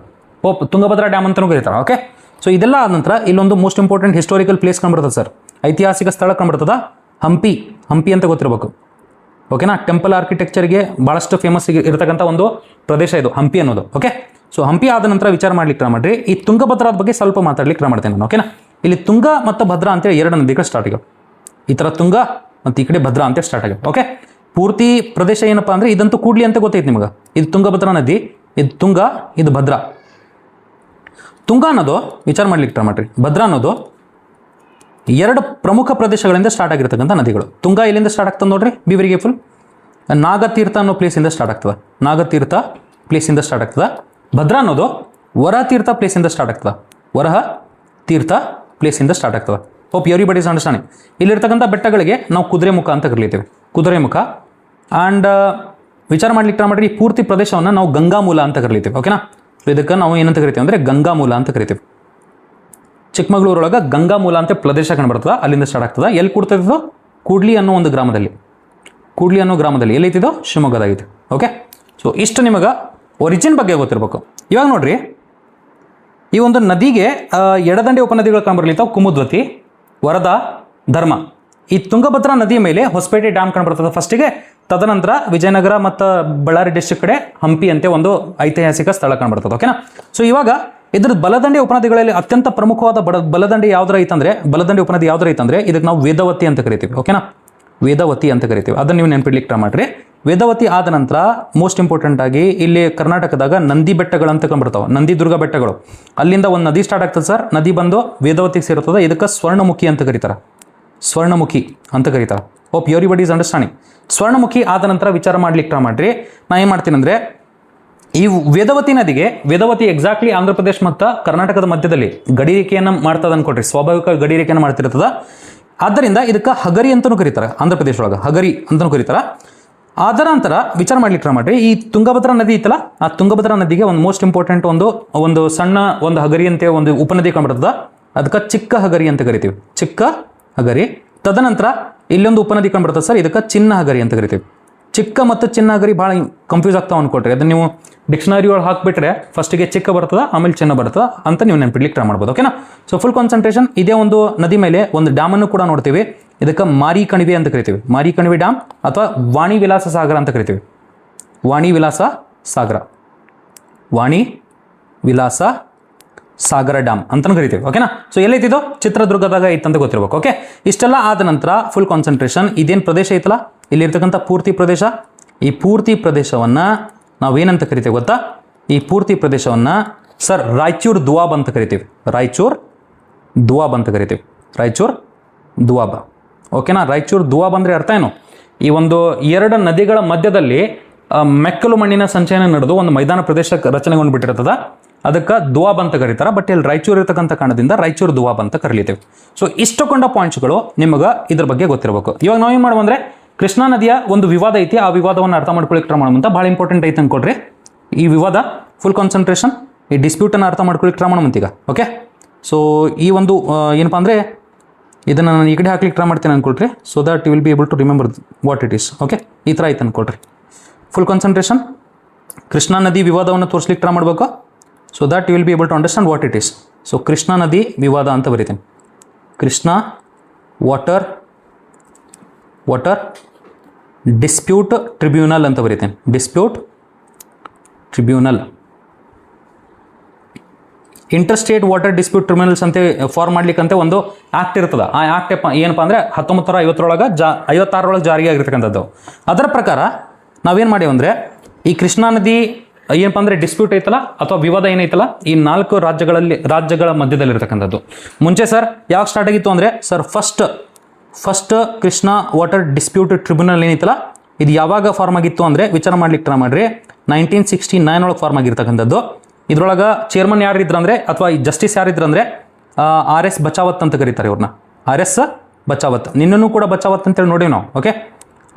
ತುಂಗಭದ್ರಾ ಡ್ಯಾಮ್ ಅಂತಲೂ ಕರೀತಾರೆ. ಓಕೆ, ಸೊ ಇದೆಲ್ಲ ಆದ ನಂತರ ಇಲ್ಲೊಂದು ಮೋಸ್ಟ್ ಇಂಪಾರ್ಟೆಂಟ್ ಹಿಸ್ಟೋರಿಕಲ್ ಪ್ಲೇಸ್ ಕಂಡುಬರ್ತದೆ ಸರ್. ಐತಿಹಾಸಿಕ ಸ್ಥಳ ಕಂಡುಬರ್ತದ ಹಂಪಿ ಅಂತ ಗೊತ್ತಿರಬೇಕು. ಓಕೆನಾ? ಟೆಂಪಲ್ ಆರ್ಕಿಟೆಕ್ಚರ್ಗೆ ಭಾಳಷ್ಟು ಫೇಮಸ್ ಇರತಕ್ಕಂಥ ಒಂದು ಪ್ರದೇಶ ಇದು ಹಂಪಿ ಅನ್ನೋದು. ಓಕೆ, ಸೊ ಹಂಪಿ ಆದ ನಂತರ ವಿಚಾರ ಮಾಡ್ಲಿಕ್ಕೆ ಟ್ರೈ ಮಾಡ್ರಿ. ಈ ತುಂಗಭದ್ರಾದ ಬಗ್ಗೆ ಸ್ವಲ್ಪ ಮಾತಾಡ್ಲಿಕ್ಕೆ ಟ್ರೈ ಮಾಡ್ತೇನೆ ನಾನು. ಓಕೆನಾ? ಇಲ್ಲಿ ತುಂಗ ಮತ್ತು ಭದ್ರಾ ಅಂತೇಳಿ ಎರಡು ನದಿಗಳು ಸ್ಟಾರ್ಟ್ ಆಗ್ಯಾವ. ಈ ಥರ ತುಂಗ ಮತ್ತು ಈ ಕಡೆ ಭದ್ರಾ ಅಂತೇಳಿ ಸ್ಟಾರ್ಟ್ ಆಗ್ಯಾವ. ಓಕೆ, ಪೂರ್ತಿ ಪ್ರದೇಶ ಏನಪ್ಪ ಅಂದರೆ ಇದಂತೂ ಕೂಡ್ಲಿ ಅಂತ ಗೊತ್ತೈತೆ ನಿಮಗೆ. ಇದು ತುಂಗಭದ್ರಾ ನದಿ, ಇದು ತುಂಗ, ಇದು ಭದ್ರಾ. ತುಂಗ ಅನ್ನೋದು ವಿಚಾರ ಮಾಡ್ಲಿಕ್ಕೆ ಟ್ರೈ ಮಾಡ್ರಿ. ಭದ್ರಾ ಅನ್ನೋದು ಎರಡು ಪ್ರಮುಖ ಪ್ರದೇಶಗಳಿಂದ ಸ್ಟಾರ್ಟ್ ಆಗಿರ್ತಕ್ಕಂಥ ನದಿಗಳು. ತುಂಗ ಇಲ್ಲಿಂದ ಸ್ಟಾರ್ಟ್ ಆಗ್ತದೆ ನೋಡ್ರಿ, ಬಿ ವೆರಿ ಕೇರ್ಫುಲ್. ನಾಗತೀರ್ಥ ಅನ್ನೋ ಪ್ಲೇಸಿಂದ ಸ್ಟಾರ್ಟ್ ಆಗ್ತದೆ. ನಾಗತೀರ್ಥ ಪ್ಲೇಸಿಂದ ಸ್ಟಾರ್ಟ್ ಆಗ್ತದೆ. ಭದ್ರಾ ಅನ್ನೋದು ವರತೀರ್ಥ ಪ್ಲೇಸಿಂದ ಸ್ಟಾರ್ಟ್ ಆಗ್ತದೆ. ವರಹ ತೀರ್ಥ ಪ್ಲೇಸಿಂದ ಸ್ಟಾರ್ಟ್ ಆಗ್ತದೆ. Hope everybody is understanding. ಇಲ್ಲಿರ್ತಕ್ಕಂಥ ಬೆಟ್ಟಗಳಿಗೆ ನಾವು ಕುದುರೆಮುಖ ಅಂತ ಕರೀತೀವಿ. ಕುದುರೆಮುಖ. ಆ್ಯಂಡ್ ವಿಚಾರ ಮಾಡ್ಲಿಕ್ಕೆ ಟ್ರೈ ಮಾಡ್ರಿ. ಈ ಪೂರ್ತಿ ಪ್ರದೇಶವನ್ನು ನಾವು ಗಂಗಾಮೂಲ ಅಂತ ಕರೀತೀವಿ. ಓಕೆನಾ? ಇದಕ್ಕೆ ನಾವು ಏನಂತ ಕರಿತೀವಿ ಅಂದರೆ ಗಂಗಾಮೂಲ ಅಂತ ಕರಿತೀವಿ. ಚಿಕ್ಕಮಗಳೂರೊಳಗೆ ಗಂಗಾಮೂಲ ಅಂತ ಪ್ರದೇಶ ಕಂಡುಬರ್ತದೆ, ಅಲ್ಲಿಂದ ಸ್ಟಾರ್ಟ್ ಆಗ್ತದೆ. ಎಲ್ಲಿ ಕೂಡ್ತಿದ್ದು? ಕೂಡ್ಲಿ ಅನ್ನೋ ಒಂದು ಗ್ರಾಮದಲ್ಲಿ. ಕೂಡ್ಲಿ ಅನ್ನೋ ಗ್ರಾಮದಲ್ಲಿ ಎಲ್ಲೈತಿದ್ದು? ಶಿವಮೊಗ್ಗದಾಗಿದೆ. ಓಕೆ, ಸೊ ಇಷ್ಟು ನಿಮಗೆ ಒರಿಜಿನ್ ಬಗ್ಗೆ ಗೊತ್ತಿರಬೇಕು. ಇವಾಗ ನೋಡ್ರಿ, ಈ ಒಂದು ನದಿಗೆ ಎಡದಂಡೆ ಉಪನದಿಗಳು ಕಂಡುಬರ್ಲಿತ್ತಾವೆ. ಕುಮುದ್ವತಿ, ವರದಾ, ಧರ್ಮ. ಈ ತುಂಗಭದ್ರಾ ನದಿಯ ಮೇಲೆ ಹೊಸಪೇಟೆ ಡ್ಯಾಮ್ ಕಂಡುಬರ್ತದೆ ಫಸ್ಟಿಗೆ. ತದನಂತರ ವಿಜಯನಗರ ಮತ್ತು ಬಳ್ಳಾರಿ ಡಿಸ್ಟ್ರಿಕ್ಟ್ ಕಡೆ ಹಂಪಿ ಅಂತ ಒಂದು ಐತಿಹಾಸಿಕ ಸ್ಥಳ ಕಂಡುಬರ್ತದೆ. ಓಕೆನಾ? ಸೊ ಇವಾಗ ಇದ್ರ ಬಲದಂಡೆ ಉಪನದಿಗಳಲ್ಲಿ ಅತ್ಯಂತ ಪ್ರಮುಖವಾದ ಬಲದಂಡೆ ಯಾವ್ದಾರ ಐತಂದ್ರೆ, ಬಲದಂಡೆ ಉಪನದಿ ಯಾವ್ದಾರ ಐತಂದ್ರೆ ಇದಕ್ಕೆ ನಾವು ವೇದವತಿ ಅಂತ ಕರಿತೀವಿ. ಓಕೆನಾ? ವೇದವತಿ ಅಂತ ಕರಿತೀವಿ. ಅದನ್ನು ನೀವು ನೆನಪಿಡ್ಲಿಕ್ಕೆ ಟ್ರೈ ಮಾಡ್ರಿ. ವೇದವತಿ ಆದ ನಂತರ ಮೋಸ್ಟ್ ಇಂಪಾರ್ಟೆಂಟ್ ಆಗಿ ಇಲ್ಲಿ ಕರ್ನಾಟಕದಾಗ ನಂದಿ ಬೆಟ್ಟಗಳಂತ ಕಂಡುಬರ್ತಾವೆ. ನಂದಿ ದುರ್ಗ ಬೆಟ್ಟಗಳು. ಅಲ್ಲಿಂದ ಒಂದು ನದಿ ಸ್ಟಾರ್ಟ್ ಆಗ್ತದೆ ಸರ್. ನದಿ ಬಂದು ವೇದವತಿಗೆ ಸೇರ್ತದೆ. ಇದಕ್ಕೆ ಸ್ವರ್ಣಮುಖಿ ಅಂತ ಕರೀತಾರೆ. ಸ್ವರ್ಣಮುಖಿ ಅಂತ ಕರೀತಾರೆ. Hope everybody is understanding. Swarnamukhi ಆದ ನಂತರ ವಿಚಾರ ಮಾಡ್ಲಿಕ್ಕೆ ಟ್ರೈ ಮಾಡ್ರಿ. ನಾ ಏನು ಮಾಡ್ತೀನಿ ಅಂದರೆ, ಈ ವೇದವತಿ ನದಿಗೆ, ವೇದವತಿ ಎಕ್ಸಾಕ್ಟ್ಲಿ ಆಂಧ್ರ ಪ್ರದೇಶ ಮತ್ತು ಕರ್ನಾಟಕದ ಮಧ್ಯದಲ್ಲಿ ಗಡಿರೇಖೆಯನ್ನು ಮಾಡ್ತದೆ ಅನ್ಕೊಡ್ರಿ. ಸ್ವಾಭಾವಿಕ ಗಡಿರೇಖೆಯನ್ನು ಮಾಡ್ತಿರ್ತದ. ಆದ್ದರಿಂದ ಇದಕ್ಕೆ ಹಗರಿ ಅಂತಲೂ ಕರೀತಾರೆ. ಆಂಧ್ರ ಪ್ರದೇಶ ಒಳಗೆ ಹಗರಿ ಅಂತಲೂ ಕರೀತಾರೆ. ಅದರ ನಂತರ ವಿಚಾರ ಮಾಡ್ಲಿಕ್ಕೆ ಟ್ರೈ ಮಾಡ್ರಿ. ಈ ತುಂಗಭದ್ರಾ ನದಿ ಇತ್ತಲ್ಲ, ಆ ತುಂಗಭದ್ರಾ ನದಿಗೆ ಒಂದು ಮೋಸ್ಟ್ ಇಂಪಾರ್ಟೆಂಟ್ ಒಂದು ಸಣ್ಣ ಒಂದು ಹಗರಿ ಅಂತ ಒಂದು ಉಪನದಿ ಕಂಡುಬರ್ತದೆ. ಅದಕ್ಕೆ ಚಿಕ್ಕ ಹಗರಿ ಅಂತ ಕರಿತೀವಿ. ಚಿಕ್ಕ ಹಗರಿ. ತದನಂತರ ಇಲ್ಲೊಂದು ಉಪನದಿ ಕಂಡುಬರ್ತದೆ ಸರ್. ಇದಕ್ಕೆ ಚಿನ್ನ ಹಗರಿ ಅಂತ ಕರಿತೀವಿ. ಚಿಕ್ಕ ಮತ್ತು ಚಿನ್ನ ಹಗರಿ ಭಾಳ ಕನ್ಫ್ಯೂಸ್ ಆಗ್ತಾವೆ ಅನ್ಕೊಟ್ರಿ. ಅದನ್ನು ನೀವು ಡಿಕ್ಷನರಿ ಒಳಗೆ ಹಾಕಿಬಿಟ್ರೆ ಫಸ್ಟಿಗೆ ಚಿಕ್ಕ ಬರ್ತದೆ, ಆಮೇಲೆ ಚಿನ್ನ ಬರ್ತದೆ ಅಂತ ನೀವು ನೆನಪಿಡ್ಲಿಕ್ಕೆ ಟ್ರೈ ಮಾಡ್ಬೋದು. ಓಕೆನಾ? So full concentration. ಇದೇ ಒಂದು ನದಿ ಮೇಲೆ ಒಂದು ಡ್ಯಾಮನ್ನು ಕೂಡ ನೋಡ್ತೀವಿ. ಇದಕ್ಕೆ ಮಾರಿ ಕಣಿವೆ ಅಂತ ಕರಿತೀವಿ. ಮಾರಿ ಕಣಿವೆ ಡ್ಯಾಮ್ ಅಥವಾ ವಾಣಿ ವಿಲಾಸ ಸಾಗರ ಅಂತ ಕರಿತೀವಿ. ವಾಣಿ ವಿಲಾಸ ಸಾಗರ. ವಾಣಿ ವಿಲಾಸ ಸಾಗರ ಡ್ಯಾಮ್ ಅಂತಲೂ ಕರಿತೀವಿ. ಓಕೆನಾ? ಸೊ ಎಲ್ಲೈತಿದು? ಚಿತ್ರದುರ್ಗದಾಗ ಐತಂತ ಗೊತ್ತಿರ್ಬೇಕು. ಓಕೆ, ಇಷ್ಟೆಲ್ಲ ಆದ ನಂತರ ಫುಲ್ ಕಾನ್ಸಂಟ್ರೇಷನ್ ಇದೇನು ಪ್ರದೇಶ ಐತಲ್ಲ, ಇಲ್ಲಿರ್ತಕ್ಕಂಥ ಪೂರ್ತಿ ಪ್ರದೇಶ, ಈ ಪೂರ್ತಿ ಪ್ರದೇಶವನ್ನು ನಾವೇನಂತ ಕರಿತೇವೆ ಗೊತ್ತಾ? ಈ ಪೂರ್ತಿ ಪ್ರದೇಶವನ್ನು ಸರ್ ರಾಯಚೂರು ದುವಾಬ್ ಅಂತ ಕರಿತೀವಿ. ರಾಯಚೂರು ದುವಾಬ್ ಅಂತ ಕರಿತೀವಿ. ರಾಯಚೂರು ದುವಾಬ. ಓಕೆನಾ? ರಾಯಚೂರು ದುವಾಬ್ ಅಂದರೆ ಅರ್ಥ ಏನು? ಈ ಒಂದು ಎರಡು ನದಿಗಳ ಮಧ್ಯದಲ್ಲಿ ಮೆಕ್ಕಲು ಮಣ್ಣಿನ ಸಂಚಯನ ನಡೆದು ಒಂದು ಮೈದಾನ ಪ್ರದೇಶ ರಚನೆಗೊಂಡ್ಬಿಟ್ಟಿರ್ತದ, ಅದಕ್ಕೆ ದುವಾಬ್ ಅಂತ ಕರೀತಾರೆ. ಬಟ್ ಇಲ್ಲಿ ರಾಯಚೂರು ಇರತಕ್ಕಂಥ ಕಾರಣದಿಂದ ರಾಯಚೂರು ದುವಾಬ್ ಅಂತ ಕರೀತೀವಿ. ಸೊ ಇಷ್ಟುಕೊಂಡ ಪಾಯಿಂಟ್ಸ್ಗಳು ನಿಮಗೆ ಇದ್ರ ಬಗ್ಗೆ ಗೊತ್ತಿರಬೇಕು. ಇವಾಗ ನಾವೇನು ಮಾಡುವಂದ್ರೆ ಕೃಷ್ಣಾ ನದಿಯ ಒಂದು ವಿವಾದ ಐತಿ, ಆ ವಿವಾದವನ್ನು ಅರ್ಥ ಮಾಡ್ಕೊಳ್ಳಿಕ್ಕೆ ಟ್ರೈ ಮಾಡೋಣ ಅಂತ. ಭಾಳ ಇಂಪಾರ್ಟೆಂಟ್ ಐತೆ ಅನ್ಕೊಡ್ರಿ ಈ ವಿವಾದ. ಫುಲ್ ಕಾನ್ಸಂಟ್ರೇಷನ್ ಈ ಡಿಸ್ಪ್ಯೂಟನ್ನು ಅರ್ಥ ಮಾಡ್ಕೊಳ್ಳಿಕ್ಕೆ ಟ್ರೈ ಮಾಡೋಣ ಈಗ. ಓಕೆ, ಸೊ ಈ ಒಂದು ಏನಪ್ಪ ಅಂದರೆ ಇದನ್ನು ನಾನು ಈ ಕಡೆ ಹಾಕ್ಲಿಕ್ಕೆ ಟ್ರೈ ಮಾಡ್ತೇನೆ ಅನ್ಕೊಳ್ರಿ, so that you will be able to remember what it is. Okay, ಈ ಥರ ಐತೆ ಅನ್ಕೊಳ್ರಿ. ಫುಲ್ ಕಾನ್ಸಂಟ್ರೇಷನ್ ಕೃಷ್ಣಾ ನದಿ ವಿವಾದವನ್ನು ತೋರಿಸ್ಲಿಕ್ಕೆ ಟ್ರೈ ಮಾಡಬೇಕು, so that you will be able to understand what it is. So Krishna ನದಿ ವಿವಾದ ಅಂತ ಬರೀತೇನೆ. ಕೃಷ್ಣಾ ವಾಟರ್ ಡಿಸ್ಪ್ಯೂಟ್ ಟ್ರಿಬ್ಯುನಲ್ ಅಂತ ಬರೀತೇನೆ. Dispute tribunal. Interstate water dispute tribunals ಅಂತ ಫಾರ್ಮ್ ಮಾಡ್ಲಿಕ್ಕಂತೆ ಒಂದು ಆ್ಯಕ್ಟ್ ಇರ್ತದೆ. ಆ ಆ್ಯಕ್ಟ್ ಏನಪ್ಪ ಅಂದರೆ 1950 56 ಜಾರಿಗೆ ಆಗಿರ್ತಕ್ಕಂಥದ್ದು. ಅದರ ಪ್ರಕಾರ ನಾವೇನು ಮಾಡೀವಿ ಅಂದರೆ ಈ ಕೃಷ್ಣಾ ನದಿ ಏನಪ್ಪ ಅಂದರೆ ಡಿಸ್ಪ್ಯೂಟ್ ಐತಲ್ಲ ಅಥವಾ ವಿವಾದ ಏನೈತಲ್ಲ, ಈ 4 ರಾಜ್ಯಗಳ ಮಧ್ಯದಲ್ಲಿರ್ತಕ್ಕಂಥದ್ದು. ಮುಂಚೆ ಸರ್ ಯಾವಾಗ ಸ್ಟಾರ್ಟ್ ಆಗಿತ್ತು ಅಂದರೆ sir first Krishna water dispute tribunal ಏನೈತಲ್ಲ, ಇದು ಯಾವಾಗ ಫಾರ್ಮ್ ಆಗಿತ್ತು ಅಂದರೆ ವಿಚಾರ ಮಾಡ್ಲಿಕ್ಕೆ ಟ್ರೈ ಮಾಡ್ರಿ, 1969 ಒಳಗೆ ಫಾರ್ಮ್ ಆಗಿರ್ತಕ್ಕಂಥದ್ದು. ಇದ್ರೊಳಗೆ ಚೇರ್ಮನ್ ಯಾರಿದ್ರಂದ್ರೆ ಅಥವಾ ಈ ಜಸ್ಟಿಸ್ ಯಾರಿದ್ರಂದ್ರೆ RS ಬಚಾವತ್ ಅಂತ ಕರೀತಾರೆ ಇವ್ರನ್ನ. RS ಬಚಾವತ್. ನಿನ್ನೂ ಕೂಡ ಬಚಾವತ್ ಅಂತೇಳಿ ನೋಡಿವಿ ನಾವು. ಓಕೆ,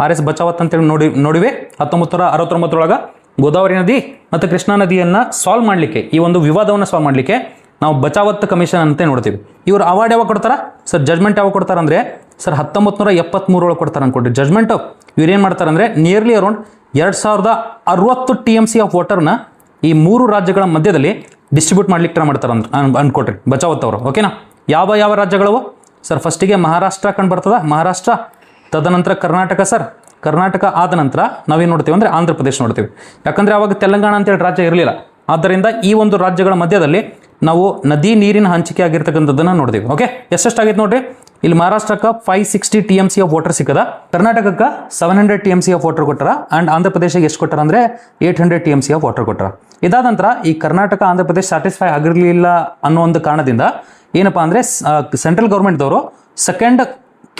RS ಬಚಾವತ್ ಅಂತೇಳಿ ನೋಡಿವಿ. 1969 ಒಳಗೆ ಗೋದಾವರಿ ನದಿ ಮತ್ತು ಕೃಷ್ಣಾ ನದಿಯನ್ನು ಸಾಲ್ವ್ ಮಾಡಲಿಕ್ಕೆ, ಈ ಒಂದು ವಿವಾದವನ್ನು ಸಾಲ್ವ್ ಮಾಡಲಿಕ್ಕೆ ನಾವು ಬಚಾವತ್ ಕಮಿಷನ್ ಅಂತ ನೋಡ್ತೀವಿ. ಇವರು ಅವಾರ್ಡ್ ಯಾವಾಗ ಕೊಡ್ತಾರ ಸರ್? ಜಜ್ಮೆಂಟ್ ಯಾವಾಗ ಕೊಡ್ತಾರೆ ಅಂದರೆ ಸರ್ 1973 ಒಳಗೆ ಕೊಡ್ತಾರೆ ಅನ್ಕೊಡ್ರಿ ಜಜ್ಮೆಂಟ್. ಇವ್ರು ಏನು ಮಾಡ್ತಾರೆ ಅಂದರೆ ನಿಯರ್ಲಿ ಅರೌಂಡ್ 2060 TMC ಆಫ್ ವಾಟರ್ನ ಈ 3 ರಾಜ್ಯಗಳ ಮಧ್ಯದಲ್ಲಿ ಡಿಸ್ಟ್ರಿಬ್ಯೂಟ್ ಮಾಡ್ಲಿಕ್ಕೆ ಟ್ರೈ ಮಾಡ್ತಾರೆ ಅನ್ಕೊಟ್ರಿ ಬಚಾವತ್ ಅವರು. ಓಕೆನಾ? ಯಾವ ರಾಜ್ಯಗಳವು ಸರ್? ಫಸ್ಟಿಗೆ ಮಹಾರಾಷ್ಟ್ರ ಕಂಡು ಬರ್ತದ, ಮಹಾರಾಷ್ಟ್ರ. ತದನಂತರ ಕರ್ನಾಟಕ ಸರ್. ಕರ್ನಾಟಕ ಆದ ನಂತರ ನಾವೇನು ನೋಡ್ತೀವಿ ಅಂದರೆ ಆಂಧ್ರ ಪ್ರದೇಶ ನೋಡ್ತೀವಿ. ಯಾಕಂದರೆ ಅವಾಗ ತೆಲಂಗಾಣ ಅಂತೇಳಿ ರಾಜ್ಯ ಇರಲಿಲ್ಲ. ಆದ್ದರಿಂದ ಈ ಒಂದು ರಾಜ್ಯಗಳ ಮಧ್ಯದಲ್ಲಿ ನಾವು ನದಿ ನೀರಿನ ಹಂಚಿಕೆ ಆಗಿರ್ತಕ್ಕಂಥದ್ದನ್ನು ನೋಡ್ತೀವಿ. ಓಕೆ, ಎಷ್ಟೆಷ್ಟಾಗೈತೆ ನೋಡ್ರಿ. ಇಲ್ಲಿ ಮಹಾರಾಷ್ಟ್ರಕ್ಕೆ 560 TMC ಆಫ್ ವಾಟರ್ ಸಿಕ್ಕದ, ಕರ್ನಾಟಕಕ್ಕೆ 700 TMC ಆಫ್ ವಾಟರ್ ಕೊಟ್ಟಾರ, ಆ್ಯಂಡ್ ಆಂಧ್ರ ಪ್ರದೇಶಕ್ಕೆ ಎಷ್ಟು ಕೊಟ್ಟಾರ ಅಂದರೆ 800 TMC ಆಫ್ ವಾಟರ್ ಕೊಟ್ಟಾರ. ಇದಾದ ನಂತರ ಈ ಕರ್ನಾಟಕ ಆಂಧ್ರ ಪ್ರದೇಶ ಸ್ಯಾಟಿಸ್ಫೈ ಆಗಿರಲಿಲ್ಲ ಅನ್ನೋ ಒಂದು ಕಾರಣದಿಂದ ಏನಪ್ಪ ಅಂದರೆ ಸೆಂಟ್ರಲ್ ಗೌರ್ಮೆಂಟ್ದವರು ಸೆಕೆಂಡ್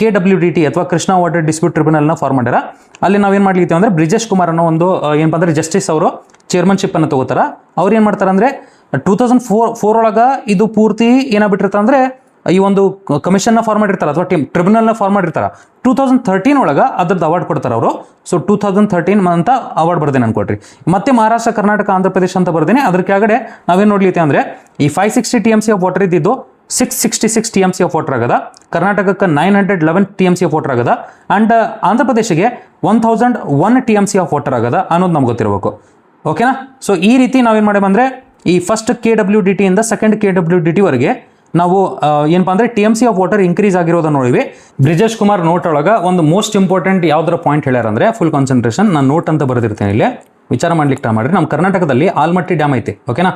KWDT ಅಥವಾ ಕೃಷ್ಣಾ ವಾಟರ್ ಡಿಸ್ಪ್ಯೂಟ್ ಟ್ರಿಬ್ಯುನಲ್ನ ಫಾರ್ಮ್ ಮಾಡ್ಯಾರ. ಅಲ್ಲಿ ನಾವೇನು ಮಾಡ್ಲಿತ್ತೀವಿ ಅಂದರೆ ಬ್ರಿಜೇಶ್ ಕುಮಾರ್ ಅನ್ನೋ ಒಂದು ಏನಪ್ಪ ಅಂದರೆ ಜಸ್ಟಿಸ್ ಅವರು ಚೇರ್ಮನ್ಶಿಪ್ಪನ್ನು ತಗೋತಾರ. ಅವ್ರು ಏನು ಮಾಡ್ತಾರೆ ಅಂದರೆ 2004 ಒಳಗೆ ಇದು ಪೂರ್ತಿ ಏನಾಗ್ಬಿಟ್ಟಿರ್ತಾರೆ ಅಂದರೆ ಈ ಒಂದು ಕಮಿಷನ್ನ ಫಾರ್ಮ್ ಮಾಡಿರ್ತಾರೆ ಅಥವಾ ಟ್ರಿಬ್ಯುನಲ್ನ ಫಾರ್ಮ್ ಮಾಡಿರ್ತಾರೆ. 2013 ಒಳಗೆ ಅದ್ರದ್ದು ಅವಾರ್ಡ್ ಕೊಡ್ತಾರೆ ಅವರು. ಸೊ 2013 ಅಂತ ಅವಾರ್ಡ್ ಬರ್ದೇನೆ ಅನ್ಕೊಟ್ರಿ. ಮತ್ತೆ ಮಹಾರಾಷ್ಟ್ರ, ಕರ್ನಾಟಕ, ಆಂಧ್ರ ಪ್ರದೇಶ ಅಂತ ಬರ್ದೇನೆ. ಅದ್ರ ಕೆಳಗಡೆ ನಾವೇನು ನೋಡ್ಲಿತ್ತೆ ಅಂದರೆ ಈ 560 TMC ಆಫ್ ವಾಟರ್ ಇದ್ದಿದ್ದು 666 TMC ಆಫ್ ವಾಟರ್ ಆಗದ, ಕರ್ನಾಟಕಕ್ಕೆ 911 TMC ಆಫ್ ವಾಟರ್ ಆಗದ, ಆ್ಯಂಡ್ ಆಂಧ್ರ ಪ್ರದೇಶಗೆ 1001 TMC ಆಫ್ ವಾಟರ್ ಆಗದ ಅನ್ನೋದು ನಮ್ಗೆ ಗೊತ್ತಿರಬೇಕು. ಓಕೆನಾ? ಸೊ ಈ ರೀತಿ ನಾವೇನು ಮಾಡಿ ಬಂದರೆ ಈ ಫಸ್ಟ್ KWDT ಇಂದ ಸೆಕೆಂಡ್ KWDT ವರೆಗೆ ನಾವು ಏನಪ್ಪ ಅಂದರೆ TMC ಆಫ್ ವಾಟರ್ ಇನ್ಕ್ರೀಸ್ ಆಗಿರೋದನ್ನು ನೋಡಿವಿ. ಬ್ರಿಜೇಶ್ ಕುಮಾರ್ ನೋಟ್ ಒಳಗೆ ಒಂದು ಮೋಸ್ಟ್ ಇಂಪಾರ್ಟೆಂಟ್ ಯಾವುದರ ಪಾಯಿಂಟ್ ಹೇಳ್ಯಾರ ಅಂದರೆ ಫುಲ್ ಕಾನ್ಸಂಟ್ರೇಷನ್. ನಾನು ನೋಟ್ ಅಂತ ಬರೆದಿರ್ತೇನೆ, ಇಲ್ಲಿ ವಿಚಾರ ಮಾಡ್ಲಿಕ್ಕೆ ಟ್ರೈ ಮಾಡಿರಿ. ನಮ್ಮ ಕರ್ನಾಟಕದಲ್ಲಿ ಆಲ್ಮಟ್ಟಿ ಡ್ಯಾಮ್ ಐತಿ. ಓಕೆನಾ?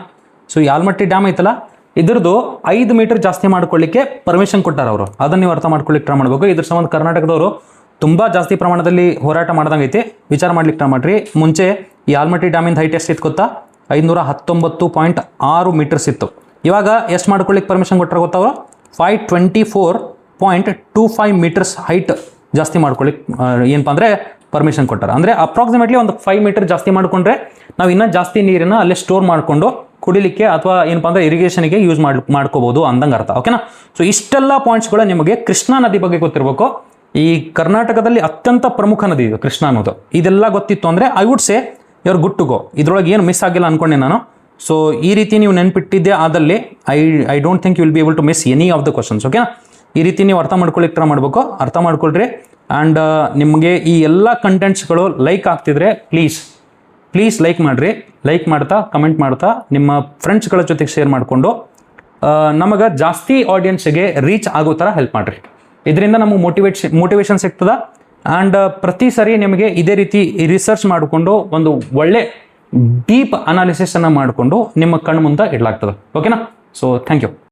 ಸೊ ಈ ಆಲ್ಮಟ್ಟಿ ಡ್ಯಾಮ್ ಐತಲ್ಲ, ಇದ್ರದ್ದು 5 ಮೀಟರ್ ಜಾಸ್ತಿ ಮಾಡ್ಕೊಳ್ಳಿಕ್ಕೆ ಪರ್ಮಿಷನ್ ಕೊಟ್ಟಾರ ಅವರು. ಅದನ್ನು ನೀವು ಅರ್ಥ ಮಾಡ್ಕೊಳ್ಳಿಕ್ಕೆ ಟ್ರೈ ಮಾಡಬೇಕು. ಇದ್ರ ಸಂಬಂಧ ಕರ್ನಾಟಕದವರು ತುಂಬ ಜಾಸ್ತಿ ಪ್ರಮಾಣದಲ್ಲಿ ಹೋರಾಟ ಮಾಡ್ದಂಗೆ ಐತಿ. ವಿಚಾರ ಮಾಡ್ಲಿಕ್ಕೆ ಟ್ರೈ ಮಾಡಿರಿ. ಮುಂಚೆ ಈ ಆಲ್ಮಟ್ಟಿ ಡ್ಯಾಮಿಂದ ಹೈಟ್ ಎಷ್ಟು ಇತ್ತು ಗೊತ್ತಾ? 519.6 ಮೀಟರ್ಸ್ ಇತ್ತು. ಇವಾಗ ಎಷ್ಟು ಮಾಡ್ಕೊಳ್ಳಿಕ್ಕೆ ಪರ್ಮಿಷನ್ ಕೊಟ್ಟರೆ ಗೊತ್ತವರು? 524.25 ಮೀಟರ್ಸ್ ಹೈಟ್ ಜಾಸ್ತಿ ಮಾಡ್ಕೊಳ್ಳಿಕ್ಕೆ ಏನಪ್ಪ ಅಂದರೆ ಪರ್ಮಿಷನ್ ಕೊಟ್ಟಾರ. ಅಂದರೆ ಅಪ್ರಾಕ್ಸಿಮೇಟ್ಲಿ ಒಂದು 5 ಮೀಟರ್ ಜಾಸ್ತಿ ಮಾಡಿಕೊಂಡ್ರೆ ನಾವು ಇನ್ನೂ ಜಾಸ್ತಿ ನೀರನ್ನು ಅಲ್ಲೇ ಸ್ಟೋರ್ ಮಾಡಿಕೊಂಡು ಕುಡಿಲಿಕ್ಕೆ ಅಥವಾ ಏನಪ್ಪ ಅಂದರೆ ಇರಿಗೇಷನ್ಗೆ ಯೂಸ್ ಮಾಡ್ಕೋಬೋದು ಅಂದಂಗೆ ಅರ್ಥ. ಓಕೆನಾ? ಸೊ ಇಷ್ಟೆಲ್ಲ ಪಾಯಿಂಟ್ಸ್ಗಳು ನಿಮಗೆ ಕೃಷ್ಣಾ ನದಿ ಬಗ್ಗೆ ಗೊತ್ತಿರಬೇಕು. ಈ ಕರ್ನಾಟಕದಲ್ಲಿ ಅತ್ಯಂತ ಪ್ರಮುಖ ನದಿ ಇದು ಕೃಷ್ಣಾ ಅನ್ನೋದು. ಇದೆಲ್ಲ ಗೊತ್ತಿತ್ತು ಅಂದರೆ I would say you're good to go. ಇದ್ರೊಳಗೆ ಏನು ಮಿಸ್ ಆಗಿಲ್ಲ ಅನ್ಕೊಂಡೆ ನಾನು. ಸೊ ಈ ರೀತಿ ನೀವು ನೆನ್ಪಿಟ್ಟಿದ್ದೆ ಆದಲ್ಲಿ I don't think you will be able to miss any of the questions. ಓಕೆನಾ? ಈ ರೀತಿ ನೀವು ಅರ್ಥ ಮಾಡ್ಕೊಳ್ಳಿಕ್ಕೆ ಟ್ರೈ ಮಾಡಬೇಕು. ಅರ್ಥ ಮಾಡ್ಕೊಳ್ರಿ. ಆ್ಯಂಡ್ ನಿಮಗೆ ಈ ಎಲ್ಲ ಕಂಟೆಂಟ್ಸ್ಗಳು ಲೈಕ್ ಆಗ್ತಿದ್ರೆ ಪ್ಲೀಸ್ ಲೈಕ್ ಮಾಡಿರಿ. ಲೈಕ್ ಮಾಡ್ತಾ ಕಮೆಂಟ್ ಮಾಡ್ತಾ ನಿಮ್ಮ ಫ್ರೆಂಡ್ಸ್ಗಳ ಜೊತೆಗೆ ಶೇರ್ ಮಾಡಿಕೊಂಡು ನಮಗೆ ಜಾಸ್ತಿ ಆಡಿಯನ್ಸ್ಗೆ ರೀಚ್ ಆಗೋ ಥರ ಹೆಲ್ಪ್ ಮಾಡಿರಿ. ಇದರಿಂದ ನಮಗೆ ಮೋಟಿವೇಶನ್ ಸಿಗ್ತದೆ. ಆ್ಯಂಡ್ ಪ್ರತಿ ಸರಿ ನಿಮಗೆ ಇದೇ ರೀತಿ ರಿಸರ್ಚ್ ಮಾಡಿಕೊಂಡು ಒಂದು ಒಳ್ಳೆ ಡೀಪ್ ಅನಾಲಿಸಿಸನ್ನು ಮಾಡಿಕೊಂಡು ನಿಮ್ಮ ಕಣ್ಣು ಮುಂದೆ ಇಡಲಾಗ್ತದೆ. ಓಕೆನಾ? So thank you.